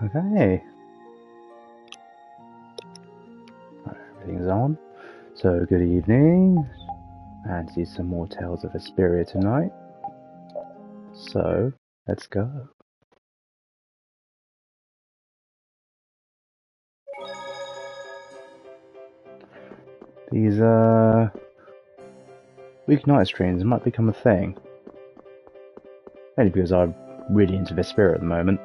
Okay. Everything's on. So, good evening. And see some more Tales of Vesperia tonight. So, let's go. These, weeknight streams might become a thing. Only because I'm really into Vesperia at the moment.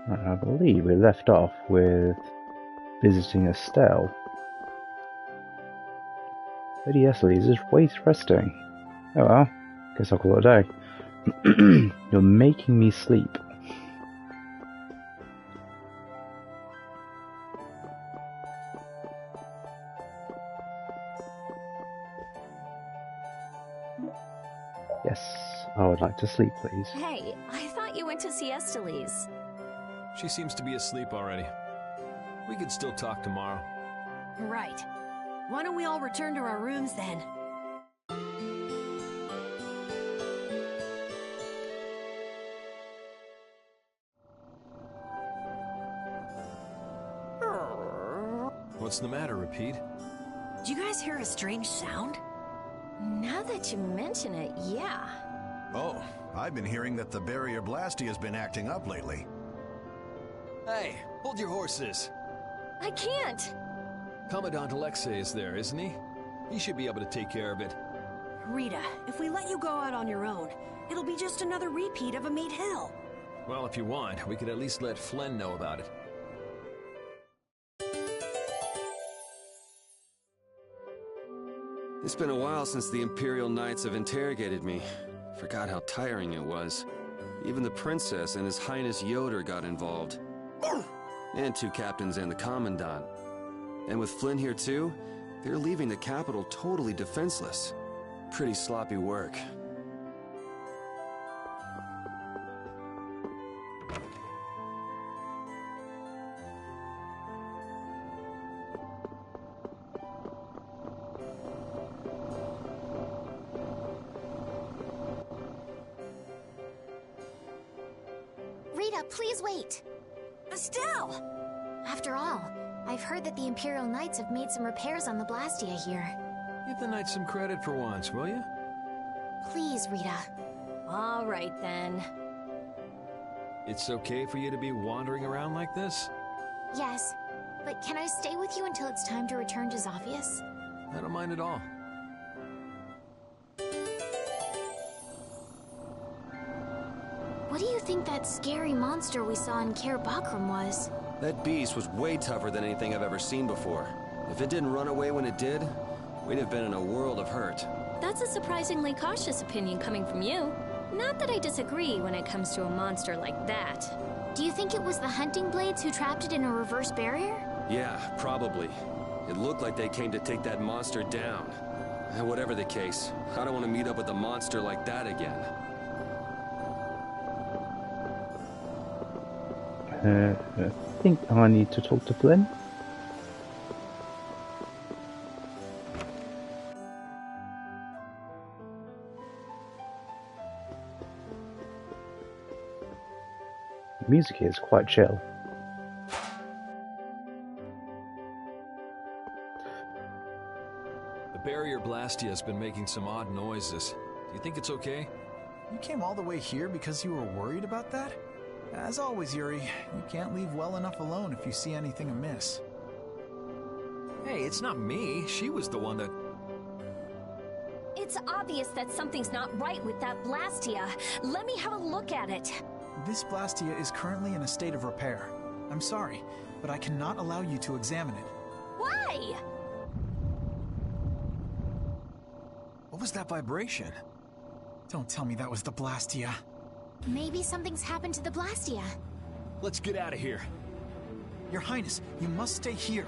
I believe we left off with visiting Estelle. Lady Estelle is waist resting. Oh well, guess I'll call it a day. You're making me sleep. Yes, I would like to sleep, please. Hey, I thought you went to see Estelle. She seems to be asleep already. We could still talk tomorrow. Right. Why don't we all return to our rooms then? What's the matter, Repeat? Did you guys hear a strange sound? Now that you mention it, yeah. Oh, I've been hearing that the barrier Blasty has been acting up lately. Hey, hold your horses. I can't. Commandant Alexei is there, isn't he? He should be able to take care of it. Rita, if we let you go out on your own, it'll be just another repeat of a Meat Hill. Well, if you want, we could at least let Flynn know about it. It's been a while since the Imperial Knights have interrogated me. Forgot how tiring it was. Even the Princess and His Highness Yoder got involved. And two captains and the Commandant. And with Flynn here too, they're leaving the capital totally defenseless. Pretty sloppy work. Rita, please wait! Estelle! After all, I've heard that the Imperial Knights have made some repairs on the Blastia here. Give the Knights some credit for once, will you? Please, Rita. All right, then. It's okay for you to be wandering around like this? Yes, but can I stay with you until it's time to return to Zophius? I don't mind at all. What do you think that scary monster we saw in Kaer Bakram was? That beast was way tougher than anything I've ever seen before. If it didn't run away when it did, we'd have been in a world of hurt. That's a surprisingly cautious opinion coming from you. Not that I disagree when it comes to a monster like that. Do you think it was the hunting blades who trapped it in a reverse barrier? Yeah, probably. It looked like they came to take that monster down. Whatever the case, I don't want to meet up with a monster like that again. I think I need to talk to Flynn. The music here is quite chill. The barrier Blastia has been making some odd noises. Do you think it's okay? You came all the way here because you were worried about that? As always, Yuri, you can't leave well enough alone if you see anything amiss. Hey, it's not me. She was the one that... It's obvious that something's not right with that Blastia. Let me have a look at it. This Blastia is currently in a state of repair. I'm sorry, but I cannot allow you to examine it. Why? What was that vibration? Don't tell me that was the Blastia. Maybe something's happened to the Blastia. Let's get out of here. Your Highness, you must stay here.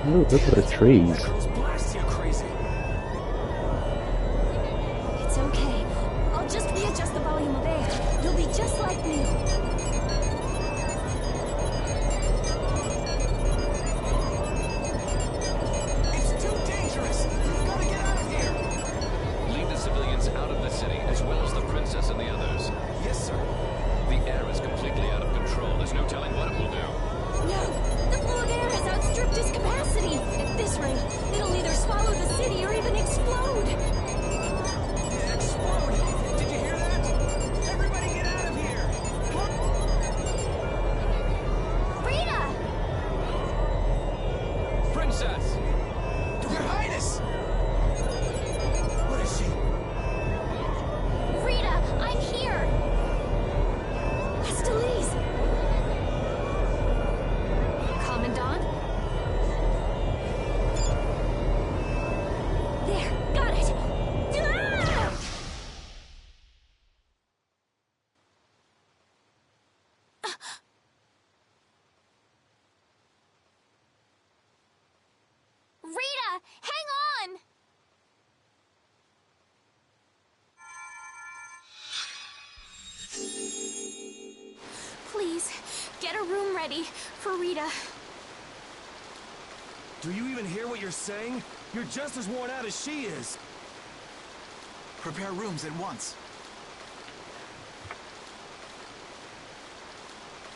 Ooh, look at the trees. Girls blast you crazy. It's okay. I'll just readjust the volume of air. You'll be just like me. It's too dangerous. You've got to get out of here. Lead the civilians out of the city, as well as the princess and the others. Yes, sir. The air is completely out of control. There's no telling what it will do. No! The flow of air has outstripped its capacity. At this rate, it'll either swallow the city or even explode. Explode! Did you hear that? Everybody get out of here! Rita! Princess! Your Highness! What is she? Rita, I'm here! Hastilies! Commandant? There, got it! Ah! Rita, hang on! Please, get a room ready for Rita. Do you even hear what you're saying? You're just as worn out as she is. Prepare rooms at once.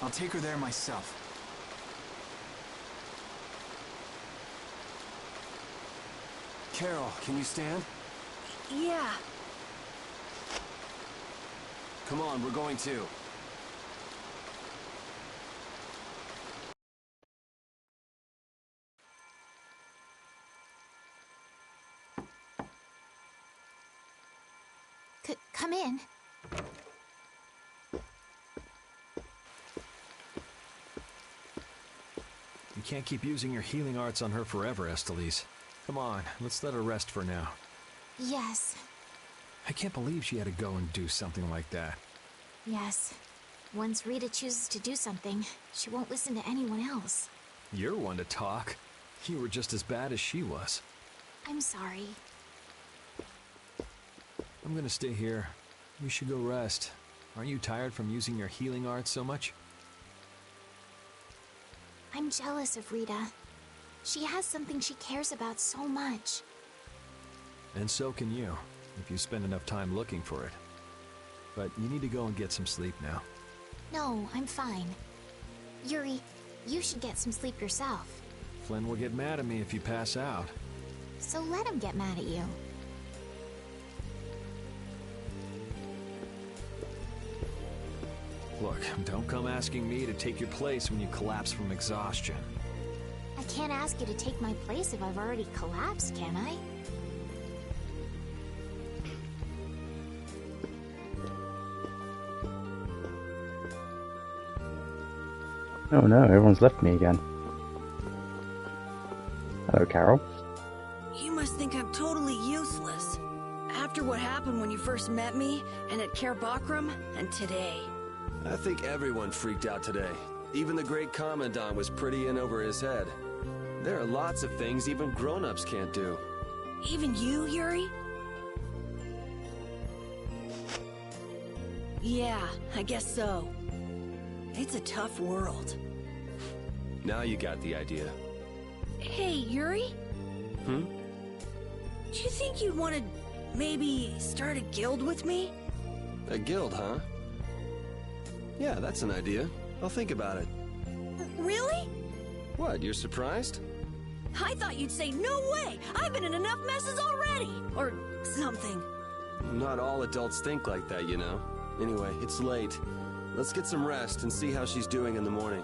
I'll take her there myself. Carol, can you stand? Yeah. Come on, we're going too. Come in. You can't keep using your healing arts on her forever, Estelise. Come on, let's let her rest for now. Yes. I can't believe she had to go and do something like that. Yes. Once Rita chooses to do something, she won't listen to anyone else. You're one to talk. You were just as bad as she was. I'm sorry. I'm gonna stay here. You should go rest. Aren't you tired from using your healing arts so much? I'm jealous of Rita. She has something she cares about so much. And so can you, if you spend enough time looking for it. But you need to go and get some sleep now. No, I'm fine. Yuri, you should get some sleep yourself. Flynn will get mad at me if you pass out. So let him get mad at you. Look, don't come asking me to take your place when you collapse from exhaustion. I can't ask you to take my place if I've already collapsed, can I? Oh no, everyone's left me again. Hello, Carol. You must think I'm totally useless. After what happened when you first met me, and at Cair Bakram, and today. I think everyone freaked out today. Even the great Commandant was pretty in over his head. There are lots of things even grown-ups can't do. Even you, Yuri? Yeah, I guess so. It's a tough world. Now you got the idea. Hey, Yuri? Hmm? Do you think you'd want to maybe start a guild with me? A guild, huh? Yeah, that's an idea. I'll think about it. Really? What, you're surprised? I thought you'd say, no way! I've been in enough messes already! Or something. Not all adults think like that, you know. Anyway, it's late. Let's get some rest and see how she's doing in the morning.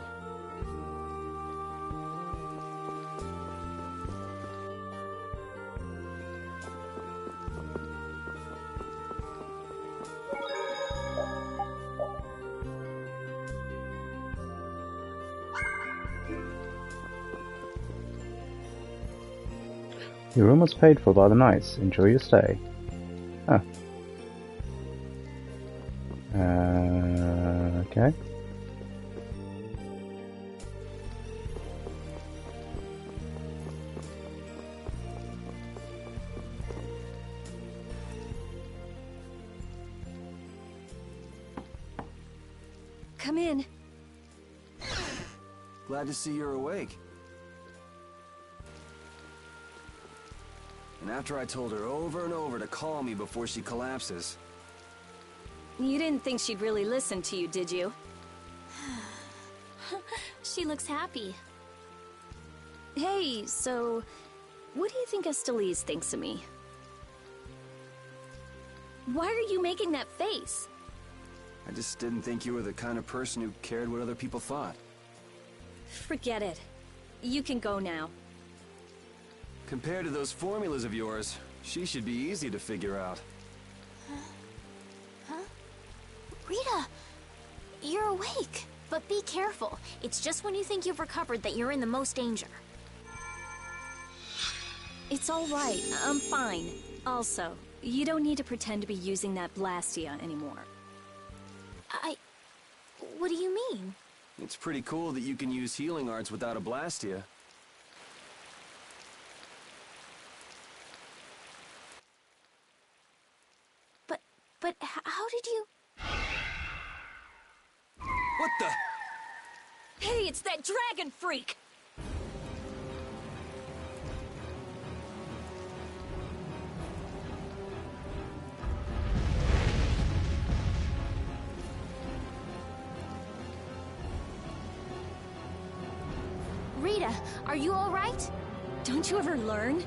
Your room was paid for by the knights. Enjoy your stay. Huh. Okay. come in. Glad to see you're awake. And after I told her over and over to call me before she collapses. You didn't think she'd really listen to you, did you? She looks happy. Hey, so... what do you think Estelise thinks of me? Why are you making that face? I just didn't think you were the kind of person who cared what other people thought. Forget it. You can go now. Compared to those formulas of yours, she should be easy to figure out. Huh? Rita, you're awake. But be careful. It's just when you think you've recovered that you're in the most danger. It's all right. I'm fine. Also, you don't need to pretend to be using that Blastia anymore. What do you mean? It's pretty cool that you can use healing arts without a Blastia. But how did you... What the? Hey, it's that dragon freak! Rita, are you all right? Don't you ever learn?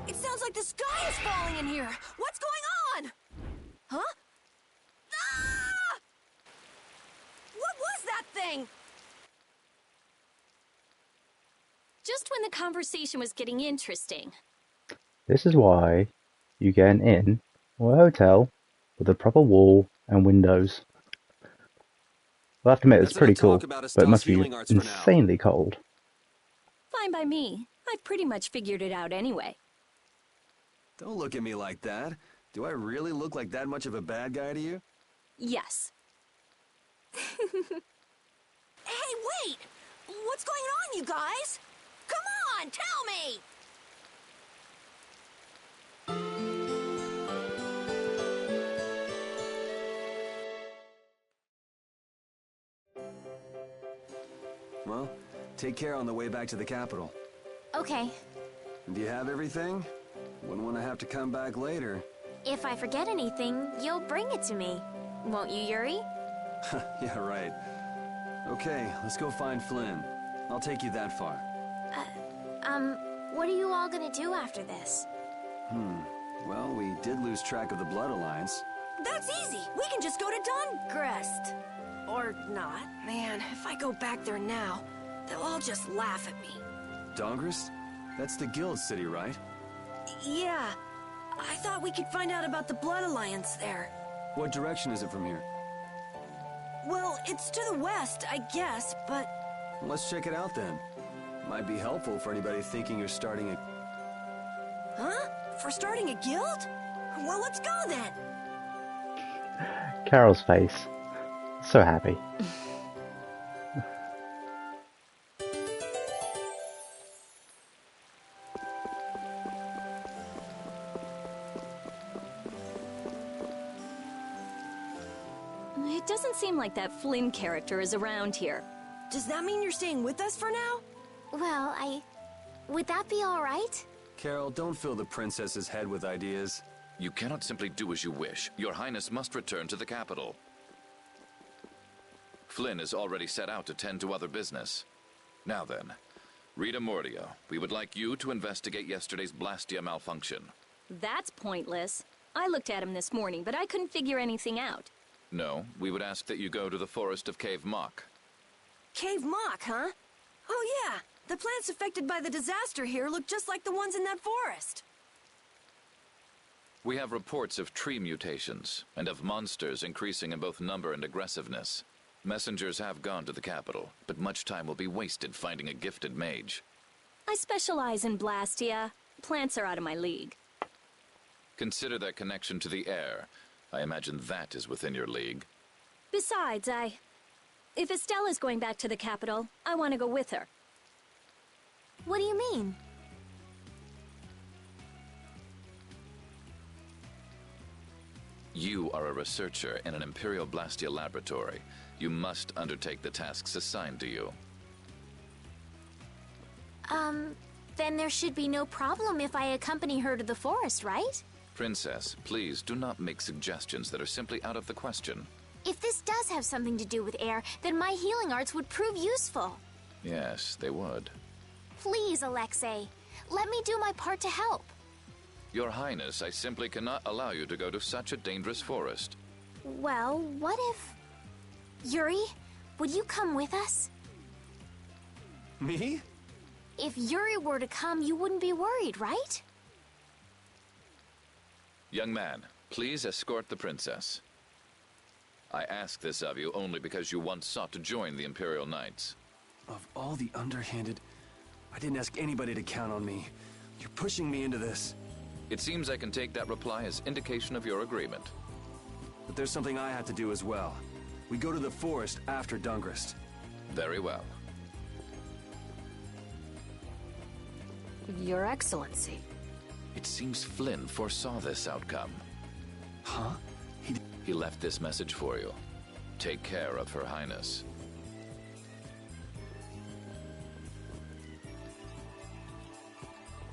It sounds like the sky is falling in here. What's going on? Huh? Ah! What was that thing? Just when the conversation was getting interesting. This is why you get an inn or a hotel with a proper wall and windows. Well, I have to admit, it's pretty cool, but it must be insanely cold. Fine by me. I've pretty much figured it out anyway. Don't look at me like that. Do I really look like that much of a bad guy to you? Yes. Hey, wait! What's going on, you guys? Come on, tell me! Well, take care on the way back to the capital. Okay. Do you have everything? Wouldn't want to have to come back later. If I forget anything, you'll bring it to me. Won't you, Yuri? Yeah, right. Okay, let's go find Flynn. I'll take you that far. What are you all gonna do after this? Well, we did lose track of the Blood Alliance. That's easy. We can just go to Dahngrest. Or not. Man, if I go back there now, they'll all just laugh at me. Dahngrest? That's the guild city, right? Yeah. I thought we could find out about the Blood Alliance there. What direction is it from here? Well, it's to the west, I guess, but... Let's check it out then. Might be helpful for anybody thinking you're starting a... Huh? For starting a guild? Well, let's go then. Carol's face. So happy. It doesn't seem like that Flynn character is around here. Does that mean you're staying with us for now? Well, would that be all right? Carol, don't fill the princess's head with ideas. You cannot simply do as you wish. Your Highness must return to the capital. Flynn is already set out to tend to other business. Now then, Rita Mordio, we would like you to investigate yesterday's Blastia malfunction. That's pointless. I looked at him this morning, but I couldn't figure anything out. No, we would ask that you go to the forest of Cave Mock. Cave Mock, huh? Oh yeah, the plants affected by the disaster here look just like the ones in that forest. We have reports of tree mutations, and of monsters increasing in both number and aggressiveness. Messengers have gone to the capital, but much time will be wasted finding a gifted mage. I specialize in Blastia. Plants are out of my league. Consider that connection to the air. I imagine that is within your league. Besides, if Estella's going back to the capital, I want to go with her. What do you mean? You are a researcher in an Imperial Blastia laboratory. You must undertake the tasks assigned to you. Then there should be no problem if I accompany her to the forest, right? Princess, please do not make suggestions that are simply out of the question. If this does have something to do with air, then my healing arts would prove useful. Yes, they would. Please, Alexei, let me do my part to help. Your Highness, I simply cannot allow you to go to such a dangerous forest. Well, what if... Yuri, would you come with us? Me? If Yuri were to come, you wouldn't be worried, right? Young man, please escort the princess. I ask this of you only because you once sought to join the Imperial Knights. Of all the underhanded... I didn't ask anybody to count on me. You're pushing me into this. It seems I can take that reply as indication of your agreement. But there's something I have to do as well. We go to the forest after Dahngrest. Very well. Your Excellency. It seems Flynn foresaw this outcome. Huh? He left this message for you. Take care of Her Highness.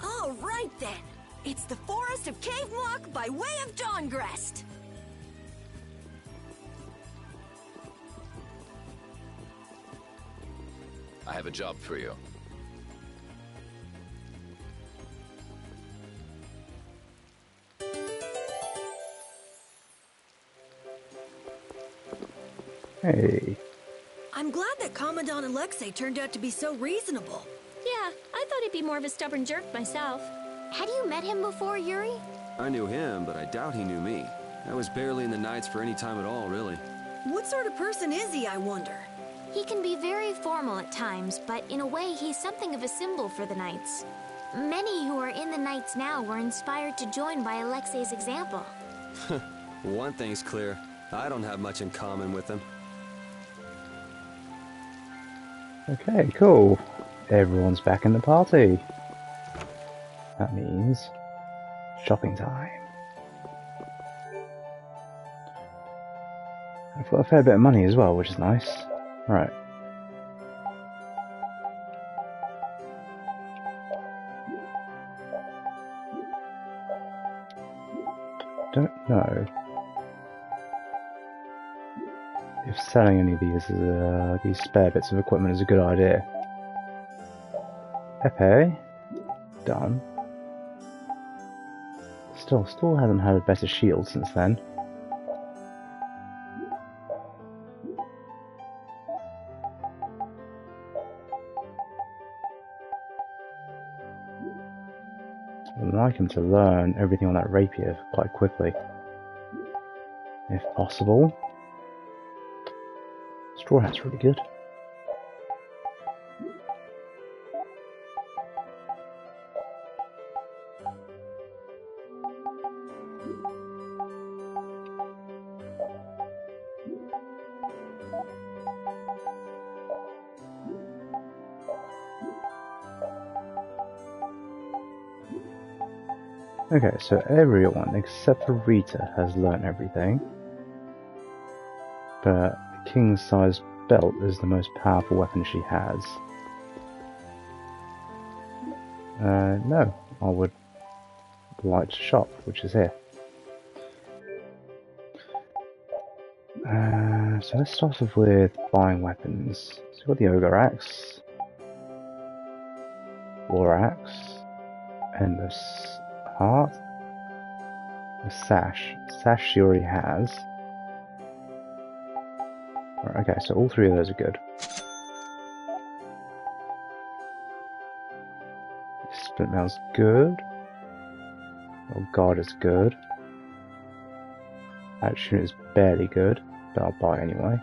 All right then. It's the Forest of Cave Mock by way of Dahngrest. I have a job for you. Hey. I'm glad that Commandant Alexei turned out to be so reasonable. Yeah, I thought he'd be more of a stubborn jerk myself. Had you met him before, Yuri? I knew him, but I doubt he knew me. I was barely in the Knights for any time at all, really. What sort of person is he, I wonder? He can be very formal at times, but in a way he's something of a symbol for the Knights. Many who are in the Knights now were inspired to join by Alexei's example. One thing's clear. I don't have much in common with him. Okay, cool. Everyone's back in the party. That means shopping time. I've got a fair bit of money as well, which is nice. Right. Don't know if selling any of these spare bits of equipment is a good idea. Pepe, done. Still hasn't had a better shield since then. I'd like him to learn everything on that rapier quite quickly, if possible. Straw hat's really good. Okay, so everyone except for Rita has learnt everything. But the king-size belt is the most powerful weapon she has. No, I would like to shop, which is here. So let's start off with buying weapons. So we've got the Ogre Axe, War Axe, Endless Heart, a Sash. Sash she already has. Right, okay, so all three of those are good. Split Mail's good. Oh God, it's good. Action is barely good, but I'll buy it anyway.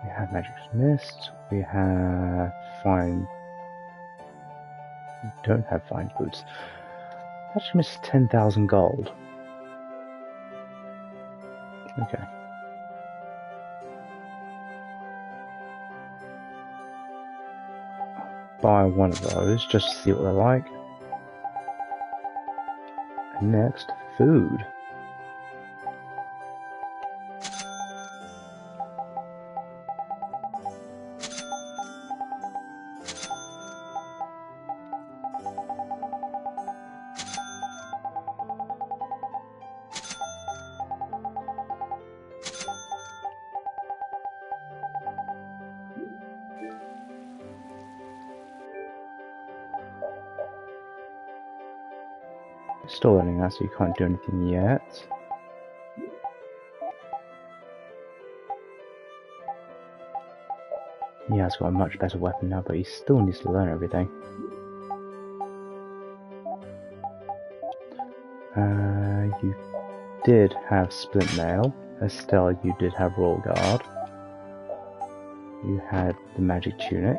We have Magic's Mist. We have Fine. We don't have Fine Boots. Magic's Mist is 10,000 gold. Okay. Buy one of those just to see what they're like. And next, food. Still learning that, so you can't do anything yet. He has got a much better weapon now, but he still needs to learn everything. You did have Splint Mail. Estelle, you did have Royal Guard. You had the Magic Tunic.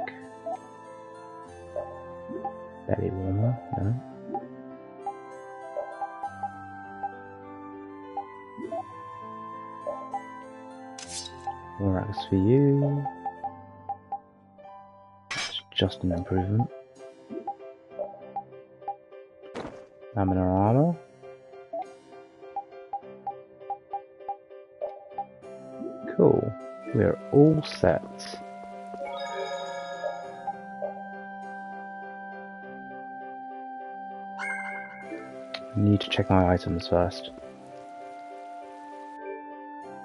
Belly Warmer, no. More axe for you. That's just an improvement. Laminar armor. Cool. We're all set. I need to check my items first.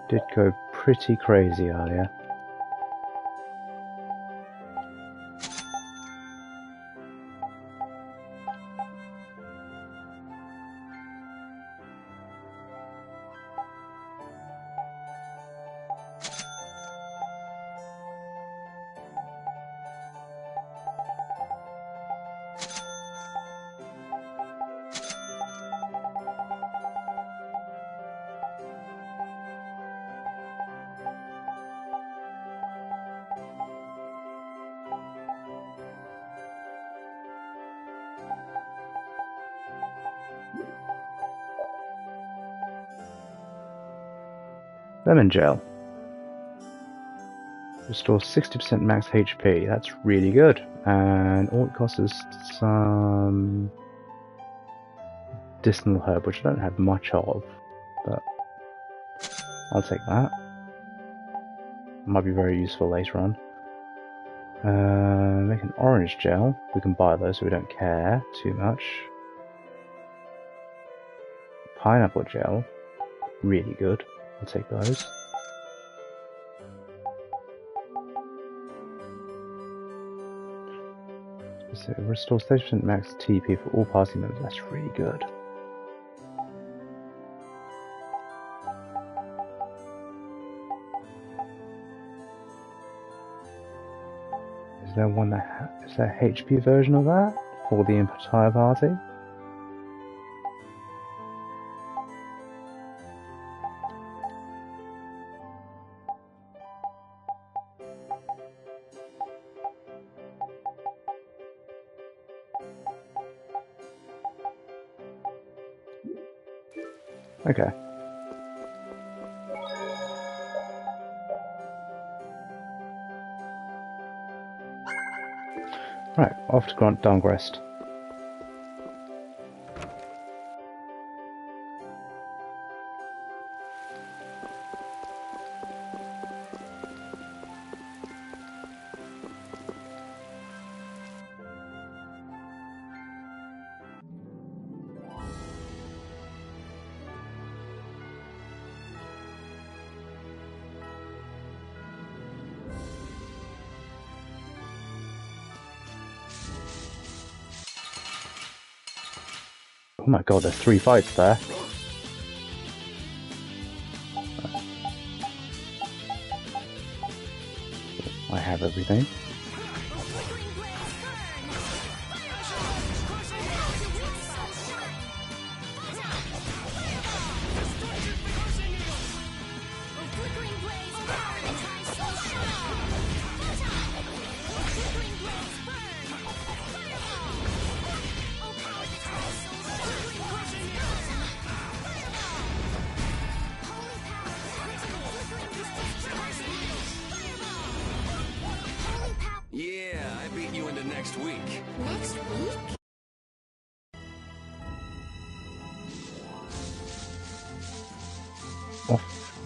Did go pretty crazy earlier. Lemon Gel. Restores 60% max HP. That's really good. And all it costs is some medicinal herb, which I don't have much of, but I'll take that. Might be very useful later on. Make an orange gel. We can buy those, so we don't care too much. Pineapple gel. Really good. I'll take those. So it restores 30% max TP for all party members. That's really good. Is there one that is there a HP version of that for the entire party? Okay. Right, off to Dahngrest. Oh my god, there's 3 fights there. I have everything. Yeah, I beat you into next week. Next week?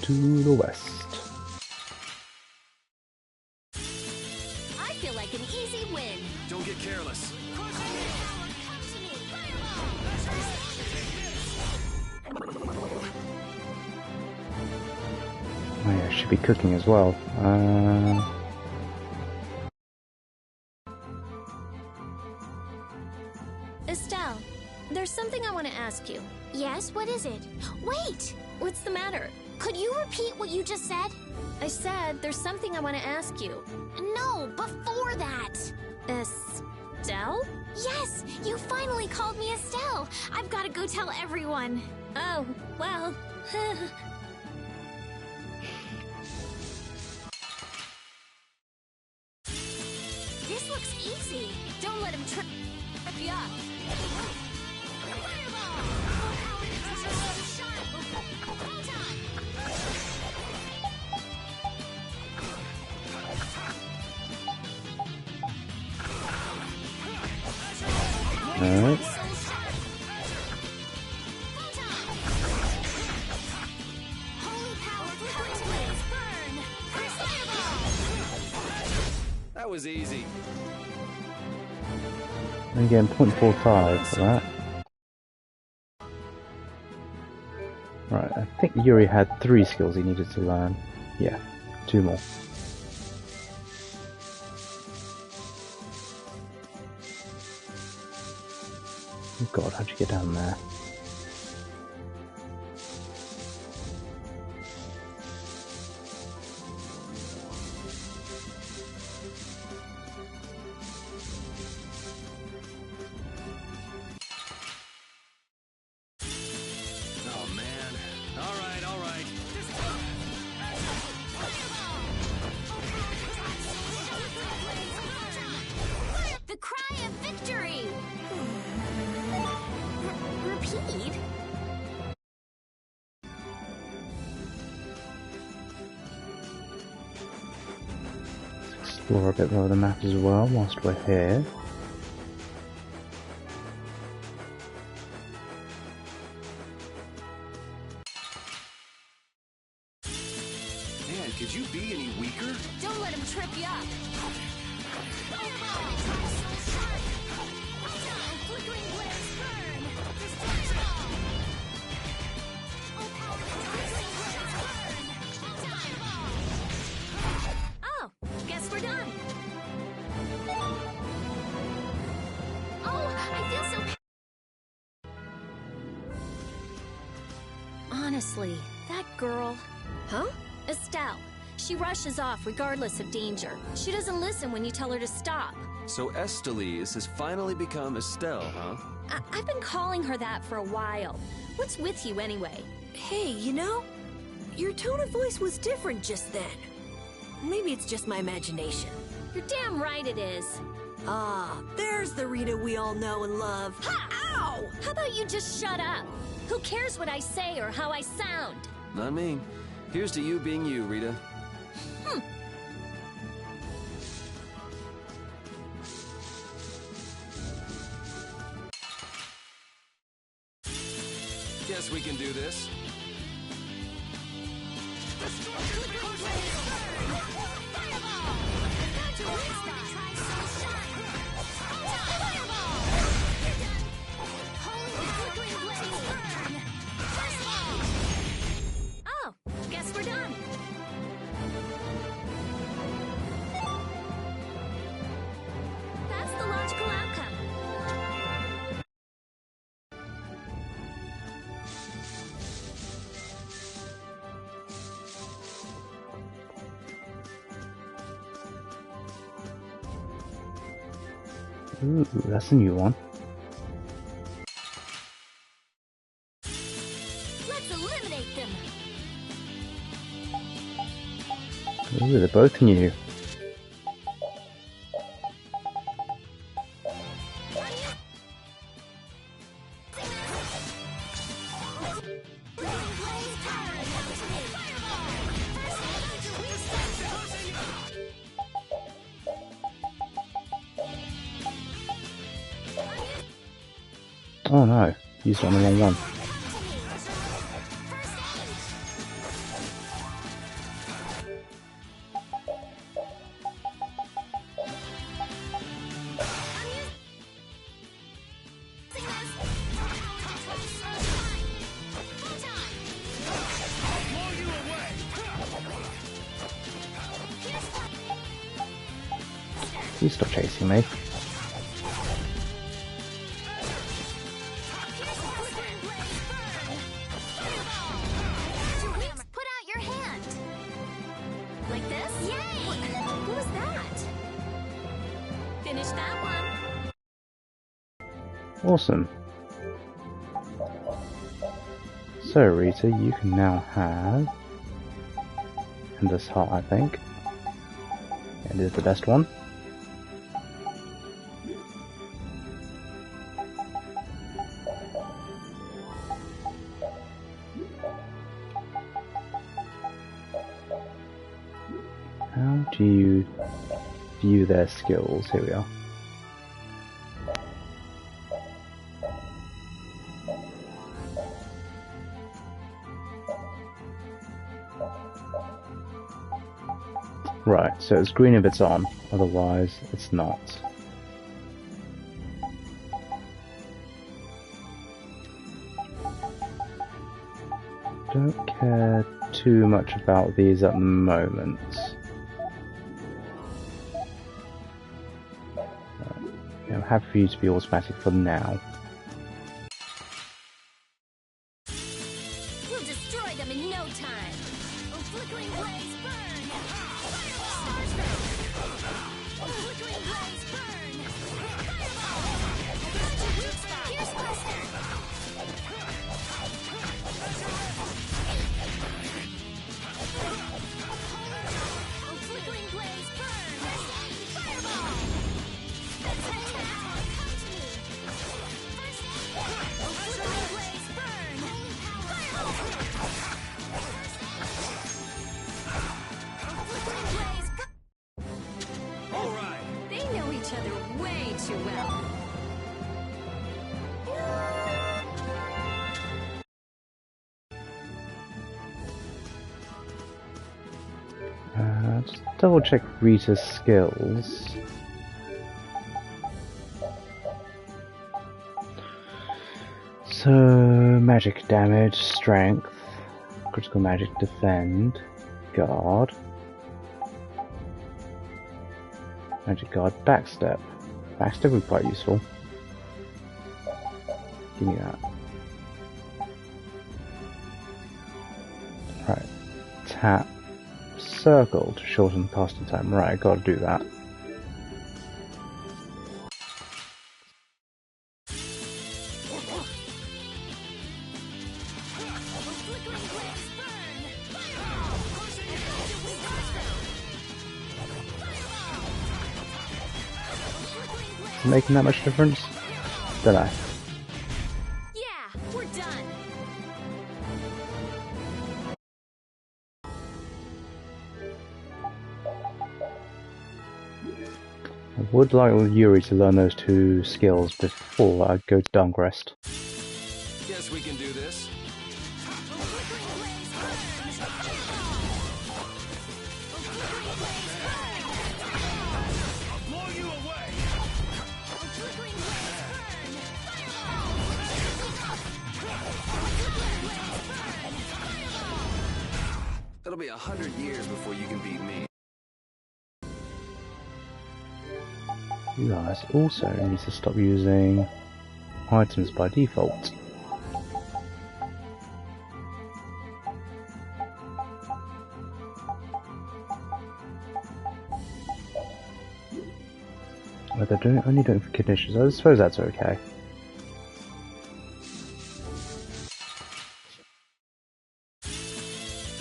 to the west. I feel like an easy win. Don't get careless. Oh yeah, should be cooking as well. Estelle, there's something I want to ask you. Yes, what is it? Wait! What's the matter? Could you repeat what you just said? I said there's something I want to ask you. No, before that! Estelle? Yes! You finally called me Estelle! I've got to go tell everyone. Oh, well. This looks easy. Don't let him trip you up. Alright. That was easy. I'm getting 0.45 for that. Right, I think Yuri had 3 skills he needed to learn. Yeah, 2 more. Oh god, how'd you get down there? Oh man. All right. The cry of victory! Repeat? Explore a bit more of the map as well whilst we're here. Man, could you be any weaker? Don't let him trip you up. Oh, guess we're done. Oh, I feel so... Honestly, that girl... Huh? Estelle. She rushes off regardless of danger. She doesn't listen when you tell her to stop. So Estellise has finally become Estelle, huh? I've been calling her that for a while. What's with you anyway? Hey, you know, your tone of voice was different just then. Maybe it's just my imagination. You're damn right it is. Ah, there's the Rita we all know and love. Ha! Ow! How about you just shut up? Who cares what I say or how I sound? Not me. Here's to you being you, Rita. Guess we can do this. Oh, guess we're done. That's the logical outcome. Ooh, that's a new one. Let's eliminate them. Ooh, they're both new. Oh no, used it on the wrong one. Please stop chasing me. Put out your hand. Like this? Yay! What was that? Finish that one. Awesome. So Rita, you can now have Endless Heart, I think. It is the best one. How do you view their skills? Here we are. Right, so it's green if it's on, otherwise it's not. Don't care too much about these at the moment. I'm happy for you to be automatic for now. We'll destroy them in no time. Oh, flickering blaze, burn! Fireball! Oh, flickering blaze, burn! Fireball! Magic weak spot! Pierce buster! Oh, flickering blaze, burn! Fireball! They know each other way too well. Just double check Rita's skills. So, magic damage, strength, critical magic, defend, guard, magic guard, backstep. Backstep would be quite useful. Give me that. Right, tap, circle to shorten casting time. Right, I gotta do that. Making that much difference? Don't I? Yeah, we're done. I would like Yuri to learn those two skills before I go to Dahngrest. Guess we can do this. It'll be 100 years before you can beat me. You guys also need to stop using items by default. But they're only doing for conditions. I suppose that's okay.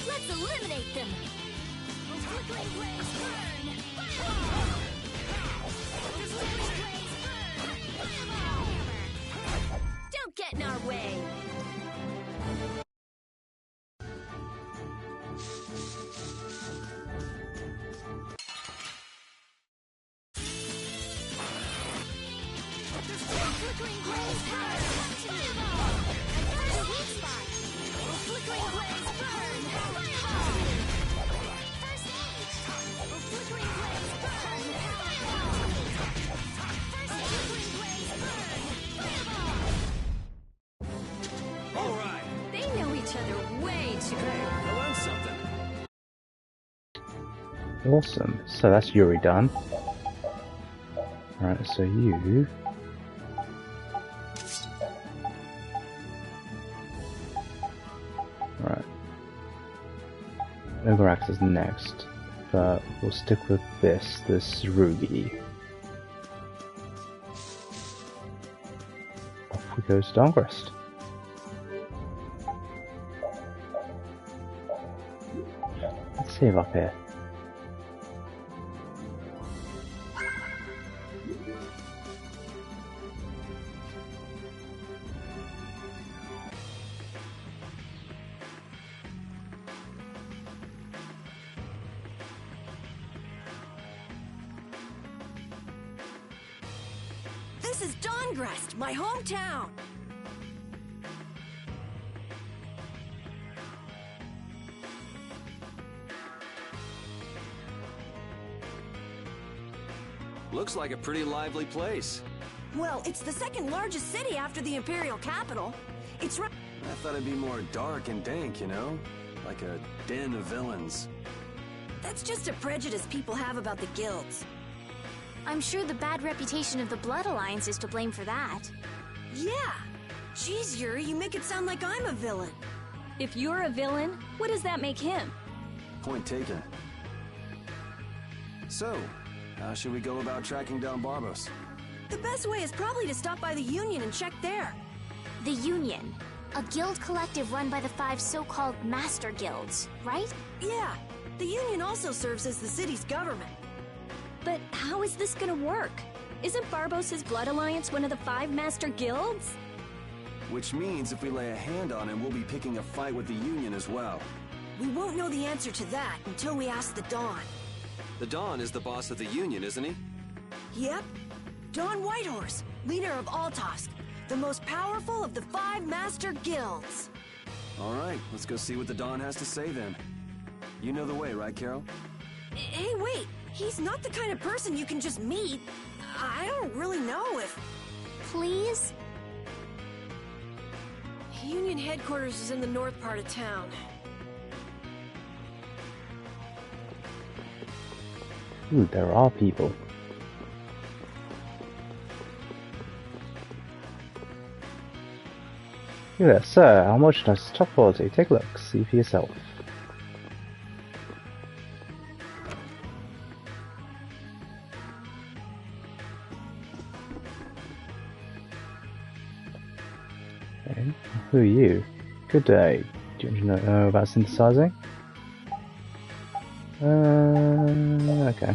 Let's eliminate them. Flickering blaze, burn! Don't get in our way. Flickering blaze, burn! Weak spot. Flickering blaze, burn! First aid. Flickering blaze, burn! First flickering blaze, burn! All right. They know each other way too well. I learned something. Awesome. So that's Yuri done. Right, so you... Right. Ogarax is next, but we'll stick with this Rugi. Off we go to Dahngrest. Let's save up here. This is Dahngrest, my hometown. Looks like a pretty lively place. Well, it's the second largest city after the Imperial capital. It's right. I thought it'd be more dark and dank, you know? Like a den of villains. That's just a prejudice people have about the guilds. I'm sure the bad reputation of the Blood Alliance is to blame for that. Yeah. Jeez, Yuri, you make it sound like I'm a villain. If you're a villain, what does that make him? Point taken. So, how should we go about tracking down Barbos? The best way is probably to stop by the Union and check there. The Union, a guild collective run by the 5 so-called Master Guilds, right? Yeah. The Union also serves as the city's government. But how is this gonna work? Isn't Barbos' Blood Alliance one of the 5 Master Guilds? Which means if we lay a hand on him, we'll be picking a fight with the Union as well. We won't know the answer to that until we ask the Dawn. The Dawn is the boss of the Union, isn't he? Yep. Dawn Whitehorse, leader of Altosk, the most powerful of the 5 Master Guilds. All right, let's go see what the Dawn has to say then. You know the way, right, Carol? Hey, wait. He's not the kind of person you can just meet. I don't really know if... Please? Union headquarters is in the north part of town. Ooh, there are people. Look at that, sir. How much nice top quality? Take a look. See for yourself. Okay. Who are you? Good day. Do you know about synthesizing? Okay.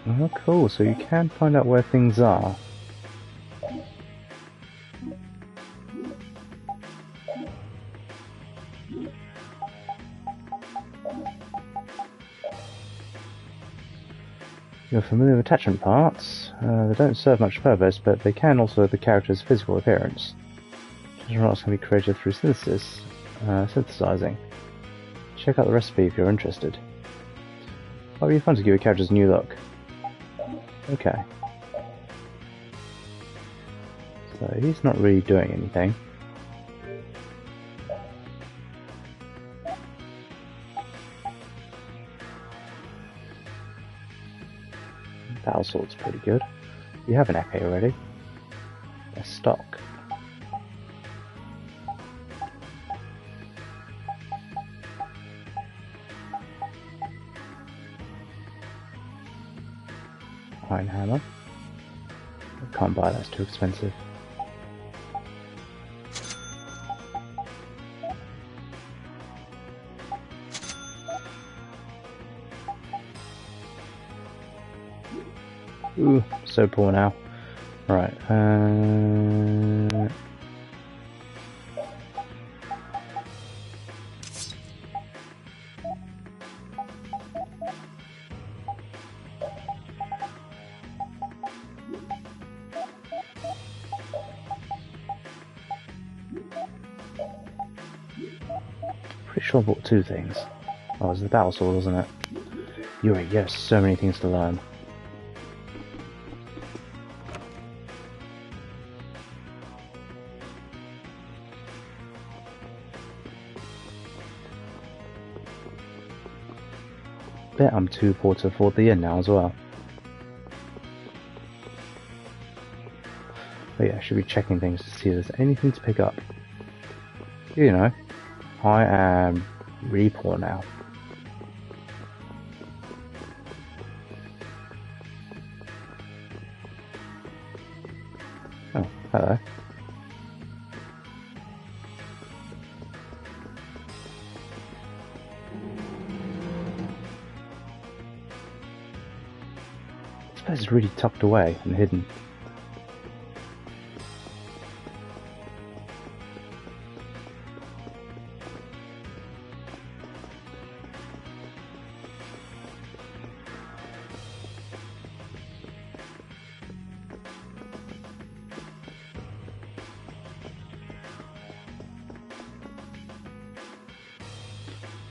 Oh, cool. So you can find out where things are. You're familiar with attachment parts. They don't serve much purpose, but they can alter the character's physical appearance. Attachment parts can be created through synthesizing. Check out the recipe if you're interested. Might be fun to give your characters a new look. Okay. So he's not really doing anything. Battle Sword's pretty good. You have an epee already. A stock. Iron hammer. I can't buy that, that's too expensive. Ooh, so poor now. Right, pretty sure I bought 2 things. Oh, it was the battle sword, wasn't it? Yuri, yes, so many things to learn. bet I'm too poor to afford the inn now as well. But yeah, I should be checking things to see if there's anything to pick up. You know, I am really poor now. Oh, hello. This place is really tucked away and hidden.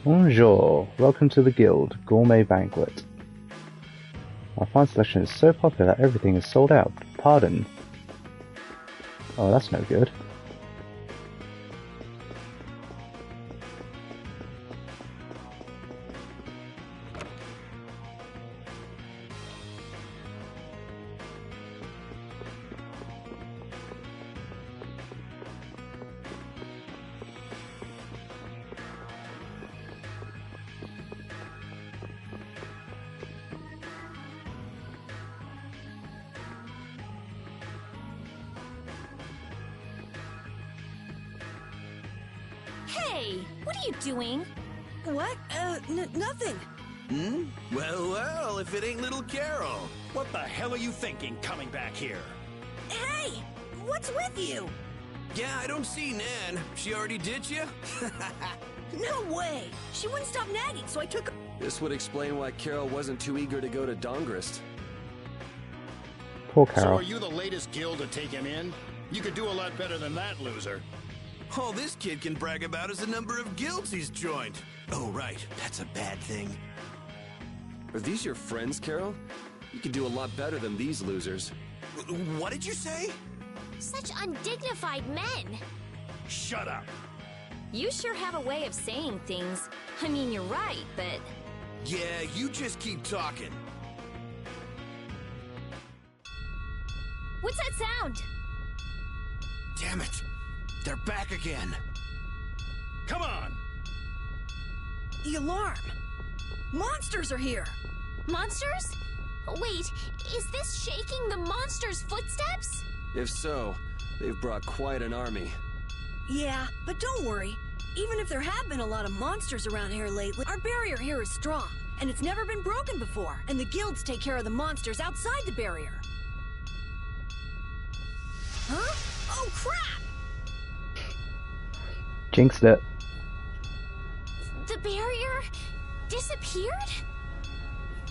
Bonjour, welcome to the Guild Gourmet Banquet. Our fine selection is so popular that everything is sold out. Pardon. Oh, that's no good. Hey, what are you doing? What? Nothing. Hmm? Well, if it ain't little Carol. What the hell are you thinking coming back here? Hey, what's with you? Yeah, I don't see Nan. She already ditched you? No way. She wouldn't stop nagging, so I took her. This would explain why Carol wasn't too eager to go to Dahngrest. Poor So Carol. are you the latest guild to take him in? You could do a lot better than that, loser. All this kid can brag about is the number of guilds he's joined. Oh, right. That's a bad thing. Are these your friends, Carol? You could do a lot better than these losers. What did you say? Such undignified men. Shut up. You sure have a way of saying things. I mean, you're right, but... Yeah, you just keep talking. What's that sound? Damn it. They're back again. Come on. The alarm. Monsters are here. Monsters? Wait, is this shaking the monsters' footsteps? If so, they've brought quite an army. Yeah, but don't worry. Even if there have been a lot of monsters around here lately, our barrier here is strong, and it's never been broken before, and the guilds take care of the monsters outside the barrier. Huh? Oh, crap! Jinxed it. The barrier disappeared?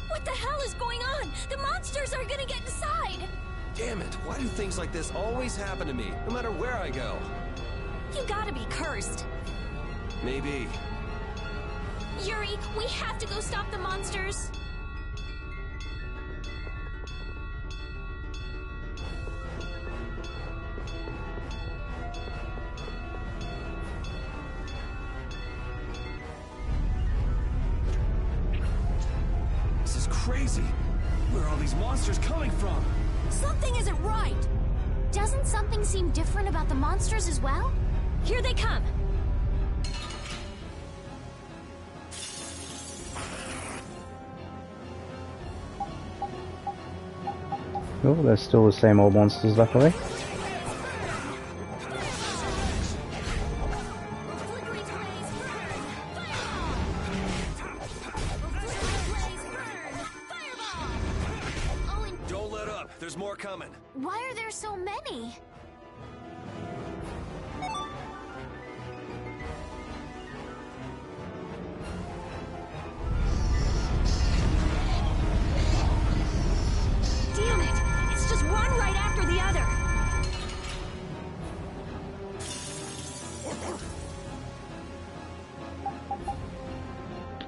What the hell is going on? The monsters are gonna get inside! Damn it, why do things like this always happen to me, no matter where I go? You gotta be cursed. Maybe. Yuri, we have to go stop the monsters. This is crazy. Where are all these monsters coming from? Something isn't right! Doesn't something seem different about the monsters as well? Here they come. Oh, there's still the same old monsters, luckily. Don't let up. There's more coming. Why are there so many? Damn it! It's just one right after the other.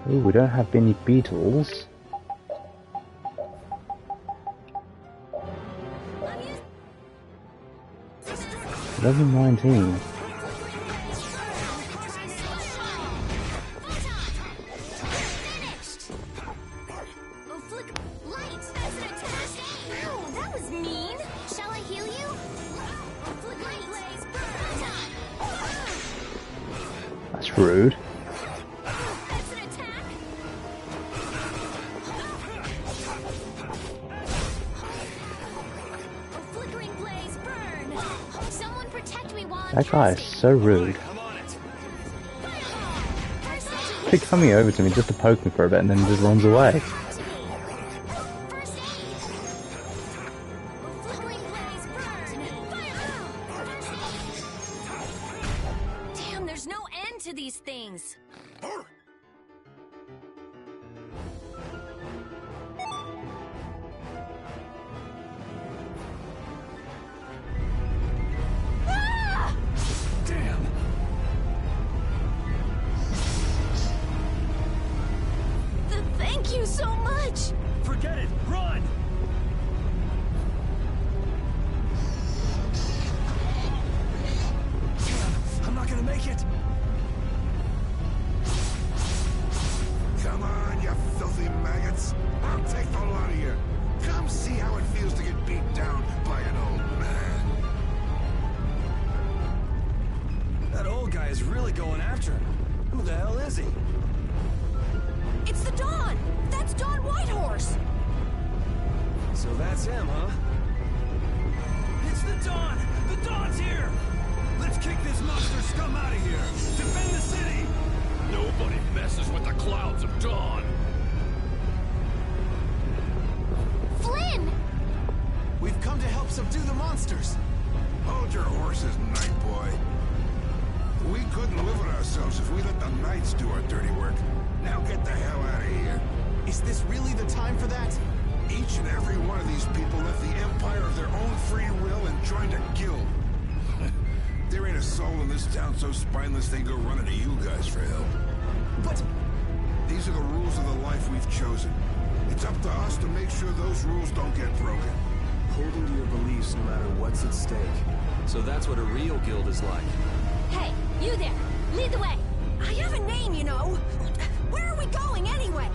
Ooh, we don't have any beetles. Level 19. rude. That's an attack. A flickering blaze burn. Someone protect me while I'm That guy is casting. so rude. Keep coming over to me just to poke me for a bit and then just runs away. Damn, there's no end to these things. Damn! Thank you so much. Forget it! Run! Damn, I'm not gonna make it! Come on, you filthy maggots. I'll take the lot of you. Come see how it feels to get beat down by an old man. That old guy is really going after him. Who the hell is he? It's the Dawn. That's Dawn Whitehorse. So that's him, huh? It's the Dawn! The Dawn's here! Let's kick this monster scum out of here! Defend the city! Nobody messes with the clouds of dawn. Flynn! We've come to help subdue the monsters. Hold your horses, Night Boy. We couldn't live with ourselves if we let the Knights do our dirty work. Now get the hell out of here. Is this really the time for that? Each and every one of these people left the Empire of their own free will and joined a guild. There ain't a soul in this town so spineless they go running to you guys for help. But these are the rules of the life we've chosen. It's up to us to make sure those rules don't get broken. Holding to your beliefs no matter what's at stake. So that's what a real guild is like. Hey, you there! Lead the way! I have a name, you know. Where are we going anyway?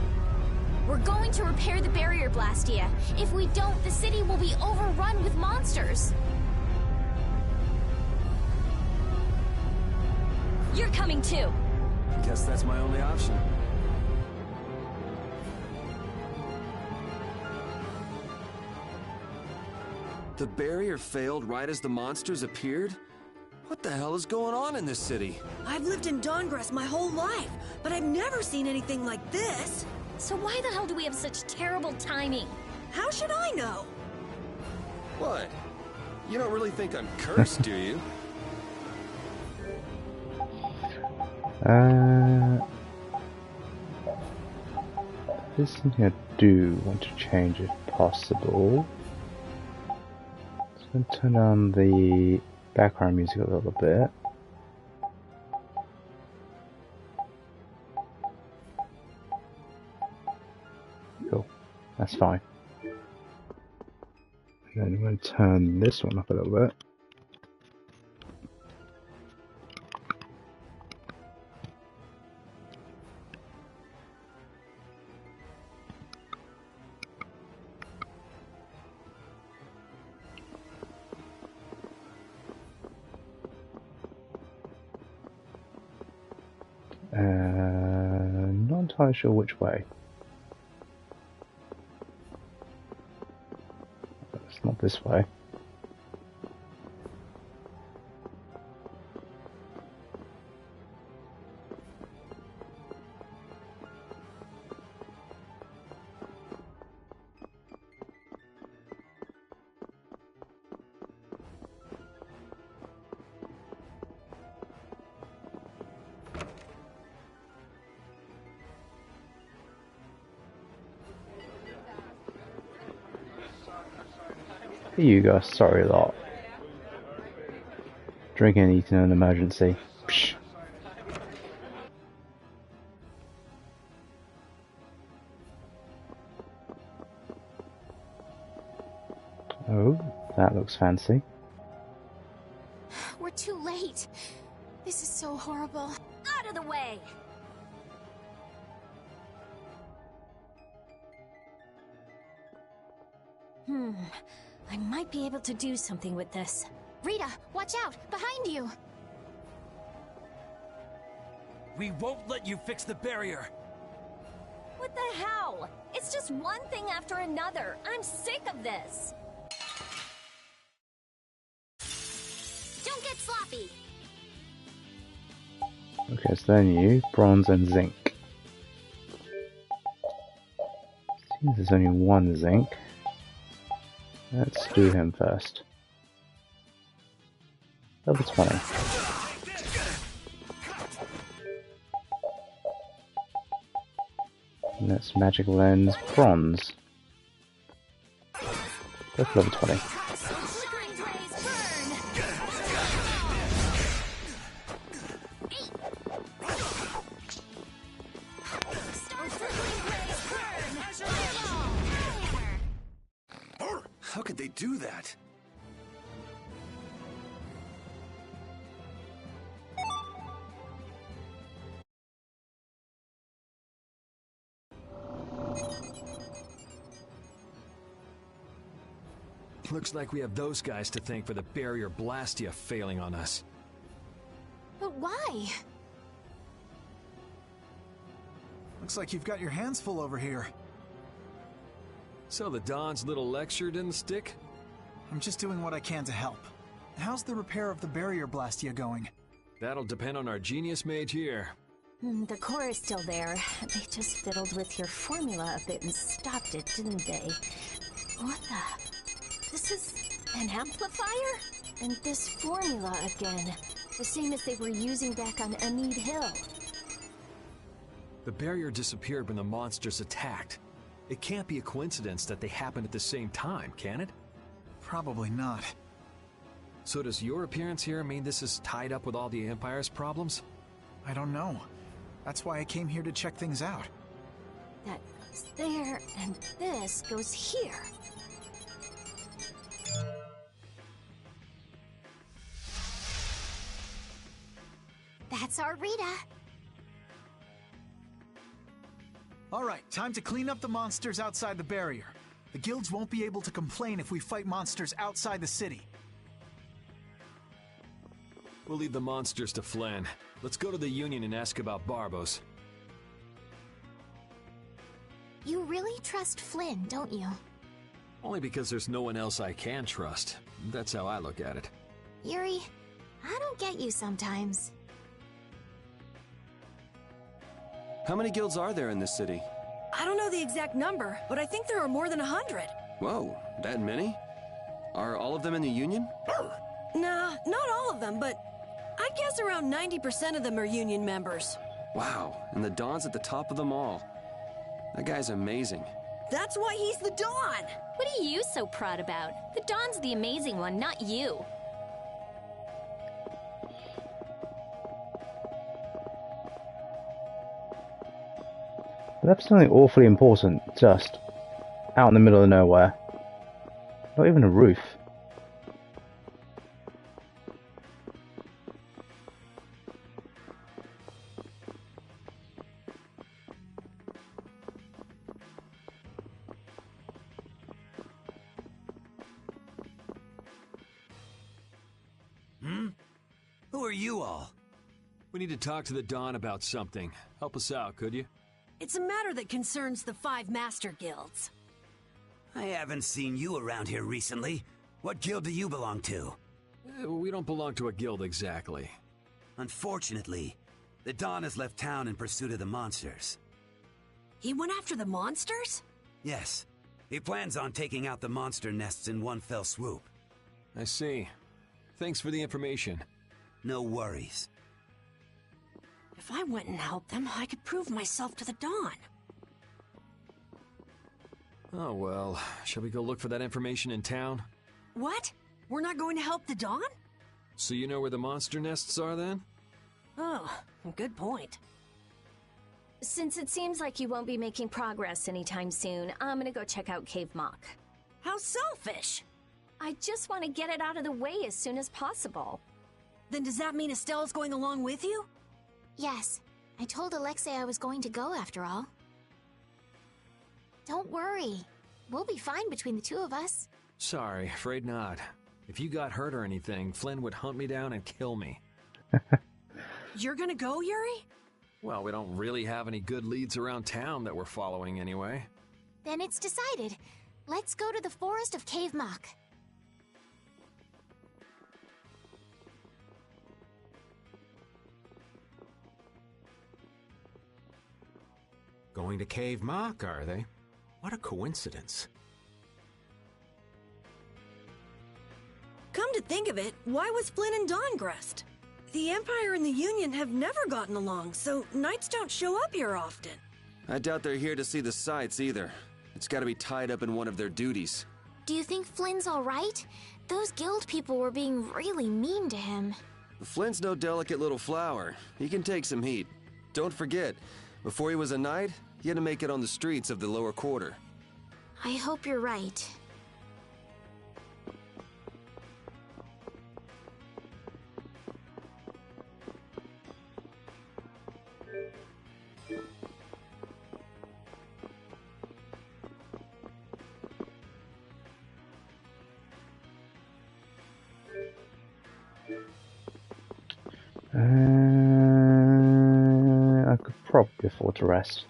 We're going to repair the barrier Blastia. If we don't, the city will be overrun with monsters. You're coming too. Guess that's my only option. The barrier failed right as the monsters appeared? What the hell is going on in this city? I've lived in Dahngrest my whole life, but I've never seen anything like this. So why the hell do we have such terrible timing? How should I know? What? You don't really think I'm cursed, do you? There's something I do want to change if possible. So I'm going to turn on the background music a little bit. Cool, that's fine. And then I'm going to turn this one up a little bit. Not entirely sure which way. It's not this way. Here you go, sorry lot. Drinking and eating an emergency. Psh. Oh, that looks fancy. We're too late. This is so horrible. Out of the way! I might be able to do something with this. Rita, watch out! Behind you! We won't let you fix the barrier. What the hell? It's just one thing after another. I'm sick of this. Don't get sloppy. Okay, so then you, bronze and zinc. Seems there's only one zinc. Let's do him first. Level 20. And that's magic lens, bronze. That's level 20. How could they do that? Looks like we have those guys to thank for the barrier Blastia failing on us. But why? Looks like you've got your hands full over here. So the Don's little lecture didn't stick? I'm just doing what I can to help. How's the repair of the barrier Blastia going? That'll depend on our genius mage here. The core is still there. They just fiddled with your formula a bit and stopped it, didn't they? What the? This is an amplifier? And this formula again. The same as they were using back on Amid Hill. The barrier disappeared when the monsters attacked. It can't be a coincidence that they happened at the same time, can it? Probably not. So does your appearance here mean this is tied up with all the Empire's problems? I don't know. That's why I came here to check things out. That goes there, and this goes here. That's our Rita. Alright, time to clean up the monsters outside the barrier. The guilds won't be able to complain if we fight monsters outside the city. We'll leave the monsters to Flynn. Let's go to the Union and ask about Barbos. You really trust Flynn, don't you? Only because there's no one else I can trust. That's how I look at it. Yuri, I don't get you sometimes. How many guilds are there in this city? I don't know the exact number, but I think there are more than 100. Whoa, that many? Are all of them in the Union? Nah, not all of them, but I'd guess around 90% of them are Union members. Wow, and the Dawn's at the top of them all. That guy's amazing. That's why he's the Dawn! What are you so proud about? The Dawn's the amazing one, not you. That's something awfully important, just out in the middle of nowhere. Not even a roof. Who are you all? We need to talk to the Dawn about something. Help us out, could you? It's a matter that concerns the 5 Master Guilds. I haven't seen you around here recently. What guild do you belong to? We don't belong to a guild exactly. Unfortunately, the Dawn has left town in pursuit of the monsters. He went after the monsters? Yes. He plans on taking out the monster nests in one fell swoop. I see. Thanks for the information. No worries. If I went and helped them, I could prove myself to the Dawn. Oh well, shall we go look for that information in town? What? We're not going to help the Dawn? So you know where the monster nests are then? Oh, good point. Since it seems like you won't be making progress anytime soon, I'm gonna go check out Cave Mock. How selfish! I just want to get it out of the way as soon as possible. Then does that mean Estelle's going along with you? Yes. I told Alexei I was going to go after all. Don't worry. We'll be fine between the two of us. Sorry, afraid not. If you got hurt or anything, Flynn would hunt me down and kill me. You're gonna go, Yuri? Well, we don't really have any good leads around town that we're following anyway. Then it's decided. Let's go to the Forest of Cave Mock. Going to Cave Mock, are they? What a coincidence. Come to think of it, why was Flynn in Dahngrest? The Empire and the Union have never gotten along, so knights don't show up here often. I doubt they're here to see the sights either. It's gotta be tied up in one of their duties. Do you think Flynn's alright? Those guild people were being really mean to him. Flynn's no delicate little flower. He can take some heat. Don't forget, before he was a knight, he had to make it on the streets of the lower quarter. I hope you're right. I could probably afford to rest.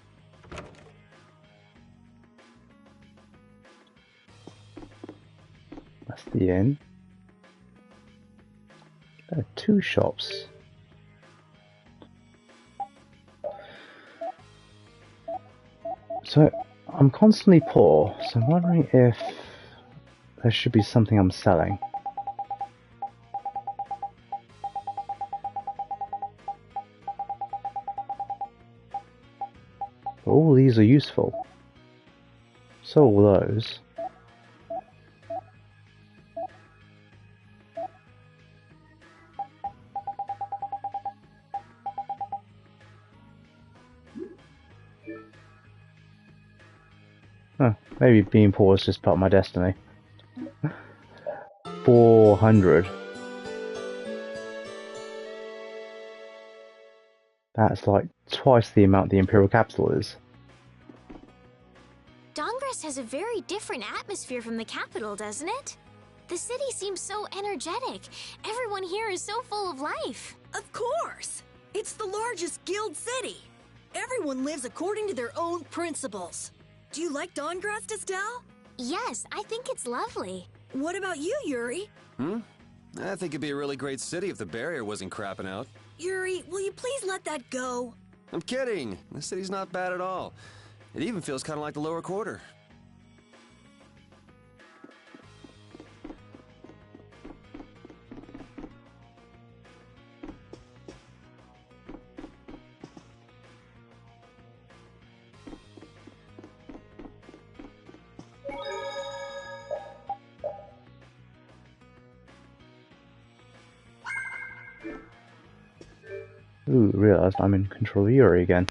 That's the inn. There are 2 shops. So I'm constantly poor, so I'm wondering if there should be something I'm selling. All these are useful. So all those. Huh, maybe being poor is just part of my destiny. 400. That's like twice the amount the Imperial capital is. Dahngrest has a very different atmosphere from the capital, doesn't it? The city seems so energetic. Everyone here is so full of life. Of course! It's the largest guild city. Everyone lives according to their own principles. Do you like Dahngrest, Estelle? Yes, I think it's lovely. What about you, Yuri? I think it'd be a really great city if the barrier wasn't crapping out. Yuri, will you please let that go? I'm kidding. The city's not bad at all. It even feels kind of like the lower quarter. Ooh, realised I'm in control of Yuri again.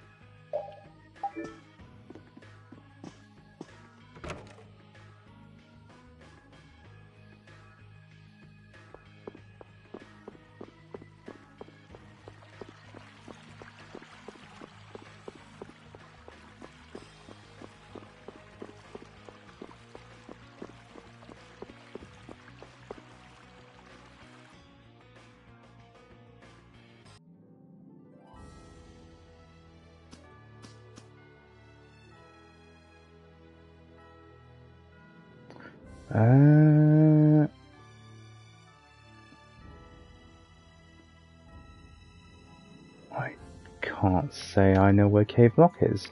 I can't say I know where Cave Mock is.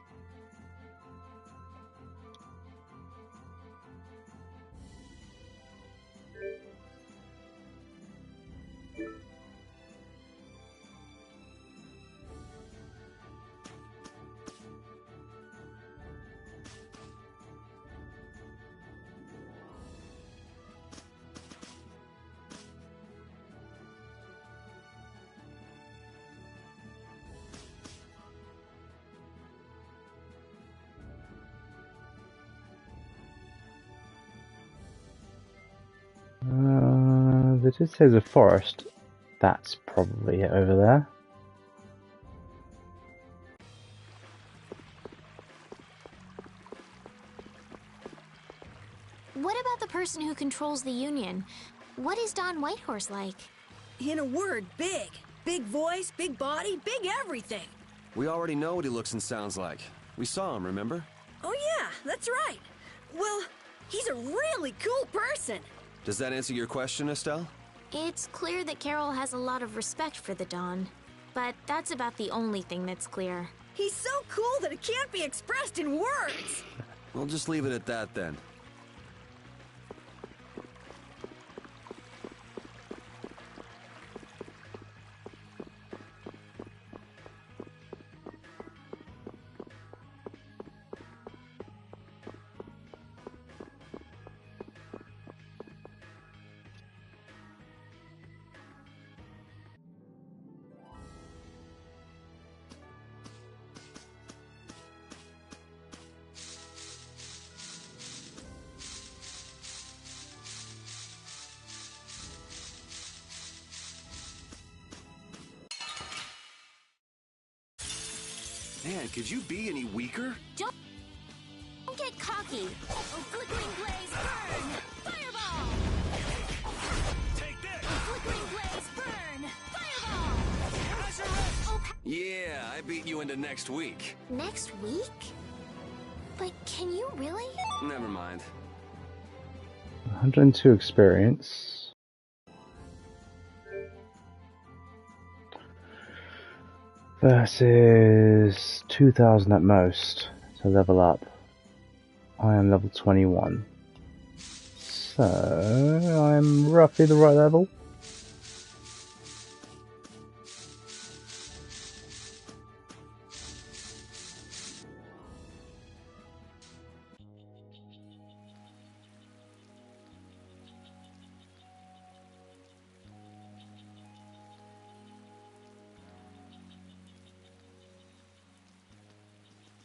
It just says a forest. That's probably it over there. What about the person who controls the Union? What is Don Whitehorse like? In a word, big. Big voice, big body, big everything. We already know what he looks and sounds like. We saw him, remember? Oh yeah, that's right. Well, he's a really cool person. Does that answer your question, Estelle? It's clear that Carol has a lot of respect for the Dawn, but that's about the only thing that's clear. He's so cool that it can't be expressed in words. We'll just leave it at that then. Man, could you be any weaker? Don't get cocky. Oh, flickering blaze, burn! Fireball! Take this! Oh, flickering blaze, burn! Fireball! Resurrect! Oh, Yeah, I beat you into next week. Next week? But can you really? Never mind. 102 experience. Versus 2,000 at most to level up. I am level 21. So, I'm roughly the right level.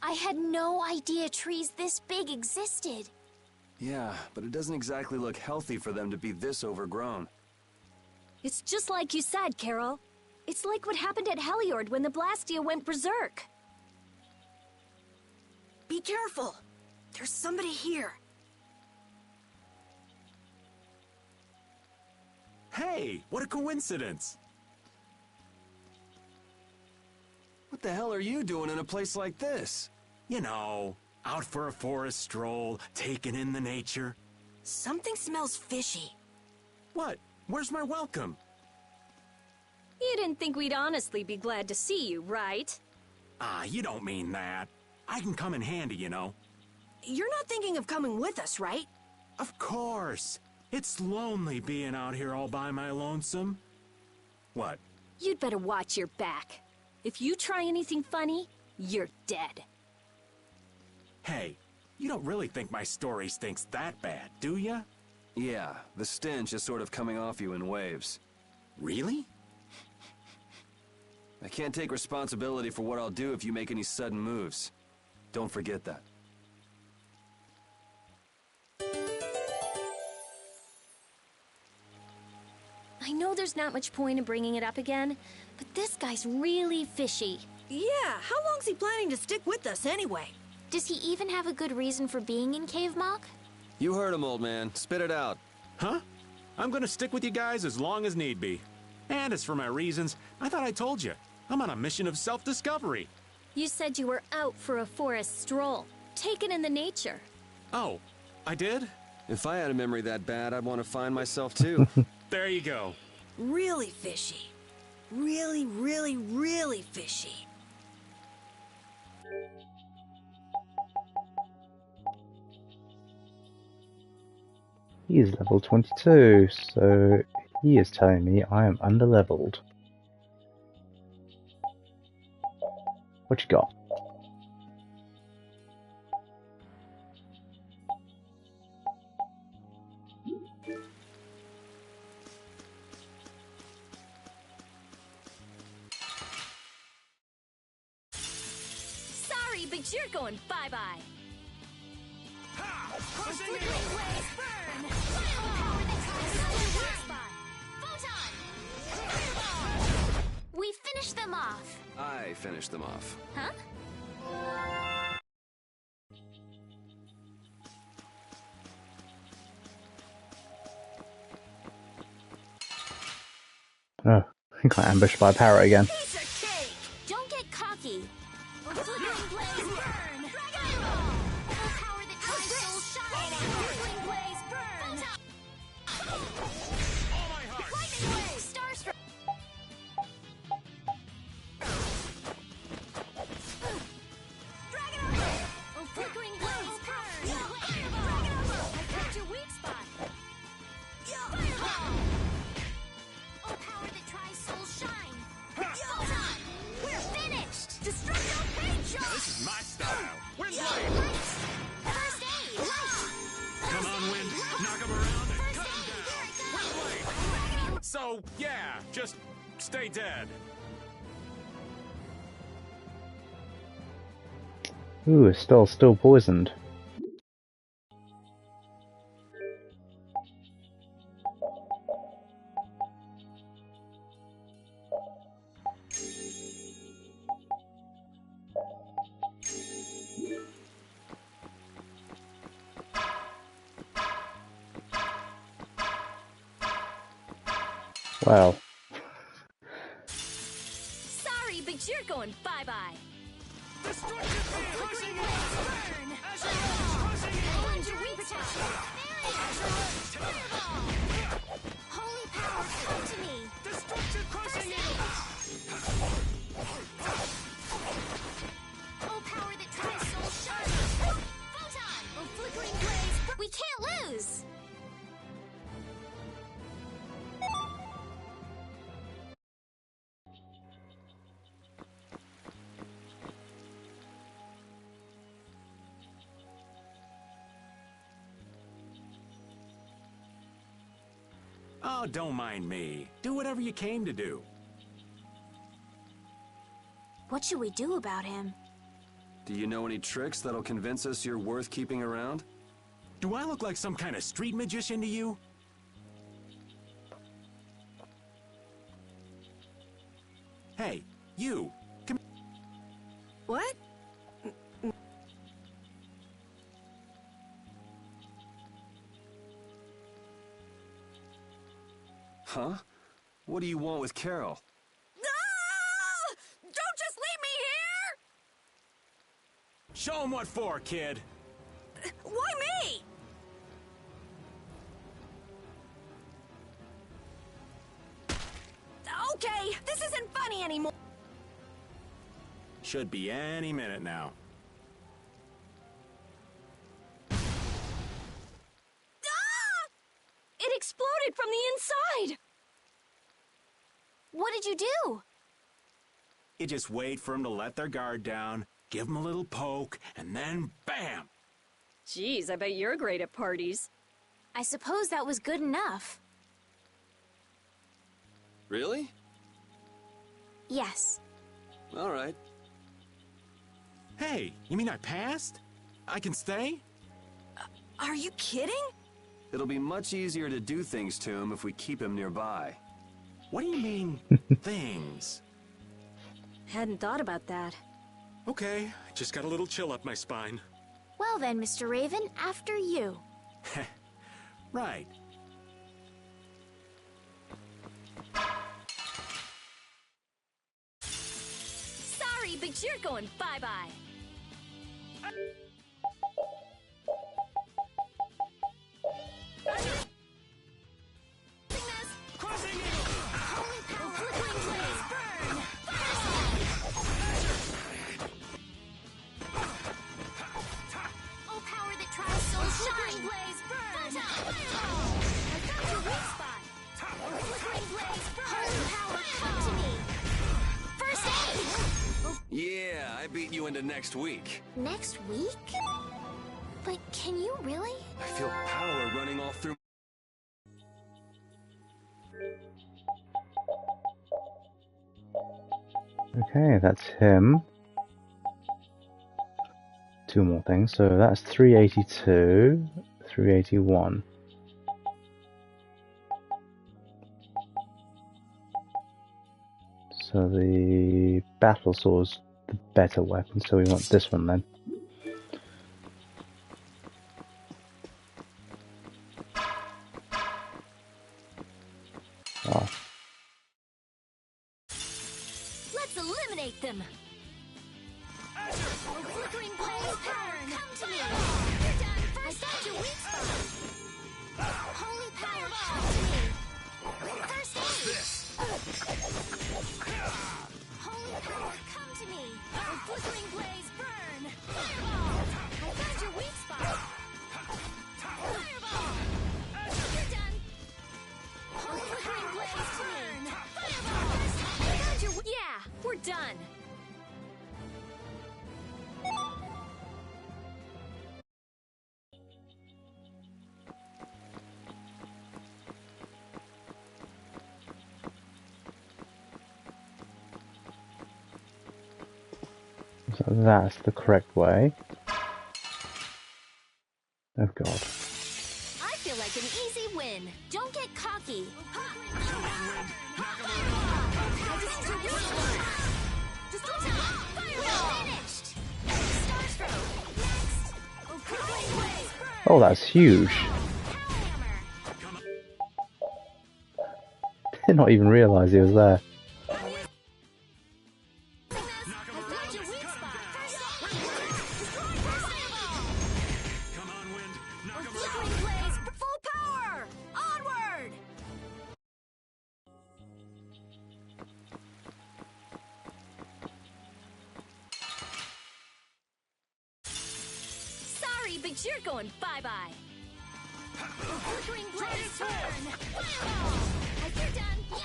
I had no idea trees this big existed. Yeah, but it doesn't exactly look healthy for them to be this overgrown. It's just like you said, Carol. It's like what happened at Heliord when the Blastia went berserk. Be careful. There's somebody here. Hey, what a coincidence! What the hell are you doing in a place like this? You know, out for a forest stroll, taking in the nature. Something smells fishy. What? Where's my welcome? You didn't think we'd honestly be glad to see you, right? Ah, you don't mean that. I can come in handy, you know. You're not thinking of coming with us, right? Of course. It's lonely being out here all by my lonesome. What? You'd better watch your back. If you try anything funny, you're dead. Hey, you don't really think my story stinks that bad, do ya? Yeah, the stench is sort of coming off you in waves. Really? I can't take responsibility for what I'll do if you make any sudden moves. Don't forget that. I know there's not much point in bringing it up again, but this guy's really fishy. Yeah, how long's he planning to stick with us anyway? Does he even have a good reason for being in Cave Mock? You heard him, old man. Spit it out. Huh? I'm gonna stick with you guys as long as need be. And as for my reasons, I thought I told you. I'm on a mission of self-discovery. You said you were out for a forest stroll, taken in the nature. Oh, I did? If I had a memory that bad, I'd want to find myself too. There you go. Really fishy. Really, really, really fishy. He is level 22, so he is telling me I am underleveled. What you got? Sorry, but you're going bye-bye. flickering blaze, burn! Fireball! Photon! Fireball! We finished them off. I finished them off. Huh? Oh, I got ambushed by a parrot again. Don't get cocky. is my style. Wind blade! First aid! Come on, Wind. Knock him around and cut him down. Wind blade! So, yeah, just stay dead. Ooh, Estelle's still poisoned. Wow. Sorry, but you're going bye-bye. Crushing it! Burn! Legendary protection! Holy power, come to me! Destruction crushing it! Oh, power that tries soul shine! Photon! Oh, flickering blaze! We can't lose! Oh, don't mind me. Do whatever you came to do. What should we do about him? Do you know any tricks that'll convince us you're worth keeping around? Do I look like some kind of street magician to you? Hey, you. Come. What? Huh? What do you want with Carol? Ah! Don't just leave me here! Show him what for, kid. Why me? Okay, this isn't funny anymore. Should be any minute now. Ah! It exploded from the inside! What did you do? You just wait for them to let their guard down, give them a little poke, and then bam! Jeez, I bet you're great at parties. I suppose that was good enough. Really? Yes. All right. Hey, you mean I passed? I can stay? Are you kidding? It'll be much easier to do things to him if we keep him nearby. What do you mean, things? Hadn't thought about that. Okay, just got a little chill up my spine. Well then, Mr. Raven, after you. Right. Sorry, but you're going bye-bye. Crushing it! Holy power! Flickering blaze! Burn! Oh, power that tries soul Flickering shine! blaze! Burn! Photon! I found your weak spot! Flickering blaze! Holy Burn! power, come to me! First aid! Yeah, I beat you into next week. Next week? But can you really? I feel power running all through. Okay, that's him. Two more things, so that's 382, 381. So the battle sword's the better weapon, so we want this one then. Oh. Let's eliminate them! Oh, flickering blaze! Burn! Come to me! You're done! I First found your aid! weak spot! Holy power, come to me! First aid! Holy power, come to me! Oh, flickering blaze! Burn! So that's the correct way. Oh god. I feel like an easy win. Don't get cocky. Oh, that's huge. Did not even realise he was there. But you're going bye-bye. Flickering blaze burn. Fireball. I think done. Yeah.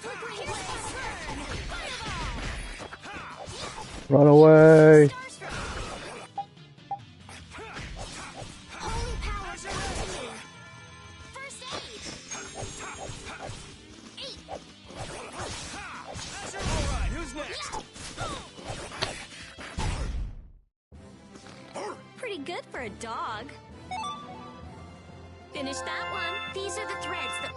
Flickering blaze burn. Fireball. Run away. Holy power continue. First aid. All right, who's next? Pretty good for a dog. Finish that one. These are the threads that...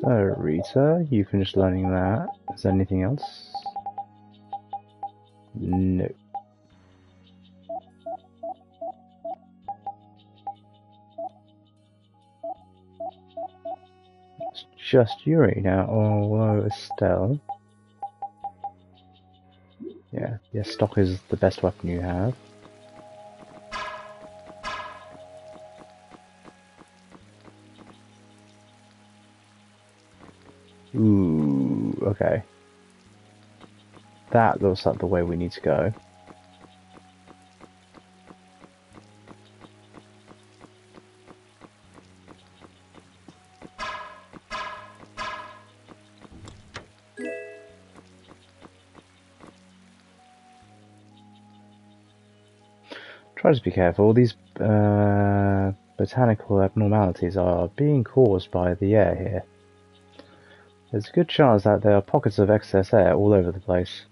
So, Rita, you finished learning that. Is there anything else? No. It's just Yuri now, although Estelle. Yeah, stock is the best weapon you have. Ooh, okay. That looks like the way we need to go. Try to be careful. These botanical abnormalities are being caused by the air here. There's a good chance that there are pockets of excess air all over the place.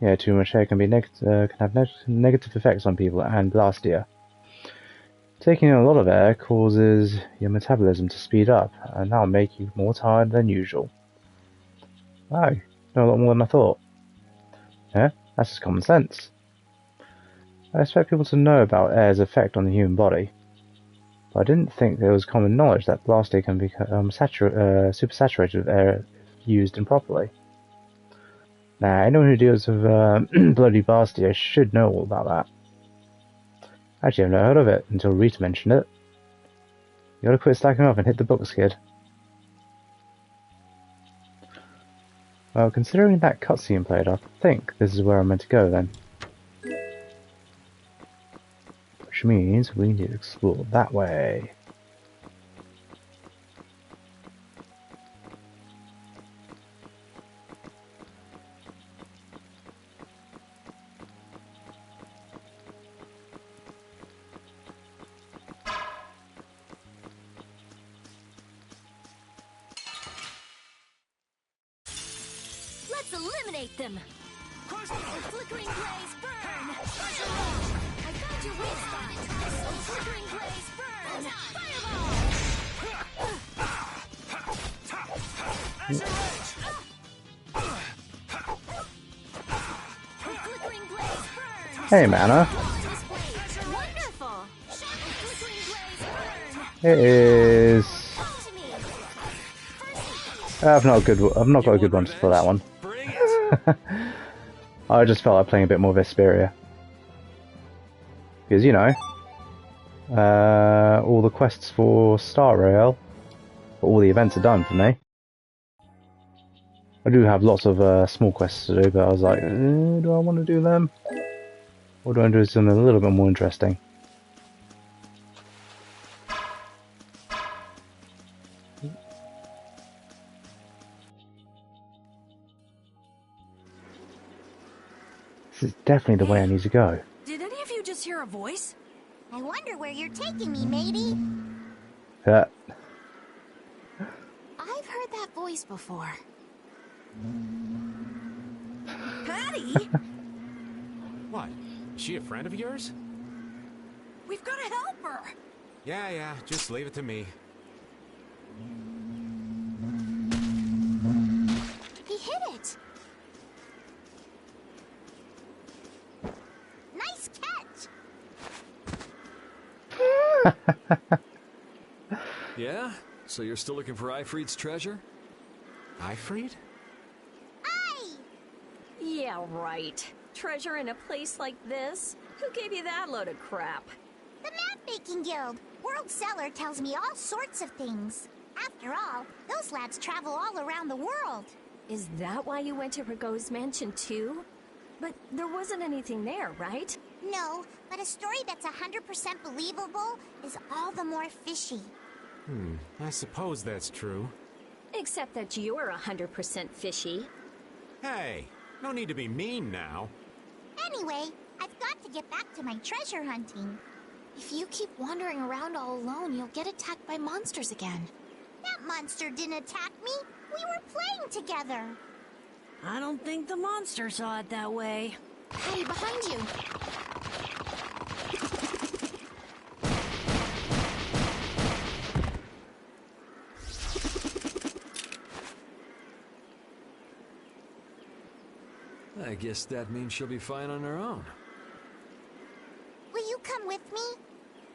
Yeah, too much air can be can have negative effects on people and Blastia. Taking in a lot of air causes your metabolism to speed up, and that'll make you more tired than usual. Wow, you know a lot more than I thought. Yeah, that's just common sense. I expect people to know about air's effect on the human body, but I didn't think there was common knowledge that Blastia can become supersaturated with air if used improperly. Now, anyone who deals with bloody Blastia should know all about that. Actually, I've never heard of it until Rita mentioned it. You gotta quit slacking off and hit the books, kid. Well, considering that cutscene played, I think this is where I'm meant to go then. Which means we need to explore that way. Let's eliminate them. Flickering blaze burn. I found your weak spot. Flickering blaze burn. Flickering blaze burn. Hey, Mana. Wonderful. Flickering blaze burn. It is. I've not got a good one for that one. I just felt like playing a bit more Vesperia. Because, you know, all the quests for Star Rail, all the events are done for me. I do have lots of small quests to do, but I was like, do I want to do them? Or do I want to do something a little bit more interesting? This is definitely the way I need to go. Did any of you just hear a voice? I wonder where you're taking me, matey. Yeah. voice before. Patty? What? Is she a friend of yours? We've got to help her. Yeah, just leave it to me. He hit it! Nice catch! Yeah? So you're still looking for Ifried's treasure? Ifried? Yeah, right. Treasure in a place like this? Who gave you that load of crap? The Map-Making Guild. World Cellar tells me all sorts of things. After all, those lads travel all around the world. Is that why you went to Rigaud's mansion too? But there wasn't anything there, right? No, but a story that's 100% believable is all the more fishy. I suppose that's true. Except that you're 100% fishy. Hey, no need to be mean now. Anyway, I've got to get back to my treasure hunting. If you keep wandering around all alone, you'll get attacked by monsters again. That monster didn't attack me. We were playing together. I don't think the monster saw it that way. Hey, behind you. I guess that means she'll be fine on her own. Will you come with me?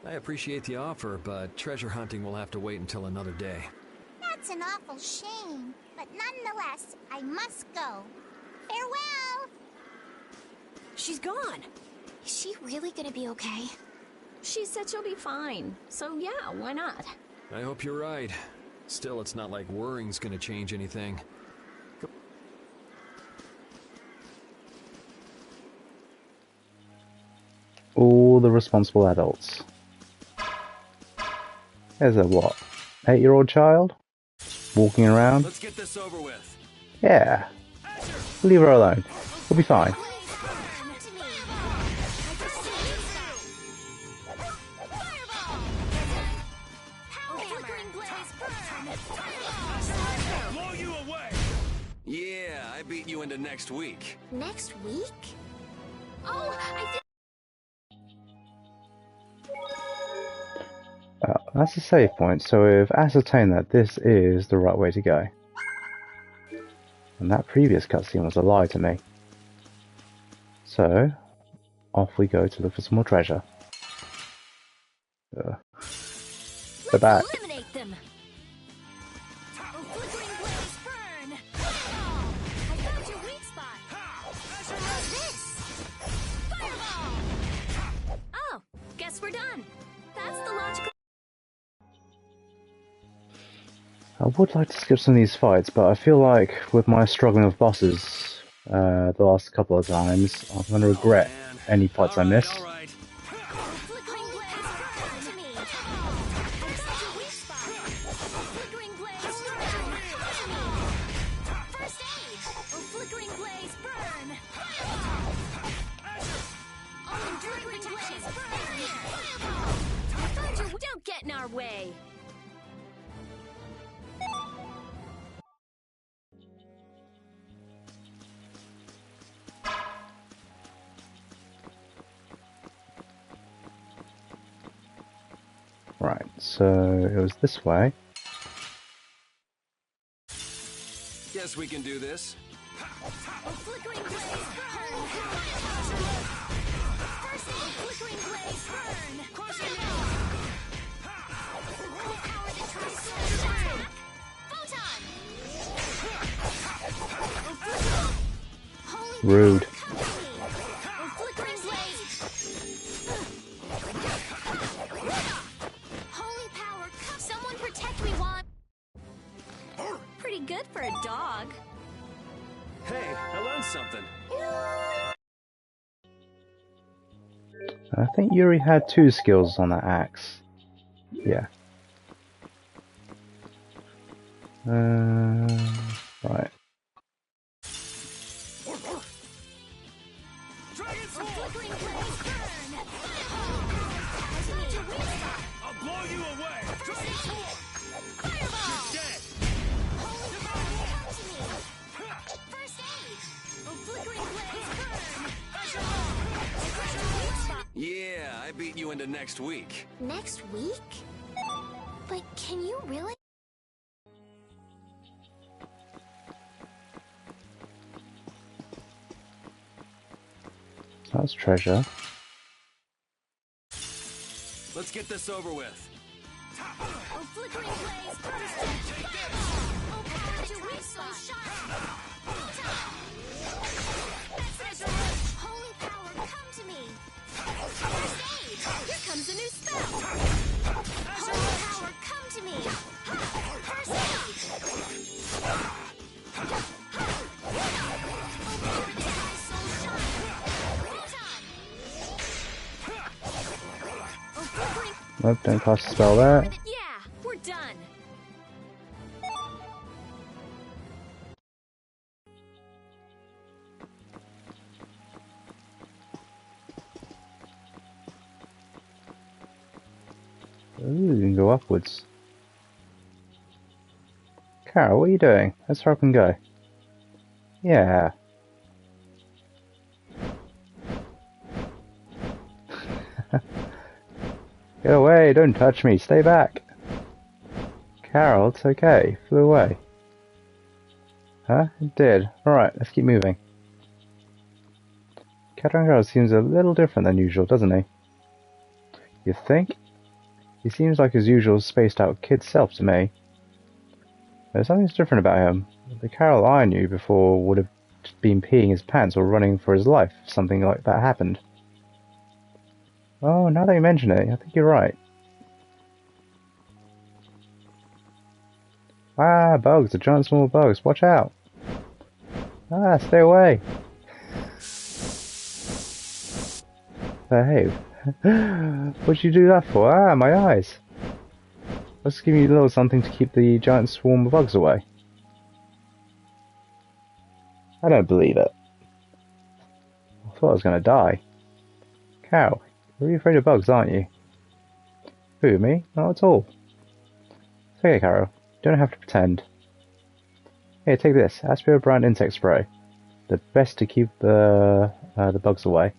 I appreciate the offer, but treasure hunting will have to wait until another day. That's an awful shame. But nonetheless, I must go. Farewell! She's gone. Is she really gonna be okay? She said she'll be fine. So yeah, why not? I hope you're right. Still, it's not like worrying's gonna change anything. All the responsible adults. There's a what? 8-year-old child? Walking around? Let's get this over with. Yeah. Leave her alone. We'll be fine. Blow you away! Yeah, I beat you into next week. Next week? Oh, I think... That's a save point, so we've ascertained that this is the right way to go. And that previous cutscene was a lie to me. So, off we go to look for some more treasure. They're back. Eliminate them. Oh, flickering blaze, burn! Fireball! I found your weak spot. How's this? Fireball! Oh, guess we're done. That's the logical. I would like to skip some of these fights, but I feel like with my struggling with bosses the last couple of times, I'm going to regret any fights I miss. Flickering blaze, burn to me. I found your weak spot. Flickering blaze, burn to me. First aid. Oh, flickering blaze, burn. Oh, flickering blaze, burn. I found your. Don't get in our way. Right, so it was this way. Guess we can do this. Oh, flickering blaze, burn. First aid, flickering blaze, burn. Crushing Full power to transform attack. Photon. Holy Rude. Oh, flickering blaze. Holy power, someone protect me, Juan. Pretty good for a dog. Hey, I learned something. I think Yuri had 2 skills on that axe. Yeah. Right. I'll blow you away! You're dead! into next week. Next week? But can you really? That's treasure. Let's get this over with. Oh, flickering blaze, burst! Oh, power to weak soul shine! Holy power, come to me! First aid! Here comes a new spell! Holy power, come to me! First aid! Oh, power to my soul shine! Photon! Oh, flickering... Nope, don't cast a spell there. Yeah, we're done! Ooh, you can go upwards. Carol, what are you doing? Let's hurry up and go. Yeah. Get away, don't touch me, stay back. Carol, it's okay, flew away. Huh? It did. Alright, let's keep moving. Dahngrest seems a little different than usual, doesn't he? You think? He seems like his usual spaced out kid self to me. There's something different about him. The Carol I knew before would have been peeing his pants or running for his life if something like that happened. Oh, now that you mention it, I think you're right. Ah, bugs, the giant small bugs, watch out! Ah, stay away! Behave. What'd you do that for? Ah, my eyes! Let's give you a little something to keep the giant swarm of bugs away. I don't believe it. I thought I was gonna die. Cow, you're really afraid of bugs, aren't you? Who, me? Not at all. It's okay, Carol. You don't have to pretend. Here, take this. Vesperia brand insect spray. The best to keep the bugs away.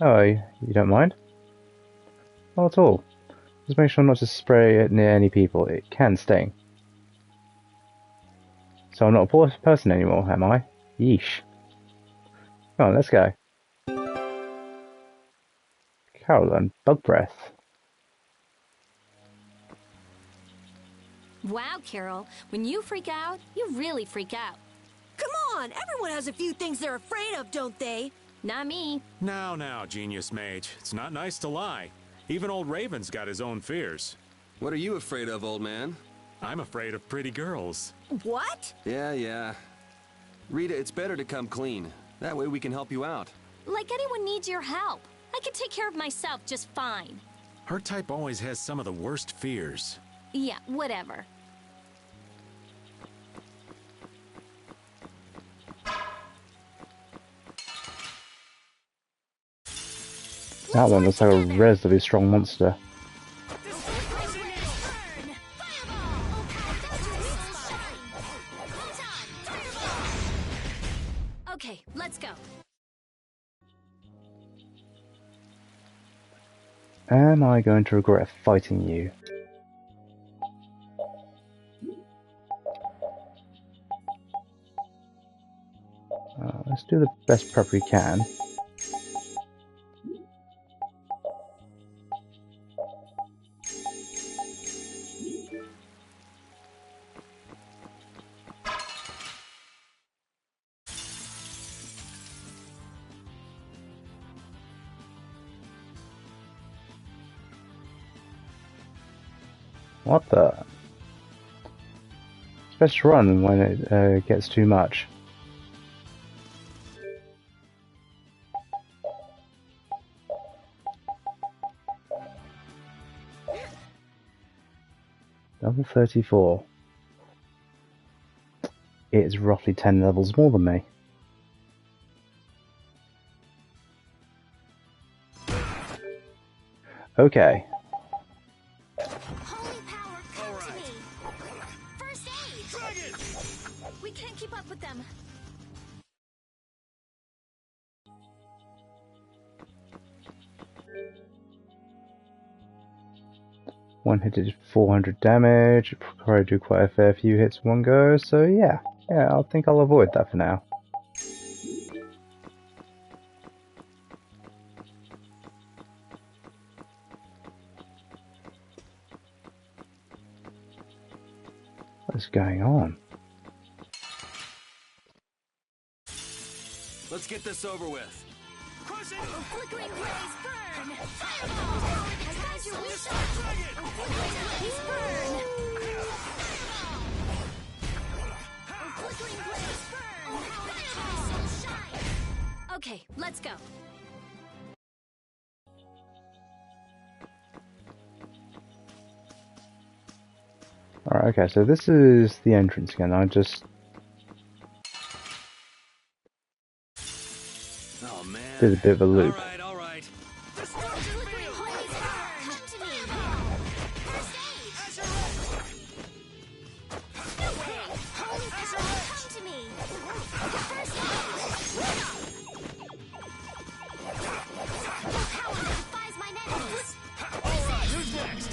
Oh, you don't mind? Not at all. Just make sure not to spray it near any people. It can sting. So I'm not a poor person anymore, am I? Yeesh. Come on, let's go. Carol and bug breath. Wow, Carol. When you freak out, you really freak out. Come on, everyone has a few things they're afraid of, don't they? Not me. Now, Genius Mage. It's not nice to lie. Even old Raven's got his own fears. What are you afraid of, old man? I'm afraid of pretty girls. What? Yeah. Rita, it's better to come clean. That way we can help you out. Like anyone needs your help. I can take care of myself just fine. Her type always has some of the worst fears. Yeah, whatever. That one looks like a relatively strong monster. Okay, let's go. Am I going to regret fighting you? Let's do the best prep we can. What the? It's best to run when it gets too much. Level 34. It's roughly 10 levels more than me. Okay. Holy power, come to me! First aid! We can't keep up with them. One hit did 400 damage. Probably do quite a fair few hits in one go. So yeah, I think I'll avoid that for now. What's going on? Let's get this over with. Flickering blaze burn! Fireball! As your wish, flickering blaze burn! Flickering blaze burn! Fireball! Shine! Okay, let's go. Alright, okay, so this is the entrance again. I just did a bit of a loop. All right. Flickering blaze burn! To me! First aid! No way! Holy power, come to me! First aid! Power defies my enemies! Alright, who's next?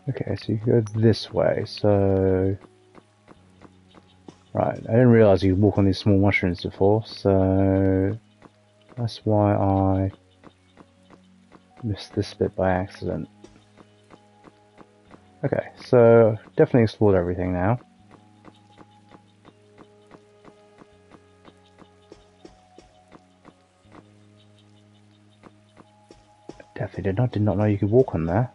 Okay, so you go this way, so... Right, I didn't realise you could walk on these small mushrooms before, so... That's why I missed this bit by accident. Okay, so definitely explored everything now. Definitely did not know you could walk on there.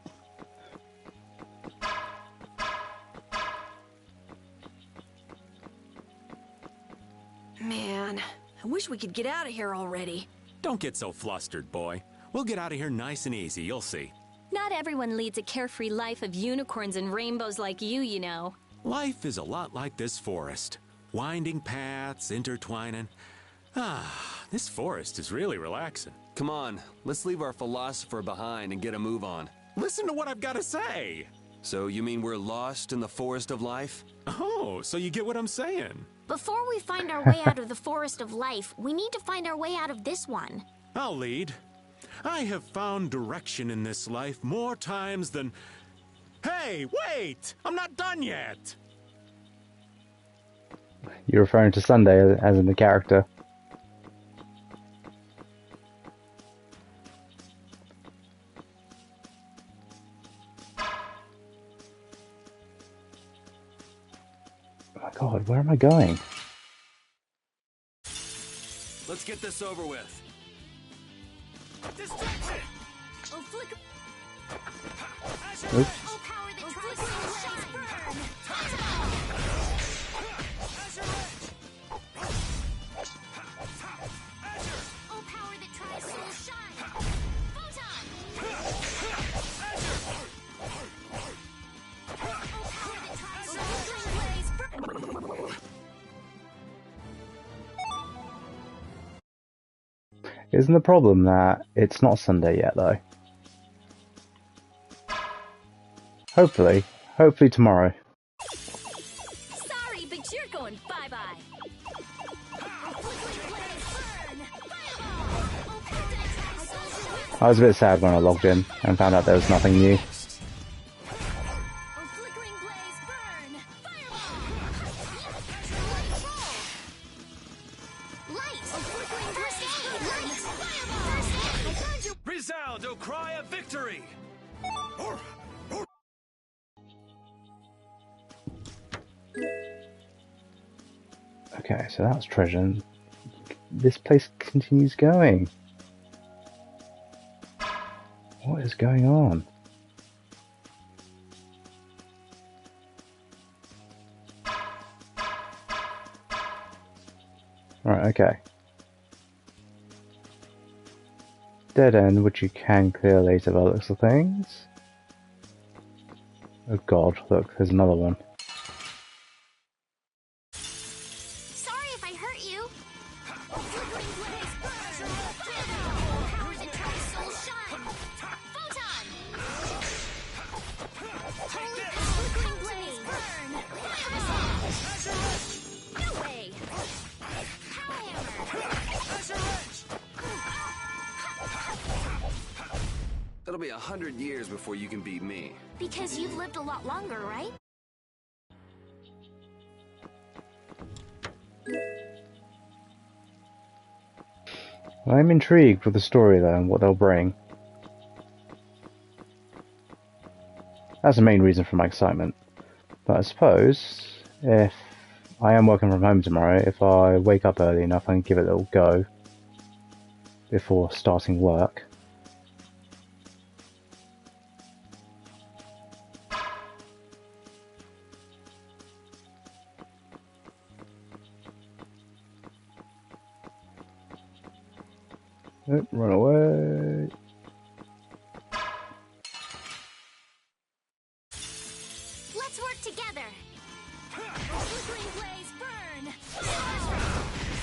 Man, I wish we could get out of here already. Don't get so flustered, boy. We'll get out of here nice and easy, you'll see. Not everyone leads a carefree life of unicorns and rainbows like you know. Life is a lot like this forest. Winding paths, intertwining. This forest is really relaxing. Come on, let's leave our philosopher behind and get a move on. Listen to what I've got to say. So you mean we're lost in the forest of life? Oh, so you get what I'm saying. Before we find our way out of the forest of life, we need to find our way out of this one. I'll lead. I have found direction in this life more times than... Hey, wait! I'm not done yet! You're referring to Sunday as in the character. Oh my god, where am I going? Let's get this over with. Distraction! Oh, flicker! Oops. Oh, power that tries to burn! Oh, power that tries to shine! Photon! Oh, power that tries to blaze! Isn't the problem that it's not Sunday yet, though? Hopefully tomorrow. Sorry, but you're going bye-bye. I was a bit sad when I logged in and found out there was nothing new. Resound, O cry of victory! Okay, so that's treasure. And this place continues going. What is going on? Right, okay. Dead end, which you can clear later by the looks of things. Oh god, look, there's another one. Sorry if I hurt you. It'll be 100 years before you can beat me. Because you've lived a lot longer, right? I'm intrigued with the story though and what they'll bring. That's the main reason for my excitement. But I suppose if I am working from home tomorrow, if I wake up early enough, I can give it a little go before starting work. Oh, run away. Let's work together. Oh, flickering blaze, burn!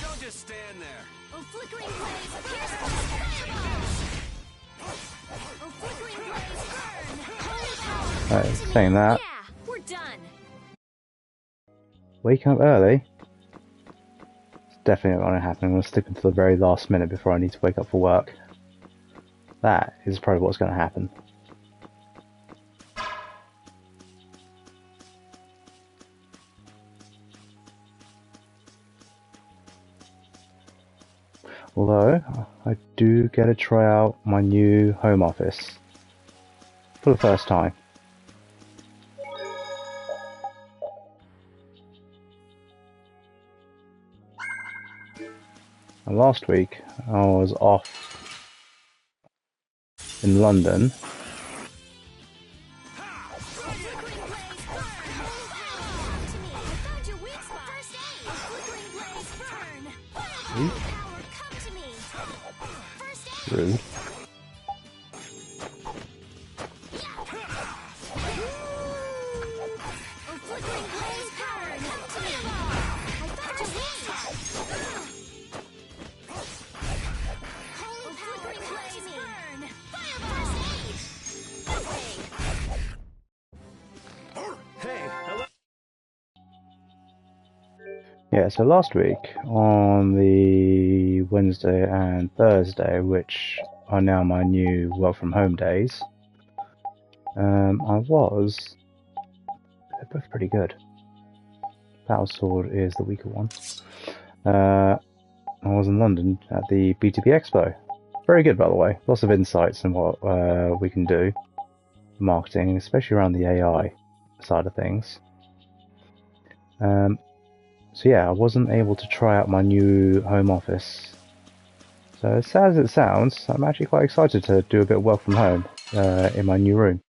Don't just stand there. Oh, flickering blaze, burn! Oh, flickering blaze, burn! Holy power! Saying that. Yeah, we're done. Waking up early? It's definitely not going to happen. I'm going to stick until the very last minute before I need to wake up for work. That is probably what's going to happen. Although, I do get to try out my new home office for the first time. And last week, I was off in London. Rude. Yeah, so last week, on the Wednesday and Thursday, which are now my new work from home days, they're both pretty good. Battle Sword is the weaker one. I was in London at the B2B Expo. Very good, by the way. Lots of insights on what we can do. Marketing, especially around the AI side of things. So yeah, I wasn't able to try out my new home office. So as sad as it sounds, I'm actually quite excited to do a bit of work from home in my new room.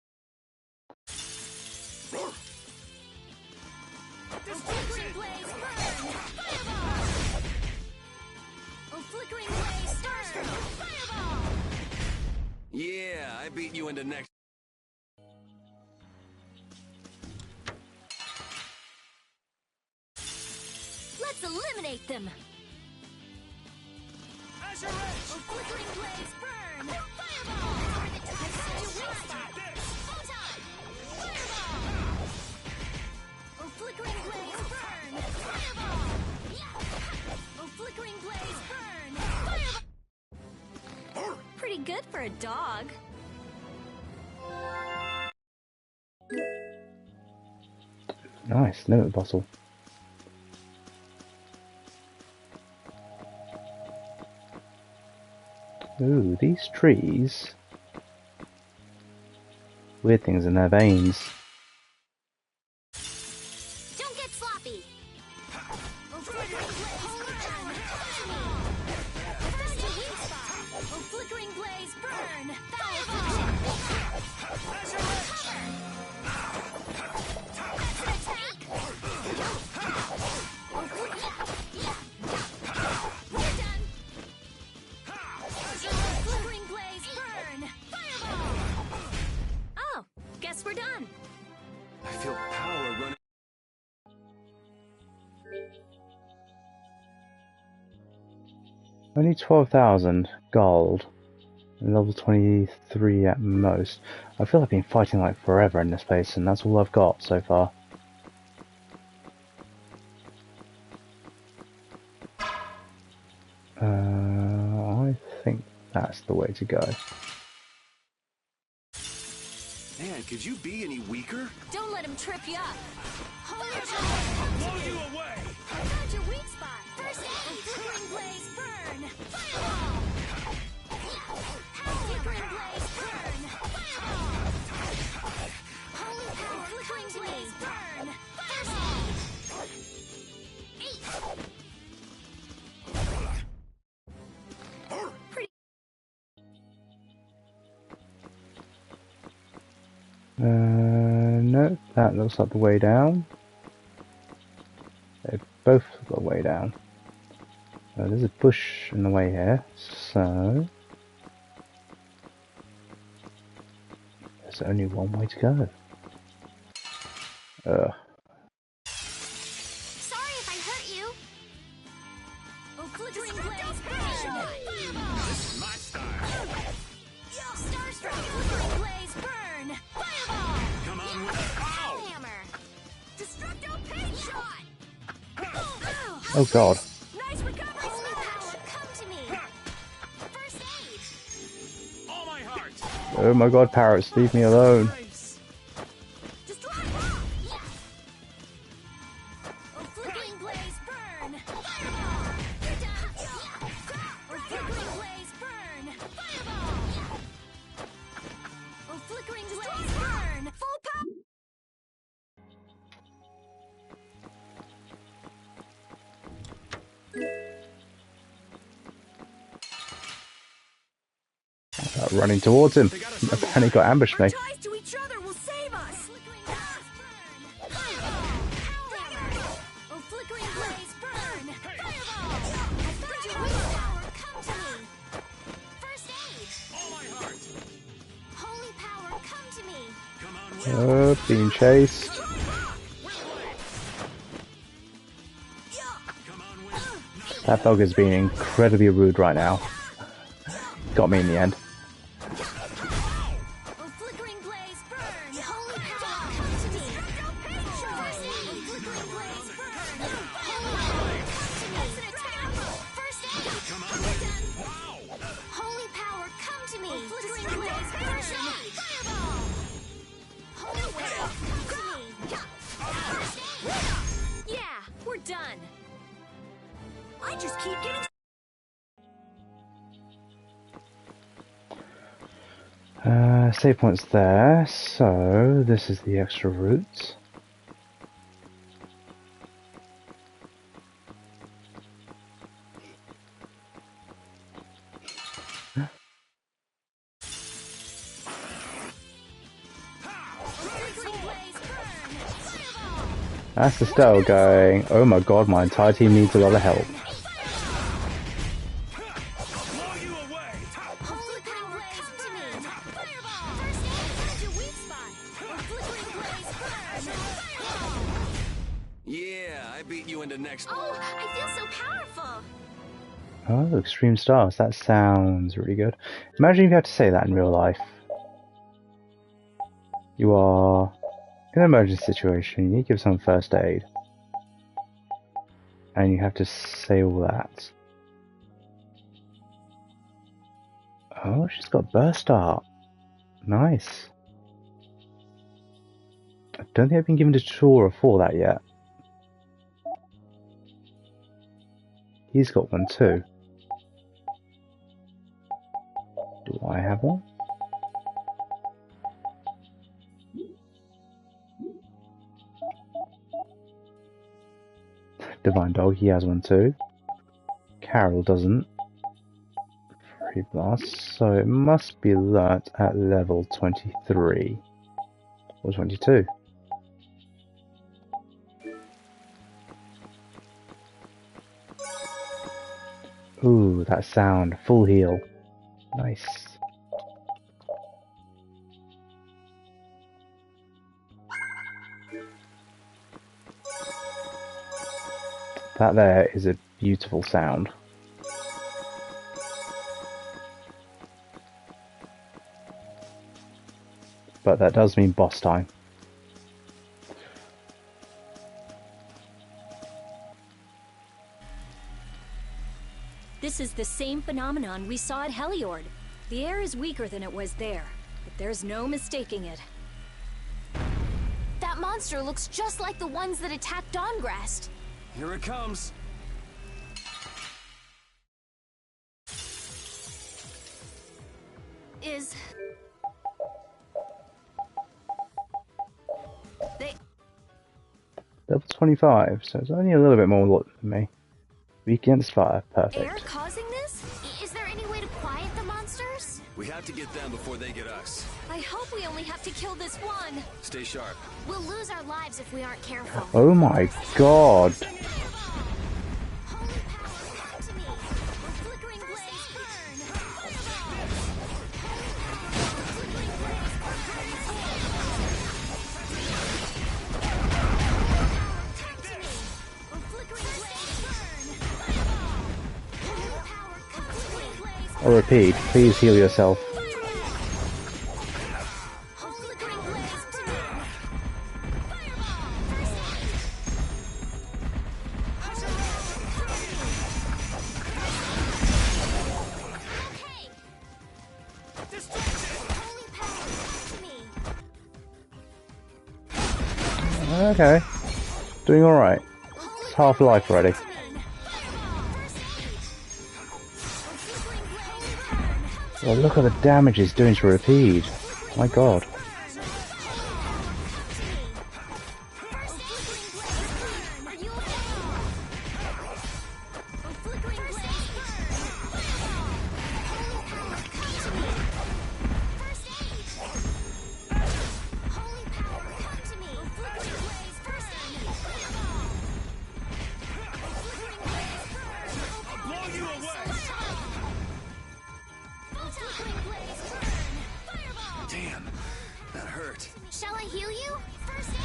Yeah, I beat you into next. Let's eliminate them. As you're ready. Oh, flickering blaze, burn! Fireball! I got you, weak spot! Photon! Fireball! Oh, flickering blaze, burn! Fireball! Oh, flickering blaze, burn! Fireball! Pretty good for a dog. Nice, limit bottle. Ooh, these trees. Weird things in their veins. Don't get sloppy. Oh, flickering blaze, burn! First a weak spot. Oh, flickering blaze, burn! Foul function. That's an attack. Oh, we're done. Flickering blaze, burn! Fireball! Oh, guess we're done. I feel power running. Only 12,000 gold. Level 23 at most. I feel I've been fighting like forever in this place, and that's all I've got so far. I think that's the way to go. could you be any weaker? Don't let him trip you up. Holy Blow you away! I found your weak spot. First aid. Flickering blaze, burn. Fireball. Flickering blaze, burn. Fireball. Holy power, flickering blaze, burn. Fireball. No, that looks like the way down. They both look like the way down. There's a bush in the way here, so there's only one way to go. Sorry if I hurt you. Oh, flickering blaze, burn. Fireball. This is my style. Starstruck, flickering blaze, burn. Fireball. Come on with it. Ow! Hammer. Destructo paint shot. Oh god. Nice recovery, Smash. Come to me. First aid. All my heart. Oh my god, parrots, leave me alone. Destroy rock. Yes. Oh, flickering blaze, burn. Fireball. You're done. Oh, flickering blaze, burn. Fireball. Oh, flickering blaze, burn. Full power. Running towards him, and he got ambushed me. Ties to each other will save us. Oh, flickering blaze, burn. Fireball. I found your willpower. Come to me. First aid. All my heart. Holy power, come to me. Come on, Being chased. That dog is being incredibly rude right now. Got me in the end. Oh, flickering blaze, burn. Holy power, come to me. First aid. Oh, flickering blaze, burn. Holy power, come to me. First aid. Come on with it. Holy power, come to me. Oh, flickering blaze, burn. Fireball. Holy power, come to me. First aid. Yeah, we're done. I just keep getting... Save points there, so this is the extra route. That's the style going, oh my god, my entire team needs a lot of help. Oh, I feel so powerful. Oh, extreme stars, that sounds really good. Imagine if you had to say that in real life. You are in an emergency situation, you need to give someone first aid. And you have to say all that. Oh, she's got burst art. Nice. I don't think I've been given a tutorial for that yet. He's got one too. Do I have one? Divine Dog, he has one too. Carol doesn't. Free Blast, so it must be learnt at level 23. Or 22. Ooh, that sound. Full heal. Nice. That there is a beautiful sound. But that does mean boss time. This is the same phenomenon we saw at Heliord. The air is weaker than it was there, but there's no mistaking it. monster looks just like the ones that attacked Dahngrest. Here it comes. Level 25, so it's only a little bit more luck than me. Weak against fire, Air perfect. causing this? Is there any way to quiet the monsters? We have to get them before they get us. I hope we only have to kill this one. Stay sharp. We'll lose our lives if we aren't careful. Oh my god! I repeat, please heal yourself. Okay, doing alright. It's half life already. Oh, look at the damage it's doing to Repeat. My god. Damn, that hurt. Shall I heal you? First aid.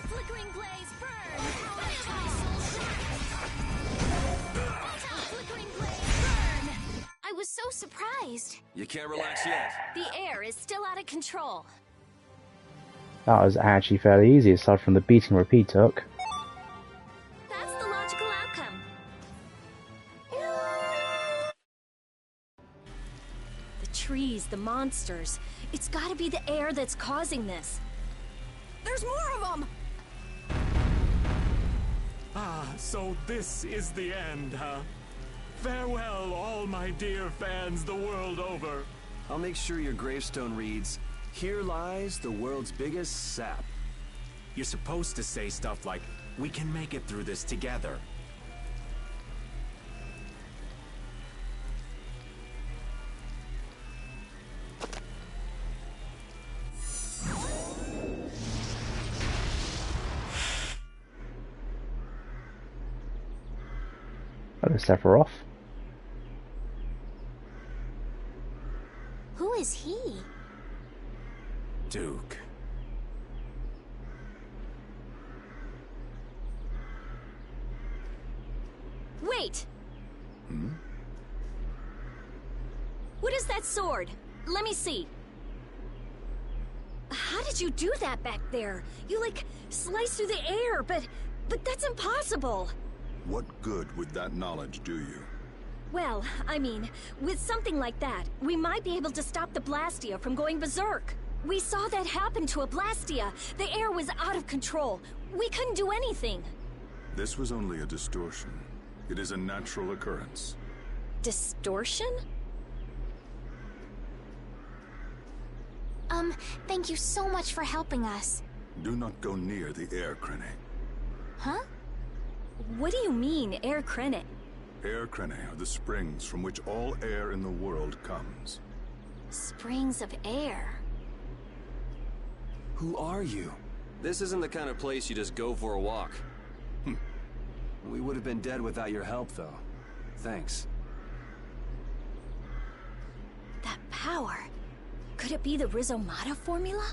Flickering blaze burn. Flickering blaze burn. I was so surprised. You can't relax yet. The air is still out of control. That was actually fairly easy aside from the beating Repeat took. That's the logical outcome. The trees, the monsters. It's gotta be the air that's causing this. There's more of them! Ah, so this is the end, huh? Farewell, all my dear fans the world over. I'll make sure your gravestone reads, "Here lies the world's biggest sap." You're supposed to say stuff like, "We can make it through this together." Hello, Sephiroth. Who is he? Duke. Wait! Hmm? What is that sword? Let me see. How did you do that back there? You, like, sliced through the air, but that's impossible. What good would that knowledge do you? Well, I mean, with something like that, we might be able to stop the Blastia from going berserk. We saw that happen to a Blastia. The air was out of control. We couldn't do anything. This was only a distortion. It is a natural occurrence. Distortion? Thank you so much for helping us. Do not go near the air crene. Huh? What do you mean, air crene? Air crene are the springs from which all air in the world comes. Springs of air. Who are you? This isn't the kind of place you just go for a walk. We would have been dead without your help, though. Thanks. That power. Could it be the Rizomata formula?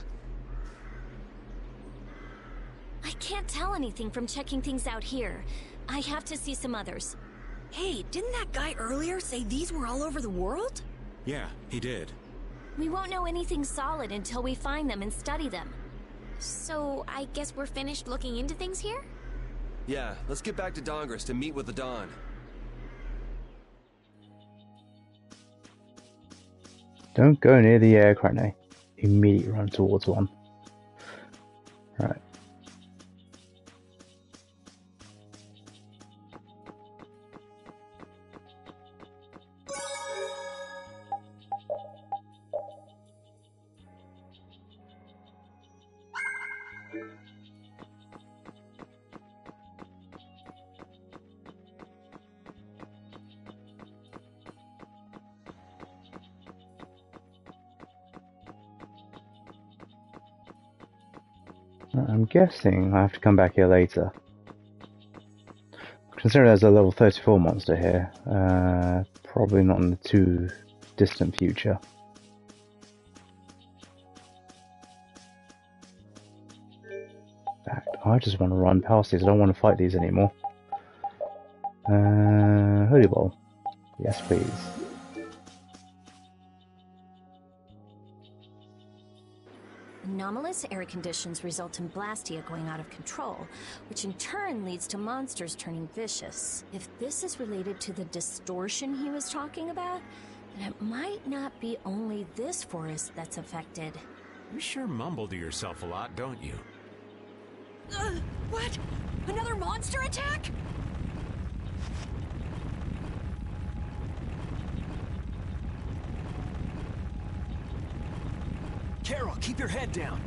I can't tell anything from checking things out here. I have to see some others. Hey, didn't that guy earlier say these were all over the world? Yeah, he did. We won't know anything solid until we find them and study them. So, I guess we're finished looking into things here? Yeah, let's get back to Dahngrest and meet with the Dawn. Don't go near the air crane. Immediately run towards one. Right. I'm guessing I have to come back here later. Considering there's a level 34 monster here, probably not in the too distant future. In fact, I just want to run past these, I don't want to fight these anymore. Holy ball. Yes, please. Anomalous air conditions result in Blastia going out of control, which in turn leads to monsters turning vicious. If this is related to the distortion he was talking about, then it might not be only this forest that's affected. You sure mumble to yourself a lot, don't you? What? Another monster attack? Carol, keep your head down.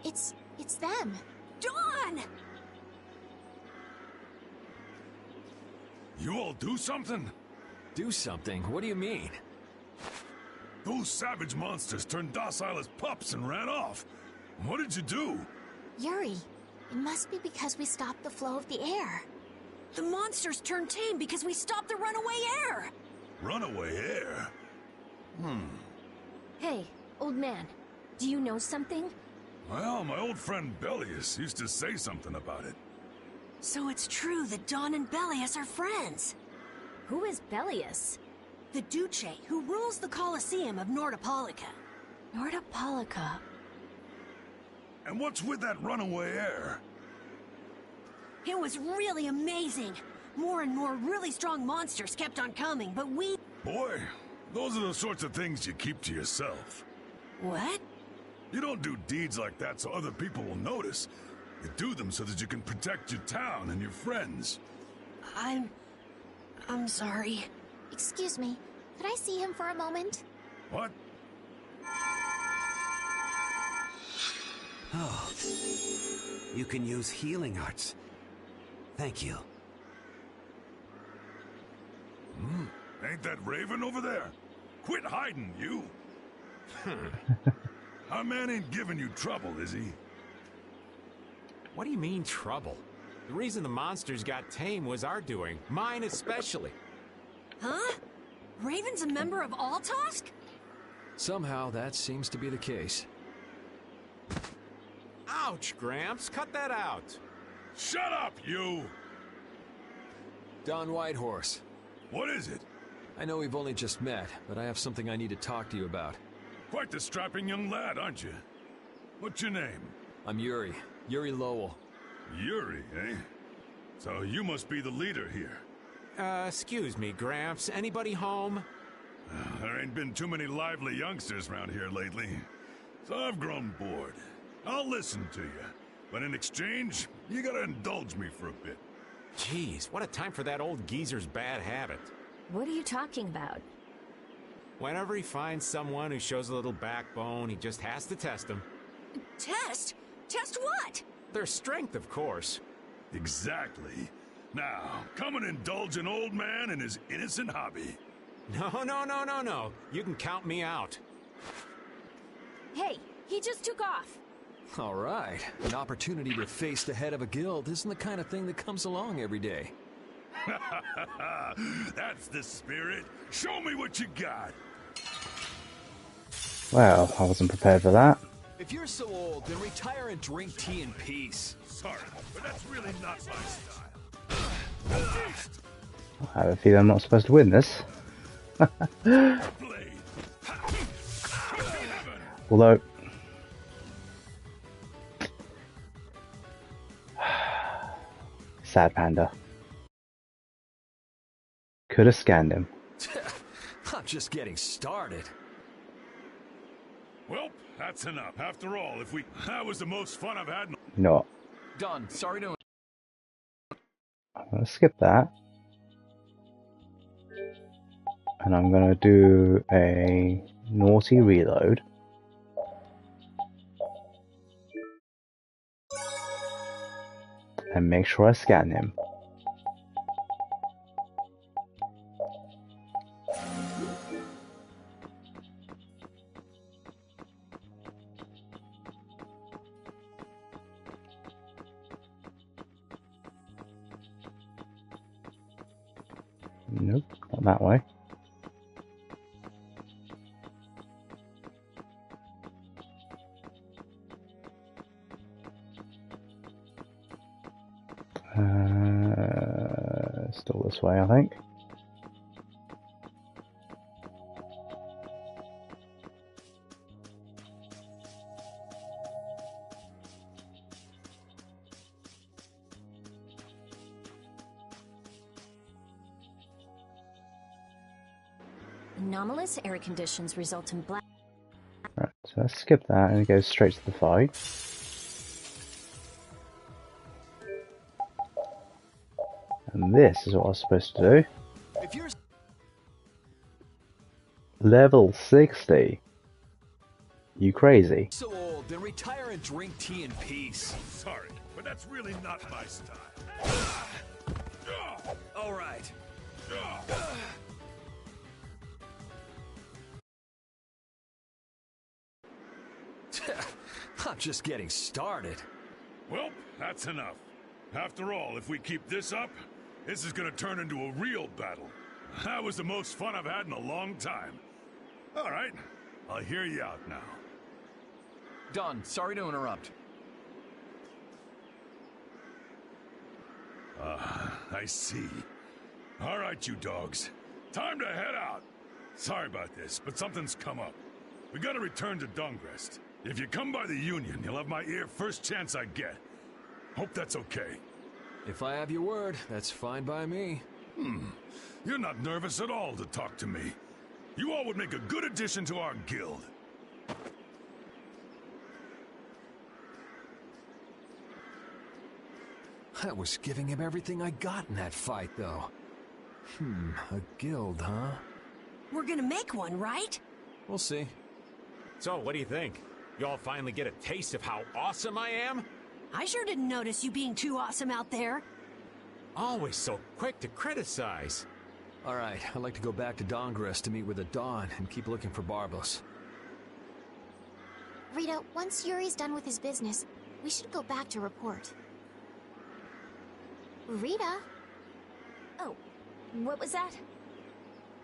It's them. Dawn! You all do something? Do something? What do you mean? Those savage monsters turned docile as pups and ran off. What did you do? Yuri, it must be because we stopped the flow of the air. The monsters turned tame because we stopped the runaway air! Runaway air? Hey, old man, do you know something? Well, my old friend Bellius used to say something about it. So it's true that Dawn and Bellius are friends. Who is Bellius? The Duce, who rules the Colosseum of Nordopolica. Nordopolica. And what's with that runaway air? It was really amazing. More and more really strong monsters kept on coming, but we... Boy, those are the sorts of things you keep to yourself. What? You don't do deeds like that so other people will notice. You do them so that you can protect your town and your friends. I'm sorry. Excuse me, could I see him for a moment? What? Oh, you can use healing arts. Thank you. Ain't that Raven over there? Quit hiding, you! Our man ain't giving you trouble, is he? What do you mean, trouble? The reason the monsters got tame was our doing. Mine especially. Huh? Raven's a member of Altosk? Somehow that seems to be the case. Ouch, Gramps, cut that out. Shut up, you! Don Whitehorse. What is it? I know we've only just met, but I have something I need to talk to you about. Quite the strapping young lad, aren't you? What's your name? I'm Yuri. Yuri Lowell. Yuri, eh? So you must be the leader here. Excuse me, Gramps. Anybody home? There ain't been too many lively youngsters around here lately. So I've grown bored. I'll listen to you. But in exchange, you gotta indulge me for a bit. Jeez, what a time for that old geezer's bad habit. What are you talking about? Whenever he finds someone who shows a little backbone, he just has to test them. Test? Test what? Their strength, of course. Exactly. Now, come and indulge an old man in his innocent hobby. No. You can count me out. Hey, he just took off. All right. An opportunity to face the head of a guild isn't the kind of thing that comes along every day. That's the spirit. Show me what you got. Well, I wasn't prepared for that. If you're so old, then retire and drink tea in peace. Sorry, but that's really not my style. I have a feeling I'm not supposed to win this. Although... Sad panda. could have scanned him. I'm just getting started. Well, that's enough. After all, that was the most fun I've had. You know what? Done. Sorry to... I'm going to skip that. And I'm going to do a naughty reload. And make sure I scan him. Nope, not that way. Still this way, I think. Anomalous air conditions result in black. Right, so let's skip that and go straight to the fight. And this is what I was supposed to do. If you're Level 60. You crazy? so old, then retire and drink tea in peace. Sorry, but that's really not my style. All right. I'm just getting started. Well, that's enough. After all, if we keep this up, this is gonna turn into a real battle. That was the most fun I've had in a long time. All right, I'll hear you out now. Done. Sorry to interrupt. I see. All right, you dogs. Time to head out. Sorry about this, but something's come up. We gotta return to Dahngrest. If you come by the Union, you'll have my ear first chance I get. Hope that's okay. If I have your word, that's fine by me. You're not nervous at all to talk to me. You all would make a good addition to our guild. I was giving him everything I got in that fight, though. A guild, huh? We're gonna make one, right? We'll see. So, what do you think? Y'all finally get a taste of how awesome I am? I sure didn't notice you being too awesome out there. Always so quick to criticize. All right, I'd like to go back to Dahngrest to meet with the Dawn and keep looking for Barbos. Rita, once Yuri's done with his business, we should go back to report. Rita? Oh, what was that?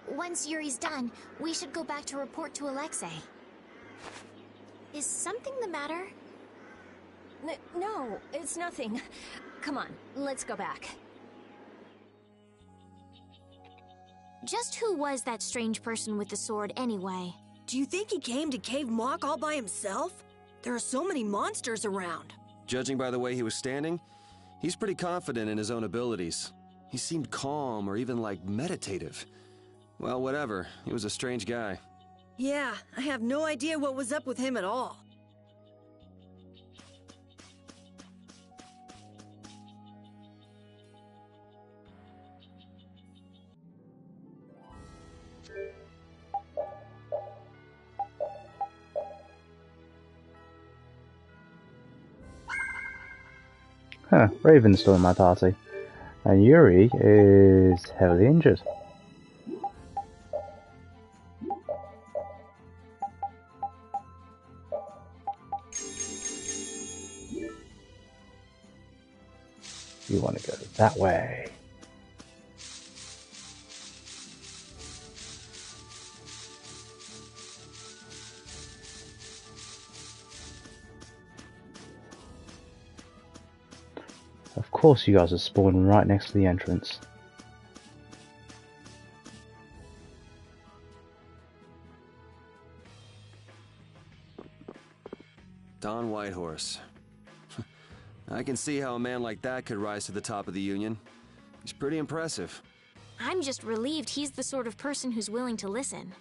Once Yuri's done, we should go back to report to Alexei. Is something the matter? No, it's nothing. Come on, let's go back. Just who was that strange person with the sword anyway? Do you think he came to Cave Mock all by himself? There are so many monsters around. Judging by the way he was standing, he's pretty confident in his own abilities. He seemed calm or even like meditative. Well, whatever. He was a strange guy. Yeah, I have no idea what was up with him at all. Huh, Raven's still in my party. And Yuri is heavily injured. You want to go that way. Of course you guys are spawning right next to the entrance. Don Whitehorse. I can see how a man like that could rise to the top of the Union. He's pretty impressive. I'm just relieved he's the sort of person who's willing to listen.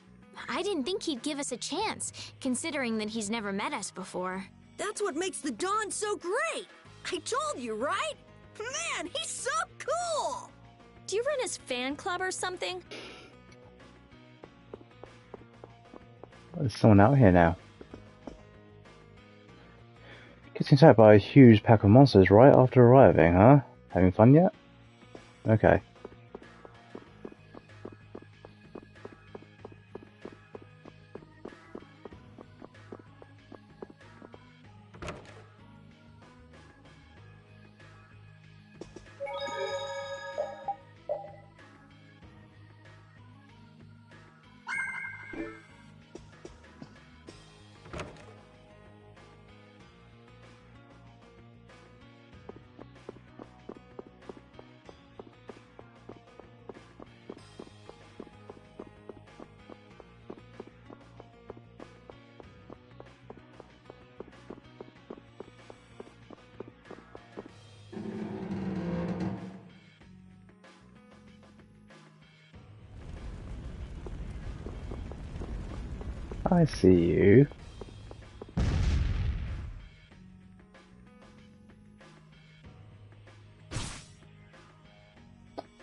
I didn't think he'd give us a chance, considering that he's never met us before. That's what makes the Dawn so great! I told you, right? Man, he's so cool! Do you run his fan club or something? There's someone out here now. Getting attacked by a huge pack of monsters right after arriving, huh? Having fun yet? Okay. I see you.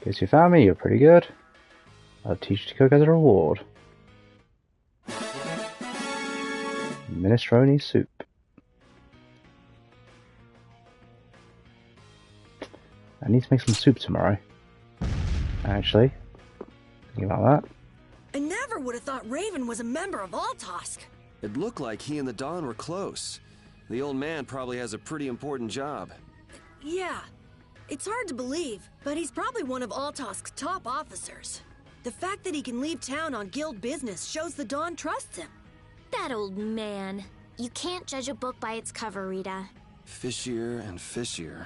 Guess you found me, you're pretty good. I'll teach you to cook as a reward. Minestrone soup. I need to make some soup tomorrow. Actually, thinking about that. I never would have thought Raven was a member of Altosk. It looked like he and the Dawn were close. The old man probably has a pretty important job. Yeah, it's hard to believe, but he's probably one of Altosk's top officers. The fact that he can leave town on guild business shows the Dawn trusts him. That old man. You can't judge a book by its cover, Rita. Fishier and fishier.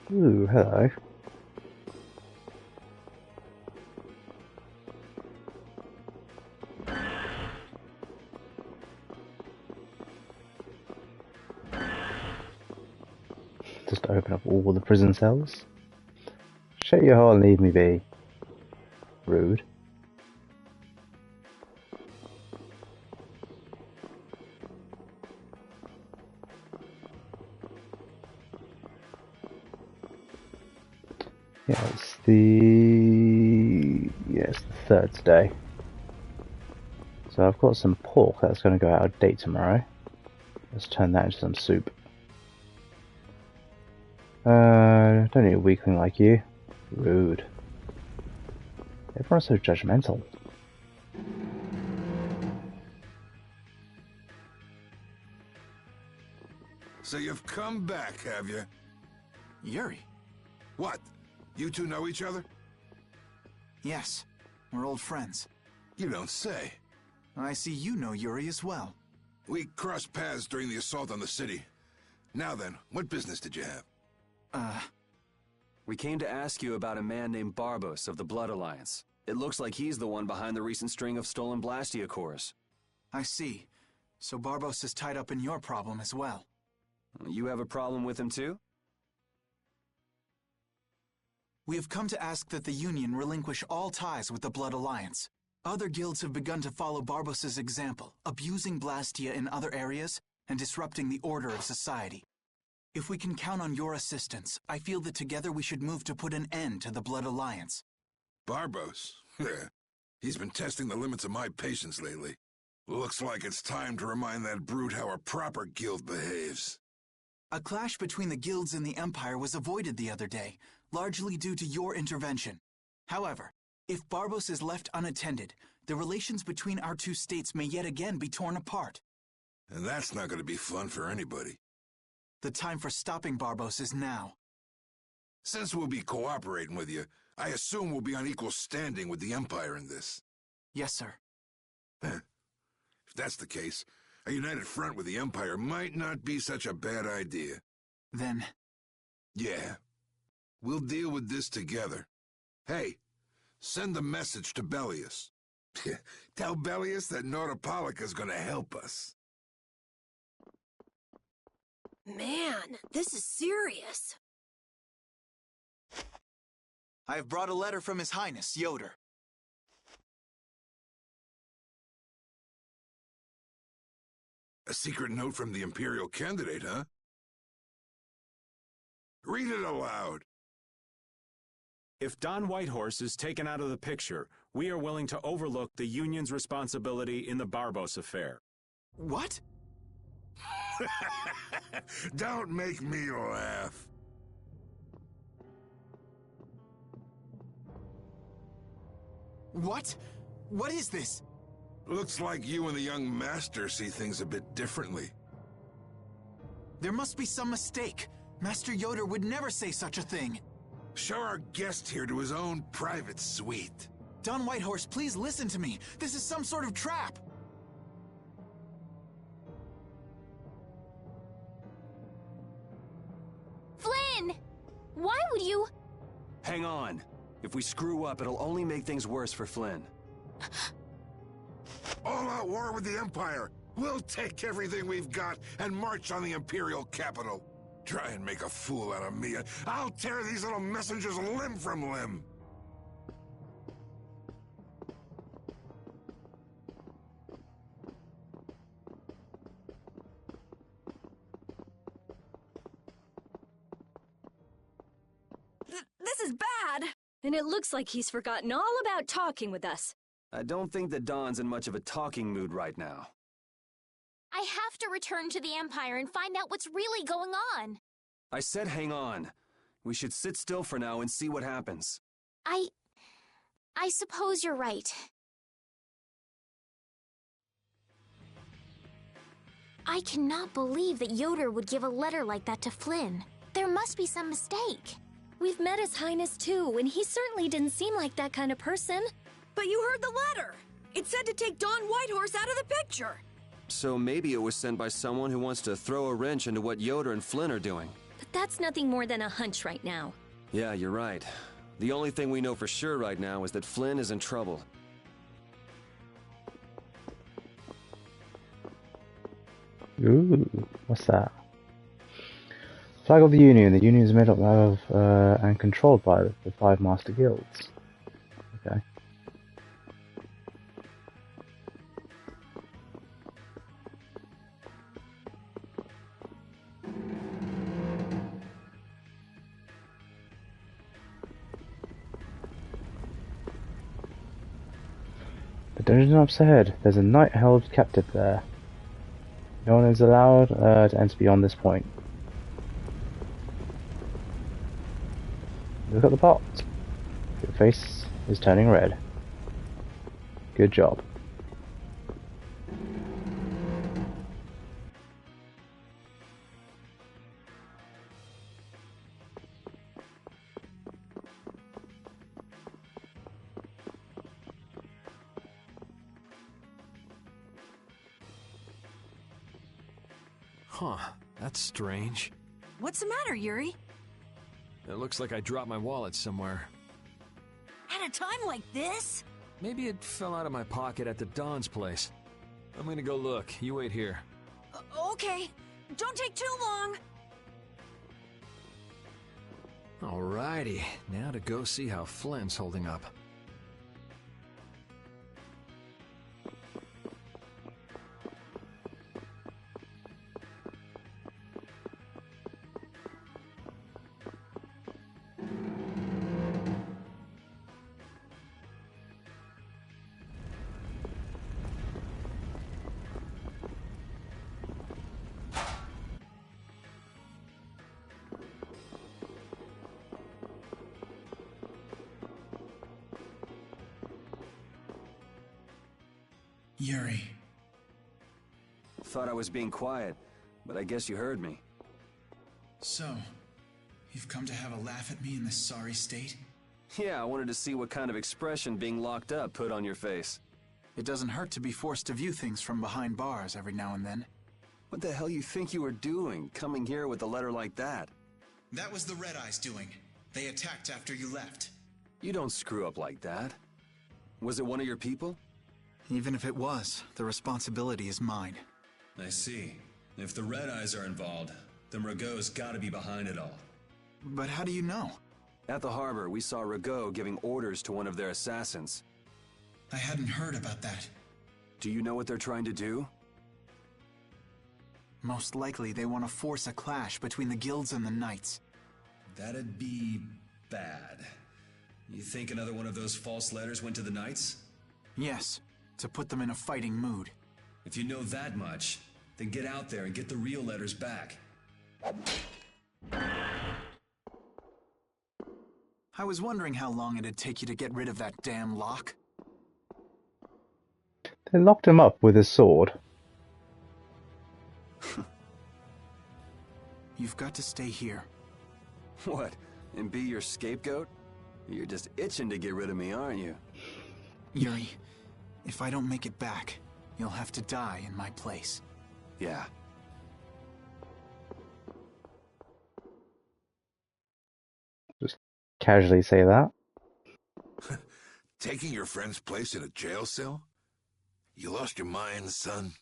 Ooh, hello. Just open up all the prison cells. Shut your hole and leave me be. Rude. Yeah, it's the third today. So I've got some pork that's going to go out of date tomorrow. Let's turn that into some soup. Don't need a weakling like you. Rude. Everyone's so judgmental. So you've come back, have you? Yuri. What? You two know each other? Yes, we're old friends. You don't say. I see you know Yuri as well. We crossed paths during the assault on the city. Now then, what business did you have? We came to ask you about a man named Barbos of the Blood Alliance. It looks like he's the one behind the recent string of stolen Blastia cores. I see. So Barbos is tied up in your problem as well. You have a problem with him too? We have come to ask that the Union relinquish all ties with the Blood Alliance. Other guilds have begun to follow Barbos' example, abusing Blastia in other areas and disrupting the order of society. If we can count on your assistance, I feel that together we should move to put an end to the Blood Alliance. Barbos? He's been testing the limits of my patience lately. Looks like it's time to remind that brute how a proper guild behaves. A clash between the guilds and the Empire was avoided the other day, largely due to your intervention. However, if Barbos is left unattended, the relations between our two states may yet again be torn apart. And that's not going to be fun for anybody. The time for stopping Barbos is now. Since we'll be cooperating with you, I assume we'll be on equal standing with the Empire in this. Yes, sir. If that's the case, a united front with the Empire might not be such a bad idea. Then... Yeah. We'll deal with this together. Hey, send a message to Bellius. Tell Bellius that Nordopolica's gonna help us. Man, this is serious. I have brought a letter from His Highness, Yoder. A secret note from the Imperial candidate, huh? Read it aloud. If Don Whitehorse is taken out of the picture, we are willing to overlook the Union's responsibility in the Barbos affair. What? Don't make me laugh. What? What is this? Looks like you and the young master see things a bit differently. There must be some mistake. Master Yoder would never say such a thing. Show our guest here to his own private suite. Don Whitehorse, please listen to me. This is some sort of trap. Flynn! Why would you... Hang on. If we screw up, it'll only make things worse for Flynn. All-out war with the Empire. We'll take everything we've got and march on the Imperial capital. Try and make a fool out of me, and I'll tear these little messengers limb from limb. This is bad! And it looks like he's forgotten all about talking with us. I don't think that Don's in much of a talking mood right now. I have to return to the Empire and find out what's really going on. I said hang on. We should sit still for now and see what happens. I suppose you're right. I cannot believe that Yoder would give a letter like that to Flynn. There must be some mistake. We've met His Highness too, and he certainly didn't seem like that kind of person. But you heard the letter! It said to take Don Whitehorse out of the picture! So maybe it was sent by someone who wants to throw a wrench into what Yoder and Flynn are doing. But that's nothing more than a hunch right now. Yeah, you're right. The only thing we know for sure right now is that Flynn is in trouble. Ooh, what's that? Flag of the Union. The Union is made up of and controlled by the 5 master guilds. Okay. The dungeon ups ahead. There's a knight held captive there. No one is allowed to enter beyond this point. Look at the pot. Your face is turning red. Good job. Huh, that's strange. What's the matter, Yuri? It looks like I dropped my wallet somewhere. At a time like this? Maybe it fell out of my pocket at the Don's place. I'm gonna go look. You wait here. Okay. Don't take too long. Alrighty, now to go see how Flynn's holding up. Yuri. Thought I was being quiet, but I guess you heard me. So, you've come to have a laugh at me in this sorry state? Yeah, I wanted to see what kind of expression being locked up put on your face. It doesn't hurt to be forced to view things from behind bars every now and then. What the hell you think you were doing, coming here with a letter like that? That was the Red Eyes doing. They attacked after you left. You don't screw up like that. Was it one of your people? Even if it was, the responsibility is mine. I see. If the Red Eyes are involved, Then Rago's gotta be behind it all. But how do you know? At the harbor, we saw Rago giving orders to one of their assassins. I hadn't heard about that. Do you know what they're trying to do? Most likely they want to force a clash between the guilds and the knights. That'd be bad. You think another one of those false letters went to the knights? Yes, to put them in a fighting mood. If you know that much, then get out there and get the real letters back. I was wondering how long it'd take you to get rid of that damn lock. They locked him up with his sword. You've got to stay here. What? And be your scapegoat? You're just itching to get rid of me, aren't you? Yuri, if I don't make it back, you'll have to die in my place. Yeah. Just casually say that. Taking your friend's place in a jail cell? You lost your mind, son?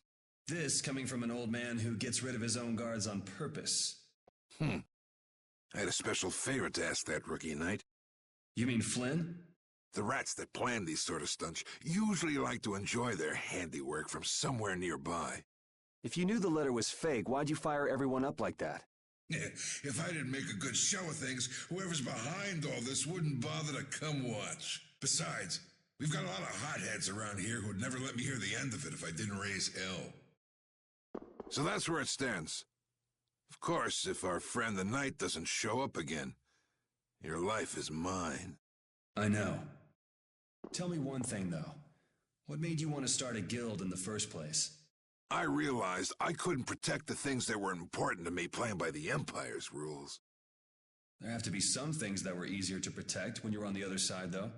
This coming from an old man who gets rid of his own guards on purpose. I had a special favor to ask that rookie knight. You mean Flynn? The rats that plan these sort of stunts usually like to enjoy their handiwork from somewhere nearby. If you knew the letter was fake, why'd you fire everyone up like that? If I didn't make a good show of things, whoever's behind all this wouldn't bother to come watch. Besides, we've got a lot of hotheads around here who'd never let me hear the end of it if I didn't raise hell. So that's where it stands. Of course, if our friend the knight doesn't show up again, your life is mine. I know. Tell me one thing, though. What made you want to start a guild in the first place? I realized I couldn't protect the things that were important to me playing by the Empire's rules. There have to be some things that were easier to protect when you're on the other side, though.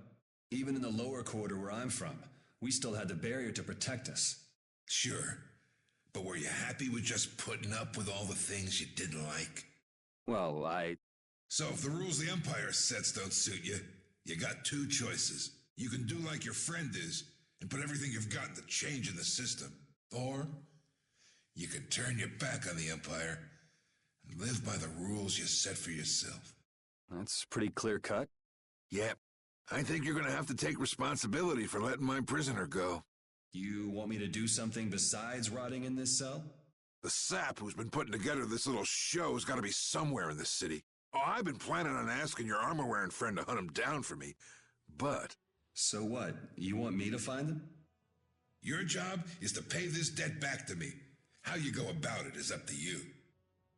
Even in the lower quarter where I'm from, we still had the barrier to protect us. Sure. But were you happy with just putting up with all the things you didn't like? Well, So if the rules the Empire sets don't suit you, you got two choices. You can do like your friend is, and put everything you've got to change in the system. Or, you can turn your back on the Empire and live by the rules you set for yourself. That's pretty clear-cut. Yep. I think you're gonna have to take responsibility for letting my prisoner go. You want me to do something besides rotting in this cell? The sap who's been putting together this little show's gotta be somewhere in this city. Oh, I've been planning on asking your armor-wearing friend to hunt him down for me, but... So what? You want me to find them? Your job is to pay this debt back to me. How you go about it is up to you.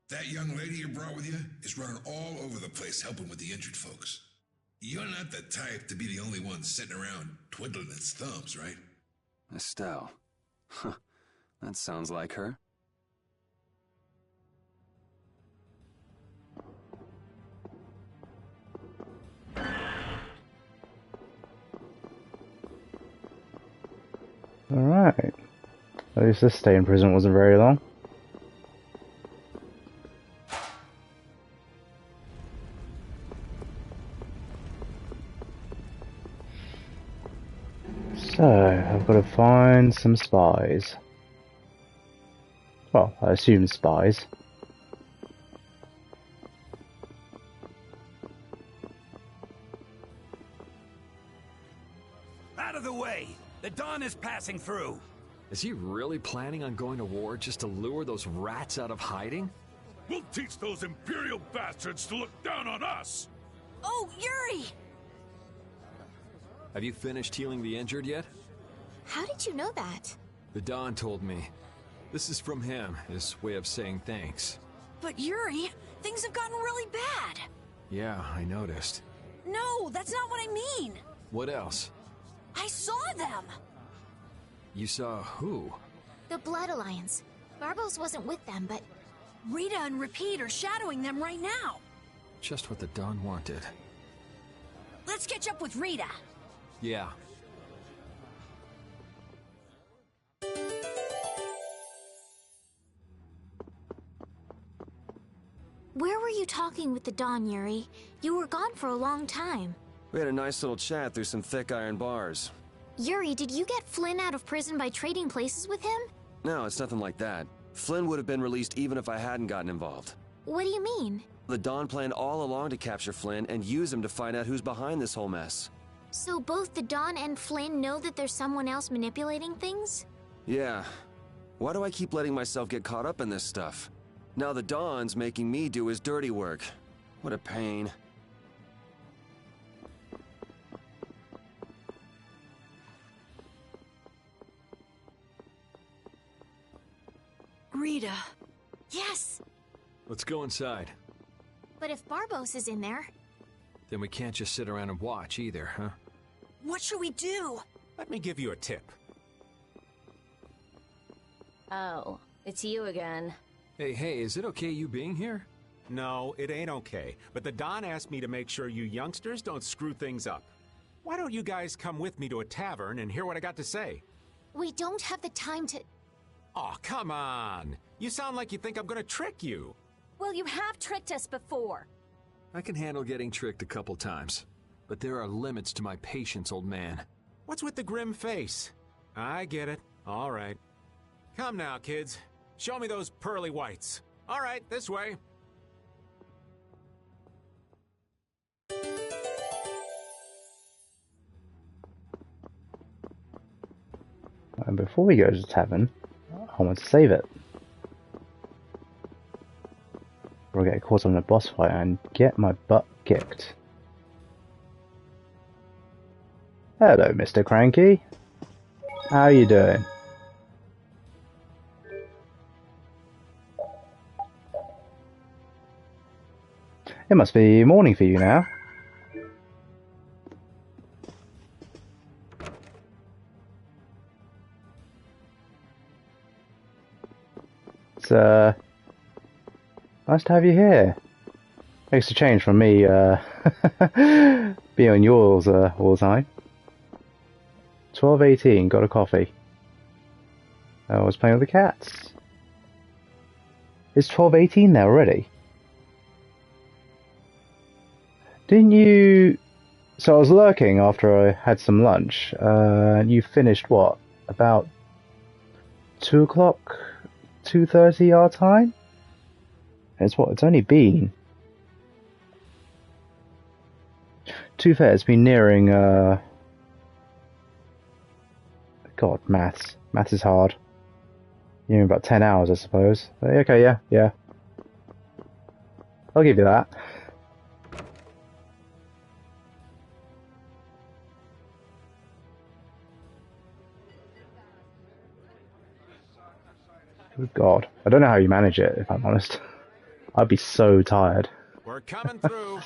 That young lady you brought with you is running all over the place helping with the injured folks. You're not the type to be the only one sitting around twiddling its thumbs, right? Estelle. Huh. That sounds like her. Alright. At least this stay in prison wasn't very long. So, I've got to find some spies. Well, I assume spies. Out of the way! The Dawn is passing through! Is he really planning on going to war just to lure those rats out of hiding? We'll teach those Imperial bastards to look down on us! Oh, Yuri! Have you finished healing the injured yet? How did you know that? The Dawn told me. This is from him, his way of saying thanks. But Yuri, things have gotten really bad. Yeah, I noticed. No, that's not what I mean. What else? I saw them. You saw who? The Blood Alliance. Barbos wasn't with them, but... Rita and Repeat are shadowing them right now. Just what the Dawn wanted. Let's catch up with Rita. Yeah. Where were you talking with the Dawn, Yuri? You were gone for a long time. We had a nice little chat through some thick iron bars. Yuri, did you get Flynn out of prison by trading places with him? No, it's nothing like that. Flynn would have been released even if I hadn't gotten involved. What do you mean? The Dawn planned all along to capture Flynn and use him to find out who's behind this whole mess. So both the Dawn and Flynn know that there's someone else manipulating things? Yeah. Why do I keep letting myself get caught up in this stuff? Now the Dawn's making me do his dirty work. What a pain. Rita. Yes! Let's go inside. But if Barbos is in there... Then we can't just sit around and watch either, huh? What should we do? Let me give you a tip. Oh, it's you again. Hey, is it okay you being here? No, it ain't okay. But the Don asked me to make sure you youngsters don't screw things up. Why don't you guys come with me to a tavern and hear what I got to say? We don't have the time to... Oh, come on. You sound like you think I'm gonna trick you. Well, you have tricked us before. I can handle getting tricked a couple times. But there are limits to my patience, old man. What's with the grim face? I get it. All right. Come now, kids. Show me those pearly whites. All right, this way. And before we go to the tavern, I want to save it. Or get caught on a boss fight and get my butt kicked. Hello, Mr. Cranky. How you doing? It must be morning for you now. It's nice to have you here. Makes a change from me being on yours all the time. 12:18, got a coffee. I was playing with the cats. It's 12:18 now already. Didn't you... So I was lurking after I had some lunch. You finished what? About 2 o'clock? 2:30 our time? It's what? It's only been... To be fair, it's been nearing... God, maths. Maths is hard. You know, about 10 hours, I suppose. Okay, yeah. I'll give you that. Good God. I don't know how you manage it, if I'm honest. I'd be so tired. We're coming through.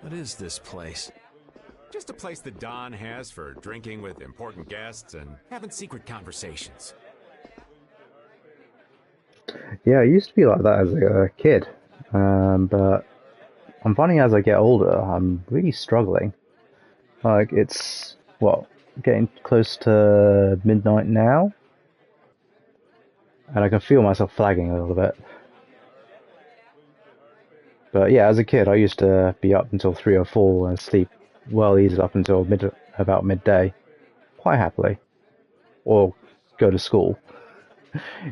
What is this place? Just a place the Don has for drinking with important guests and having secret conversations. Yeah, I used to be like that as a kid. But I'm finding as I get older, I'm really struggling. Like, it's, what, getting close to midnight now? And I can feel myself flagging a little bit. But yeah, as a kid, I used to be up until 3 or 4 and sleep well easy up until about midday. Quite happily. Or go to school,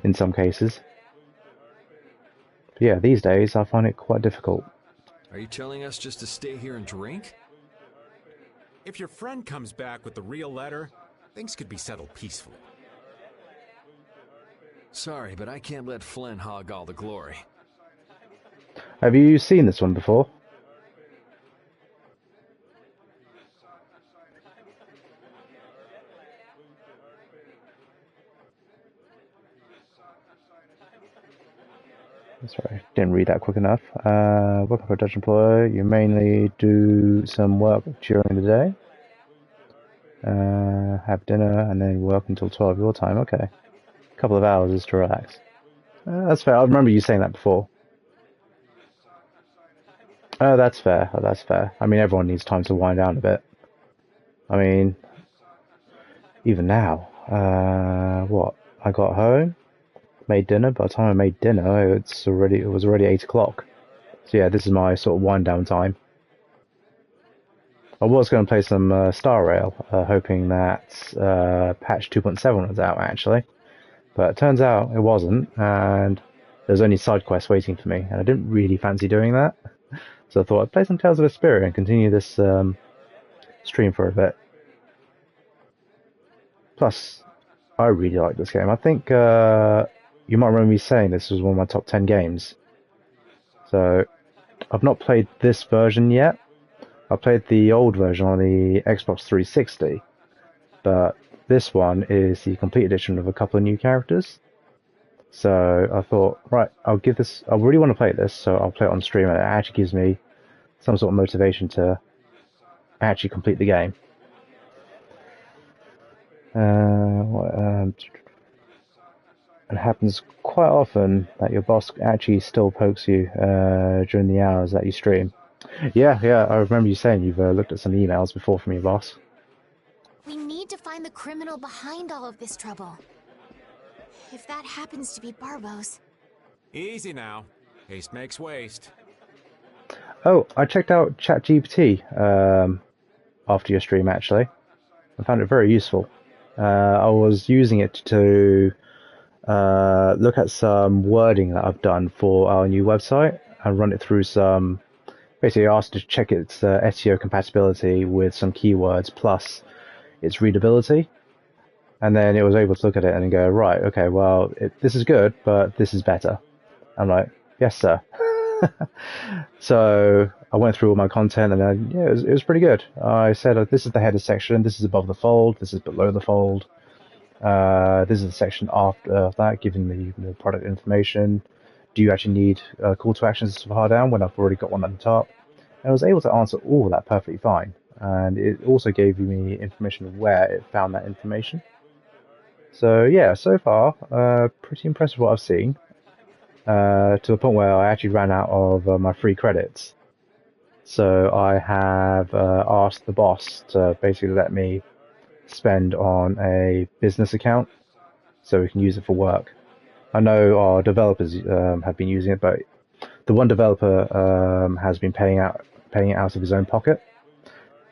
in some cases. But yeah, these days, I find it quite difficult. Are you telling us just to stay here and drink? If your friend comes back with the real letter, things could be settled peacefully. Sorry, but I can't let Flynn hog all the glory. Have you seen this one before? Sorry, didn't read that quick enough. Welcome for a Dutch employer. You mainly do some work during the day. Have dinner and then work until 12 your time. Okay. A couple of hours is to relax. That's fair. I remember you saying that before. Oh, that's fair. Oh, that's fair. I mean, everyone needs time to wind down a bit. I mean, even now. What? I got home, made dinner. By the time I made dinner, it was already 8 o'clock. So yeah, this is my sort of wind down time. I was going to play some Star Rail, hoping that patch 2.7 was out actually, but it turns out it wasn't, and there's only side quests waiting for me, and I didn't really fancy doing that, so I thought I'd play some Tales of Vesperia and continue this stream for a bit. Plus, I really like this game. I think you might remember me saying this was one of my top 10 games. So, I've not played this version yet. I played the old version on the Xbox 360, but this one is the complete edition with a couple of new characters. So I thought, right, I really want to play this, so I'll play it on stream, and it actually gives me some sort of motivation to actually complete the game. It happens quite often that your boss actually still pokes you during the hours that you stream. Yeah, I remember you saying you've looked at some emails before from your boss. We need to find the criminal behind all of this trouble. If that happens to be Barbos. Easy now. Haste makes waste. Oh, I checked out ChatGPT after your stream, actually. I found it very useful. I was using it to look at some wording that I've done for our new website and run it through some... Basically, I asked to check its SEO compatibility with some keywords plus its readability. And then it was able to look at it and go, right, okay, well, this is good, but this is better. I'm like, yes, sir. So I went through all my content, and then, yeah, it was pretty good. I said, this is the header section, this is above the fold, this is below the fold. This is the section after that, giving the product information. Do you actually need call to actions far down when I've already got one at the top? And I was able to answer all of that perfectly fine. And it also gave me information of where it found that information. So yeah, so far, pretty impressed with what I've seen. To the point where I actually ran out of my free credits. So I have asked the boss to basically let me spend on a business account so we can use it for work. I know our developers have been using it, but the one developer has been paying it out of his own pocket.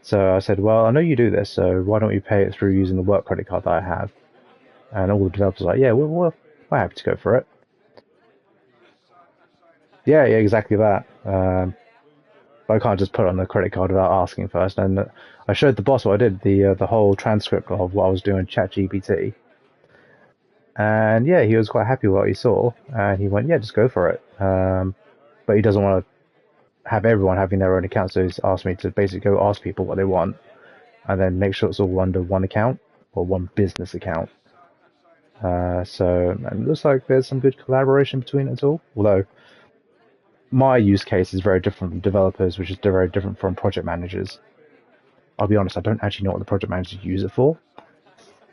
So I said, well, I know you do this, so why don't you pay it through using the work credit card that I have? And all the developers are like, yeah, we're happy to go for it. Yeah, exactly that. But I can't just put it on the credit card without asking first. And I showed the boss what I did, the whole transcript of what I was doing in ChatGPT. And yeah, he was quite happy with what he saw. And he went, yeah, just go for it. But he doesn't want to have everyone having their own account, so he's asked me to basically go ask people what they want and then make sure it's all under one account or one business account. So it looks like there's some good collaboration between it all. Although my use case is very different from developers, which is very different from project managers. I'll be honest, I don't actually know what the project managers use it for.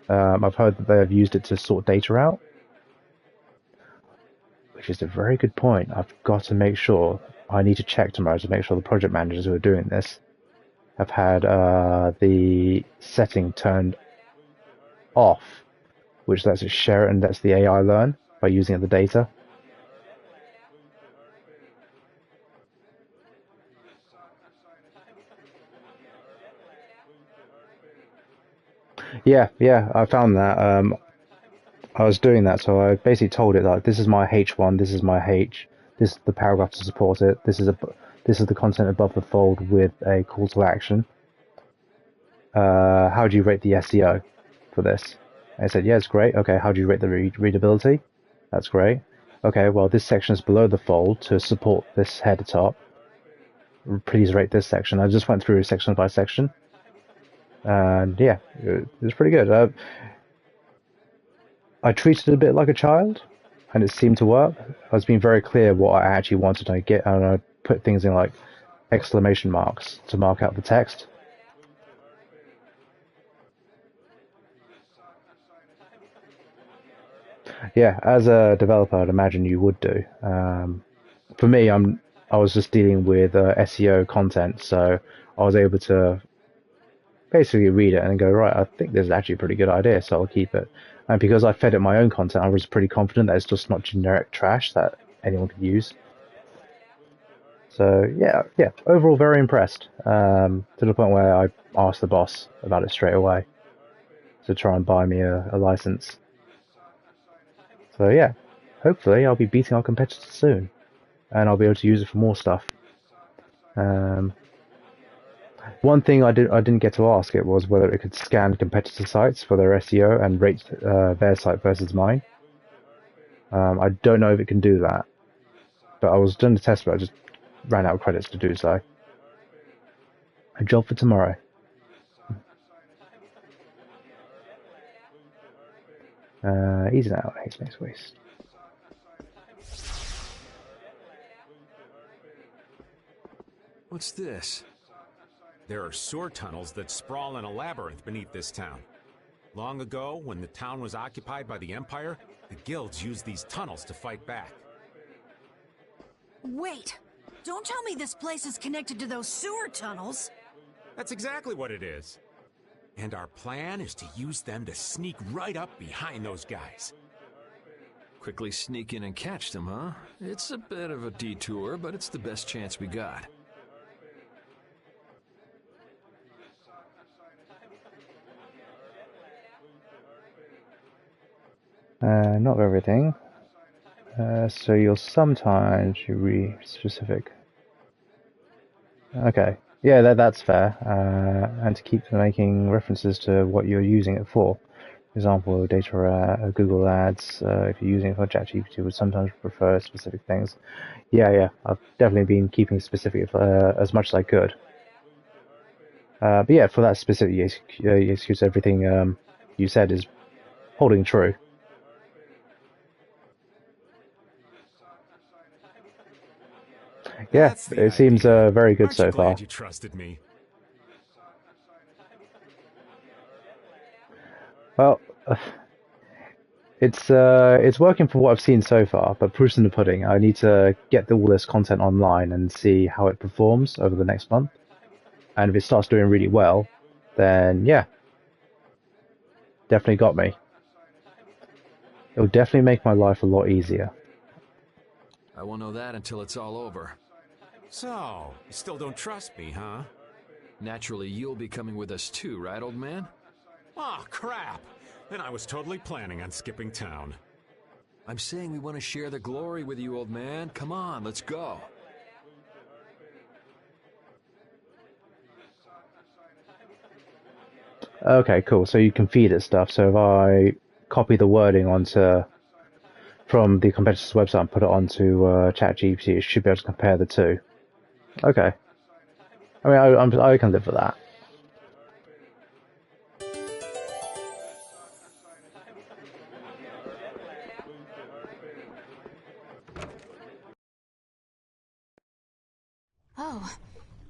I've heard that they have used it to sort data out, which is a very good point. I've got to make sure, I need to check tomorrow to make sure the project managers who are doing this have had the setting turned off, which lets it share it and lets the AI learn by using the data. Yeah, I found that. I was doing that, so I basically told it like, this is my H1, this is my H, this is the paragraph to support it, this is the content above the fold with a call to action. How do you rate the SEO for this? I said, yeah, it's great. Okay, how do you rate the readability? That's great. Okay, well, this section is below the fold to support this header top. Please rate this section. I just went through section by section. And yeah, it was pretty good. I treated it a bit like a child, and it seemed to work. I was being very clear what I actually wanted to get, and I put things in like exclamation marks to mark out the text. Yeah, as a developer, I'd imagine you would do. For me, I was just dealing with SEO content, so I was able to basically read it and go, right, I think this is actually a pretty good idea, so I'll keep it. And because I fed it my own content, I was pretty confident that it's just not generic trash that anyone could use. So yeah, overall very impressed. To the point where I asked the boss about it straight away to try and buy me a license. So yeah, hopefully I'll be beating our competitors soon, and I'll be able to use it for more stuff. One thing I didn't get to ask it was whether it could scan competitor sites for their SEO and rate their site versus mine. I don't know if it can do that, but I was doing the test, but I just ran out of credits to do so. A job for tomorrow. Easy now, haste makes waste. What's this? There are sewer tunnels that sprawl in a labyrinth beneath this town. Long ago, when the town was occupied by the Empire, the guilds used these tunnels to fight back. Wait! Don't tell me this place is connected to those sewer tunnels! That's exactly what it is. And our plan is to use them to sneak right up behind those guys. Quickly sneak in and catch them, huh? It's a bit of a detour, but it's the best chance we got. Not everything. So you'll sometimes be specific. Okay, yeah, that's fair. And to keep making references to what you're using it for. For example, data Google Ads, if you're using it for ChatGPT, would sometimes prefer specific things. Yeah, I've definitely been keeping specific as much as I could. But yeah, for that specific excuse, everything you said is holding true. Yeah, it seems very good so far. Aren't you glad you trusted me? Well, it's working for what I've seen so far, but proof's in the pudding. I need to get all this content online and see how it performs over the next month. And if it starts doing really well, then yeah, definitely got me. It'll definitely make my life a lot easier. I won't know that until it's all over. So, you still don't trust me, huh? Naturally, you'll be coming with us too, right, old man? Oh, crap! Then I was totally planning on skipping town. I'm saying we want to share the glory with you, old man. Come on, let's go. Okay, cool. So you can feed it stuff. So if I copy the wording from the competitor's website and put it onto ChatGPT, it should be able to compare the two. Okay. I mean, I can live with that. Oh,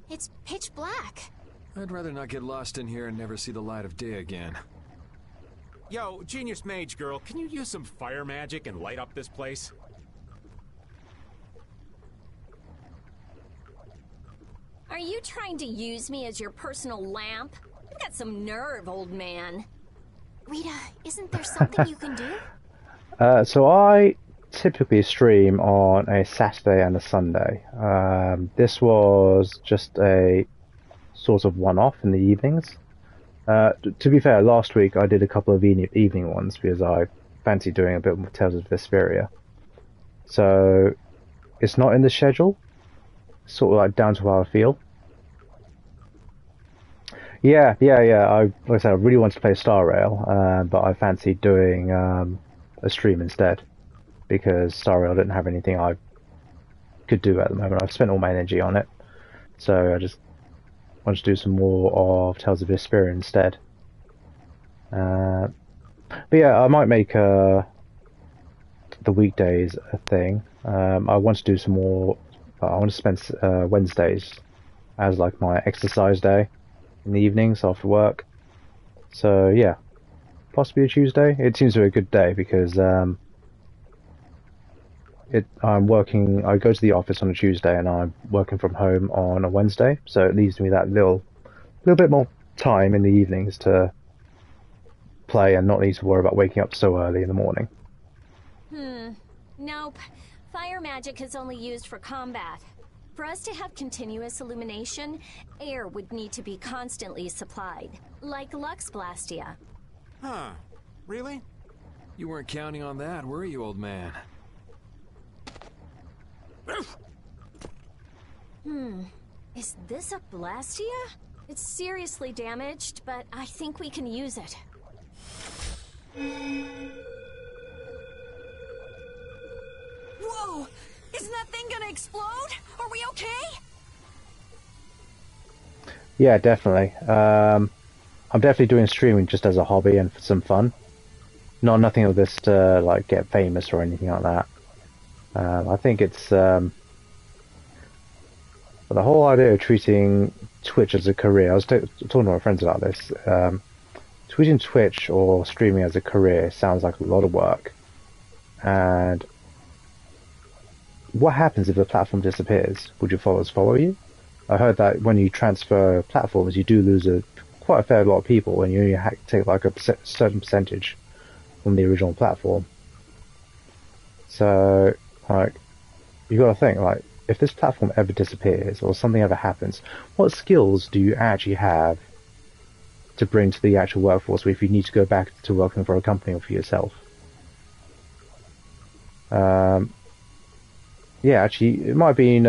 it's pitch black. I'd rather not get lost in here and never see the light of day again. Yo, Genius Mage Girl, can you use some fire magic and light up this place? Are you trying to use me as your personal lamp? You've got some nerve, old man. Rita, isn't there something you can do? So I typically stream on a Saturday and a Sunday. This was just a sort of one-off in the evenings. To be fair, last week I did a couple of evening ones because I fancy doing a bit more Tales of Vesperia. So it's not in the schedule. Sort of like down to how I feel. Yeah. Like I said, I really wanted to play Star Rail, but I fancied doing a stream instead because Star Rail didn't have anything I could do at the moment. I've spent all my energy on it, so I just wanted to do some more of Tales of Vesperia instead. But yeah, I might make the weekdays a thing. I want to do some more. I want to spend Wednesdays as like my exercise day in the evenings after work. So yeah, possibly a Tuesday. It seems to be a good day because I'm working. I go to the office on a Tuesday and I'm working from home on a Wednesday. So it leaves me that little bit more time in the evenings to play and not need to worry about waking up so early in the morning. Nope. Fire magic is only used for combat. For us to have continuous illumination, air would need to be constantly supplied, like Lux Blastia. Huh. Really? You weren't counting on that, were you, old man? Is this a Blastia? It's seriously damaged, but I think we can use it. Whoa! Isn't that thing gonna explode? Are we okay? Yeah, definitely. I'm definitely doing streaming just as a hobby and for some fun. Nothing of this to like get famous or anything like that. I think it's the whole idea of treating Twitch as a career. I was talking to my friends about this. Treating Twitch or streaming as a career sounds like a lot of work. And what happens if the platform disappears? Would your followers follow you? I heard that when you transfer platforms, you do lose quite a fair lot of people, and you only take like a certain percentage from the original platform. So, like, you got to think, like, if this platform ever disappears or something ever happens, what skills do you actually have to bring to the actual workforce if you need to go back to working for a company or for yourself? Yeah, actually, it might have been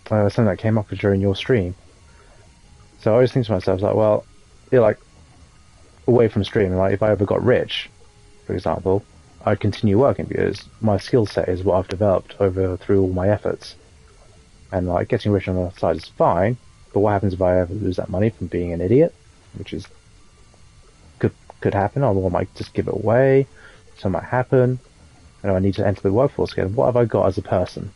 something that came up during your stream. So I always think to myself, like, well, you're like, away from streaming, like, if I ever got rich, for example, I'd continue working because my skill set is what I've developed through all my efforts. And, like, getting rich on the side is fine, but what happens if I ever lose that money from being an idiot? Which is, could happen, or I might just give it away, something might happen. And I need to enter the workforce again. What have I got as a person?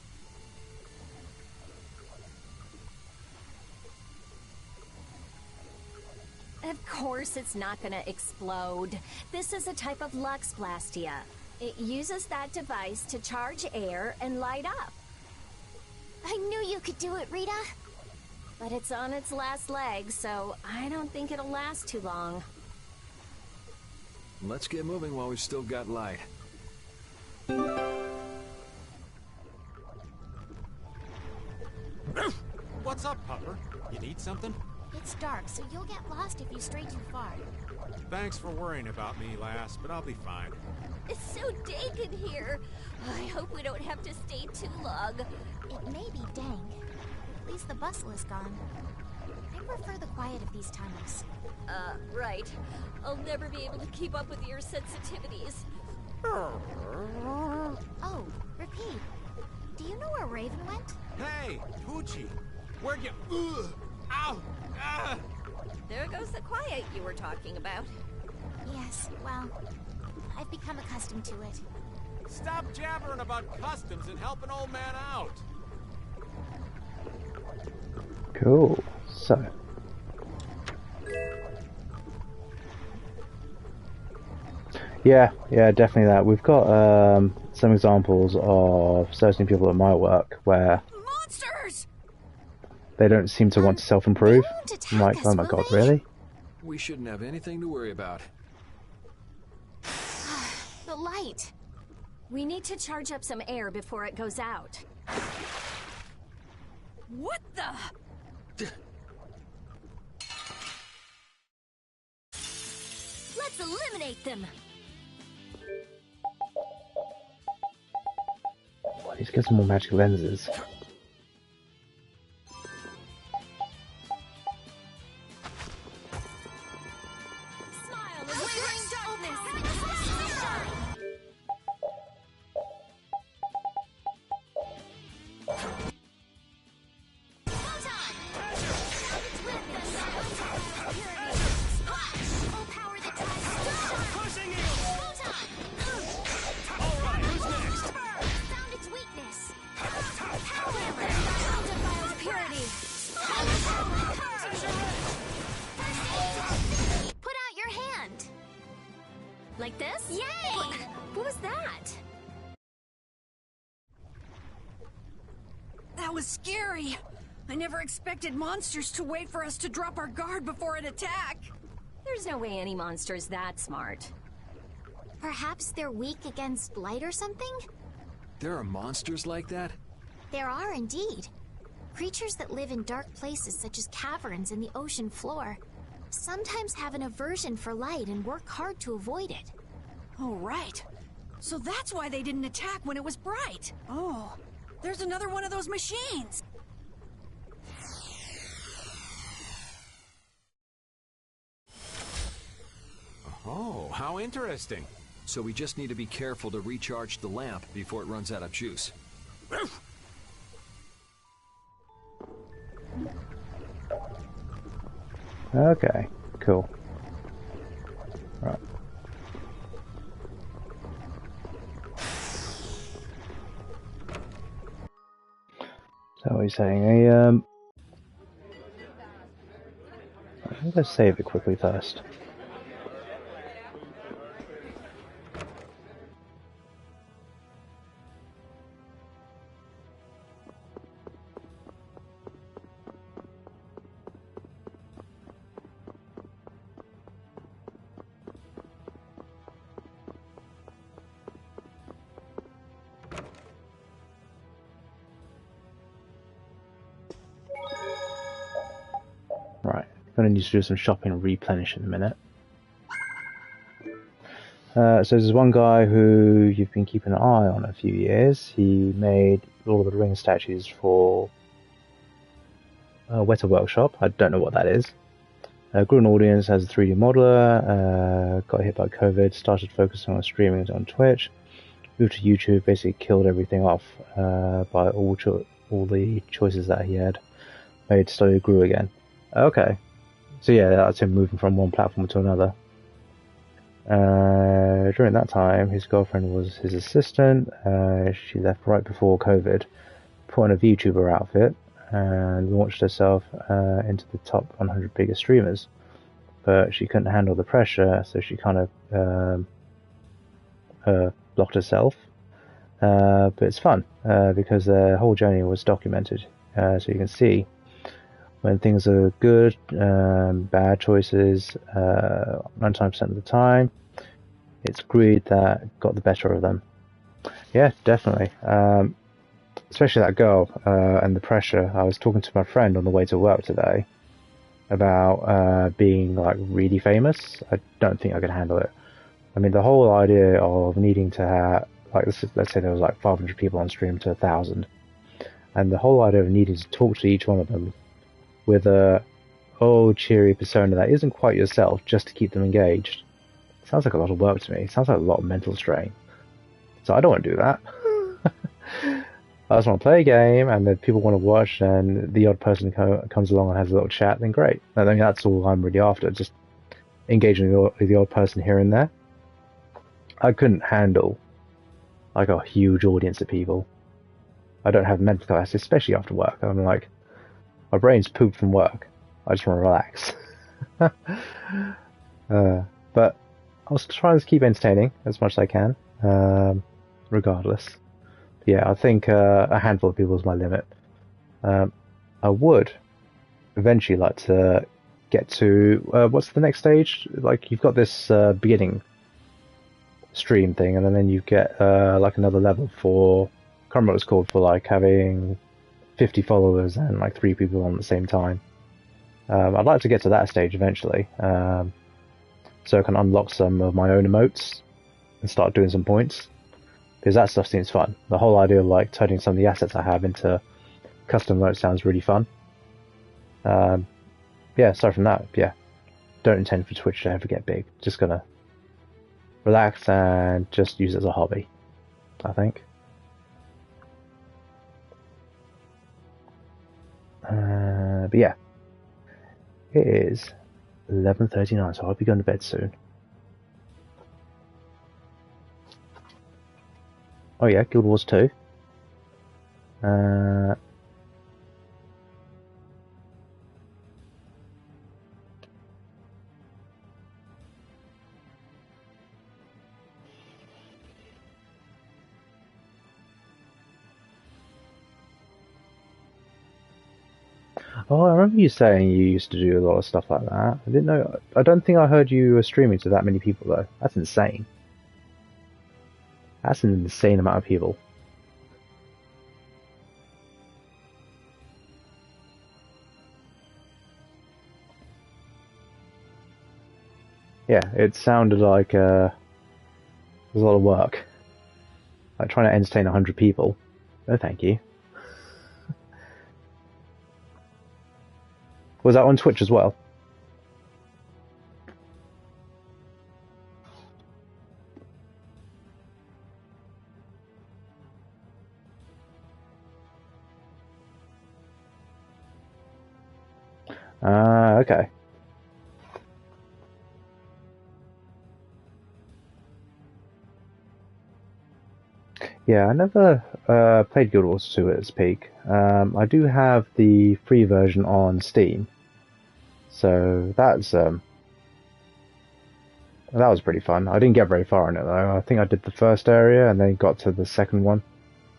Of course it's not gonna explode. This is a type of Lux Blastia. It uses that device to charge air and light up. I knew you could do it, Rita. But it's on its last leg, so I don't think it'll last too long. Let's get moving while we've still got light. What's up, Pupper? You need something? It's dark, so you'll get lost if you stray too far. Thanks for worrying about me, lass, but I'll be fine. It's so dank in here. I hope we don't have to stay too long. It may be dank. At least the bustle is gone. I prefer the quiet of these tunnels. Right. I'll never be able to keep up with your sensitivities. Oh, repeat. Do you know where Raven went? Hey, Poochie! Where'd you... Ow! Ah! There goes the quiet you were talking about. Yes, well, I've become accustomed to it. Stop jabbering about customs and help an old man out! Cool. So... Yeah, definitely that. We've got some examples of certain people at my work where Monsters! they don't seem to want to self-improve. I'm like, oh my god, really? We shouldn't have anything to worry about. The light. We need to charge up some air before it goes out. What the? Let's eliminate them. I need to get some more magic lenses. Like this? Yay! What was that? That was scary. I never expected monsters to wait for us to drop our guard before an attack. There's no way any monster's that smart. Perhaps they're weak against light or something? There are monsters like that? There are indeed. Creatures that live in dark places such as caverns and the ocean floor sometimes have an aversion for light and work hard to avoid it. Oh, right. So that's why they didn't attack when it was bright. Oh, there's another one of those machines. Oh, how interesting. So we just need to be careful to recharge the lamp before it runs out of juice. Okay, cool. Right. So what are you saying? I'm gonna save it quickly first. Right, gonna need to do some shopping and replenish in a minute. So there's one guy who you've been keeping an eye on a few years. He made Lord of the Rings statues for Weta Workshop. I don't know what that is. Grew an audience as a 3D modeler, got hit by COVID, started focusing on streaming on Twitch, moved to YouTube, basically killed everything off by all the choices that he had made, slowly grew again. Okay, so yeah, that's him moving from one platform to another. During that time, his girlfriend was his assistant. She left right before COVID, put on a VTuber outfit, and launched herself into the top 100 biggest streamers. But she couldn't handle the pressure, so she kind of blocked herself. But it's fun because the whole journey was documented, so you can see when things are good, bad choices, 99% of the time, it's greed that got the better of them. Yeah, definitely. Especially that girl and the pressure. I was talking to my friend on the way to work today about being like really famous. I don't think I could handle it. I mean, the whole idea of needing to have, like, let's say there was like 500 people on stream to 1,000, and the whole idea of needing to talk to each one of them with a cheery persona that isn't quite yourself just to keep them engaged. Sounds like a lot of work to me. Sounds like a lot of mental strain. So I don't want to do that. I just want to play a game, and then people want to watch, and the odd person comes along and has a little chat, then great. I mean, that's all I'm really after, just engaging with the odd person here and there. I couldn't handle like a huge audience of people. I don't have mental capacity, especially after work. I'm like, my brain's pooped from work. I just want to relax. But I'll try to keep entertaining as much as I can, regardless. Yeah, I think a handful of people is my limit. I would eventually like to get to what's the next stage? Like, you've got this beginning stream thing, and then you get like another level for, I can't remember what it's called, for like having 50 followers and like 3 people on at the same time. I'd like to get to that stage eventually, so I can unlock some of my own emotes and start doing some points, because that stuff seems fun. The whole idea of like turning some of the assets I have into custom emotes sounds really fun. Yeah, aside from that, yeah, don't intend for Twitch to ever get big. Just gonna relax and just use it as a hobby, I think. But yeah, it is 11:39, so I'll be going to bed soon. Oh yeah, Guild Wars 2. Oh, I remember you saying you used to do a lot of stuff like that. I didn't know. I don't think I heard you were streaming to that many people though. That's insane. That's an insane amount of people. Yeah, it sounded like there's a lot of work. Like trying to entertain 100 people. No, thank you. Was that on Twitch as well? Okay. Yeah, I never played Guild Wars 2 at its peak. I do have the free version on Steam, so that was pretty fun. I didn't get very far in it though. I think I did the first area and then got to the second one,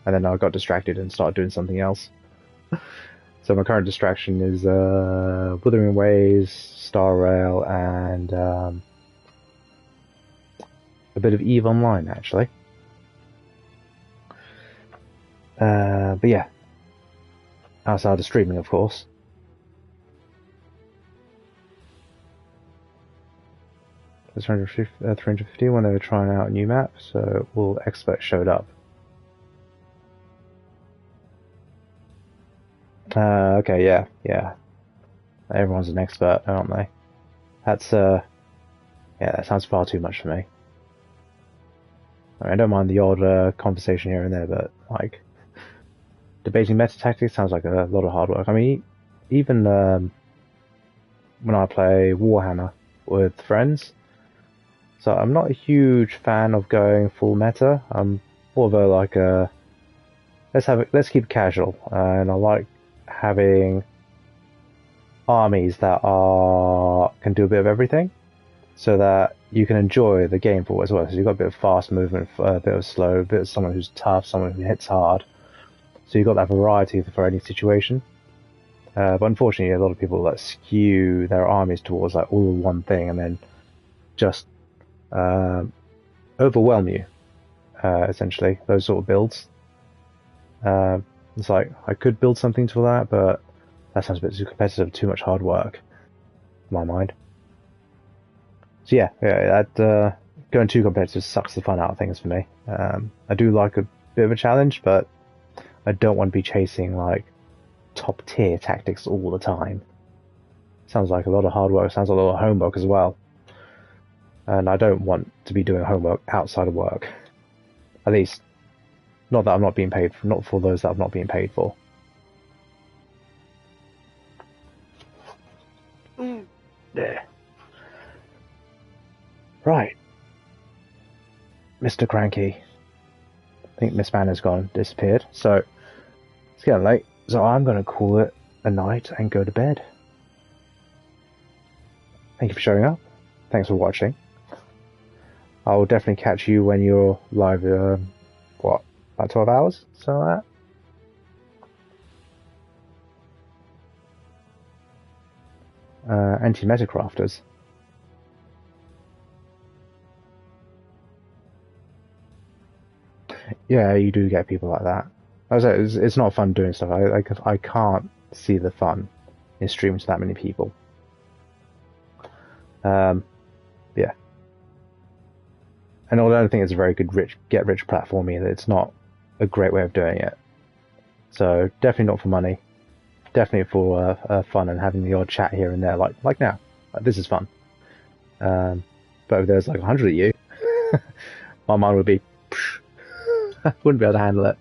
and then I got distracted and started doing something else. So my current distraction is Wuthering Waves, Star Rail, and a bit of EVE Online actually. But yeah, outside of streaming, of course. It's 350 when they were trying out a new map, so all experts showed up. Okay, yeah. Everyone's an expert, aren't they? That's, yeah, that sounds far too much for me. I don't mind the odd conversation here and there, but, like, debating meta tactics sounds like a lot of hard work. I mean, even when I play Warhammer with friends, so I'm not a huge fan of going full meta. I'm more of a, like, let's keep it casual, and I like having armies that can do a bit of everything, so that you can enjoy the game for what it's worth. So you've got a bit of fast movement, a bit of slow, a bit of someone who's tough, someone who hits hard. So you've got that variety for any situation. But unfortunately, a lot of people like skew their armies towards like all one thing, and then just overwhelm you. Essentially, those sort of builds. It's like I could build something for that, but that sounds a bit too competitive, too much hard work, in my mind. So yeah, that going too competitive sucks the fun out of things for me. I do like a bit of a challenge, but I don't want to be chasing like top tier tactics all the time. Sounds like a lot of hard work. Sounds like a lot of homework as well. And I don't want to be doing homework outside of work. At least, not that I'm not being paid for, not for those that I'm not being paid for. There. Right. Mr. Cranky. I think Miss Man has disappeared. So, it's getting late. So I'm going to call it a night and go to bed. Thank you for showing up. Thanks for watching. I'll definitely catch you when you're live, what, about 12 hours? Something like that? Anti-Metacrafters. Yeah, you do get people like that. As I said, it's not fun doing stuff. I can't see the fun in streaming to that many people. Yeah. And although I don't think it's a very good get-rich platform either, it's not a great way of doing it. So definitely not for money. Definitely for fun and having the odd chat here and there, like now. Like, this is fun. But if there's like 100 of you, my mind would be, I wouldn't be able to handle it.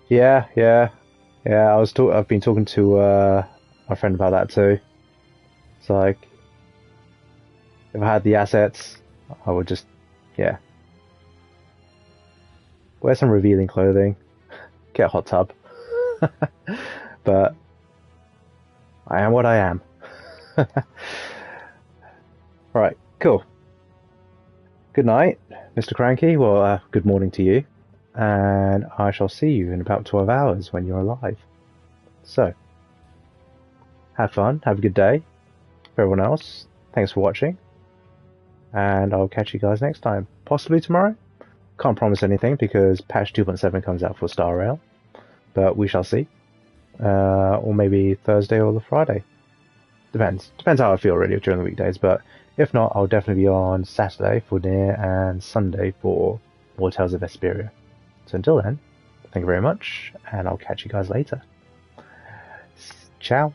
Yeah. I've been talking to my friend about that too. It's like, if I had the assets, I would just, yeah, wear some revealing clothing, get a hot tub. But I am what I am. Right, cool. Good night, Mr. Cranky. Well, good morning to you. And I shall see you in about 12 hours when you're alive. So, have fun, have a good day. For everyone else, thanks for watching. And I'll catch you guys next time. Possibly tomorrow. Can't promise anything because patch 2.7 comes out for Star Rail. But we shall see. or maybe Thursday or the Friday. Depends how I feel really during the weekdays, but if not, I'll definitely be on Saturday for Nier and Sunday for more Tales of Vesperia. So until then, thank you very much, and I'll catch you guys later. Ciao.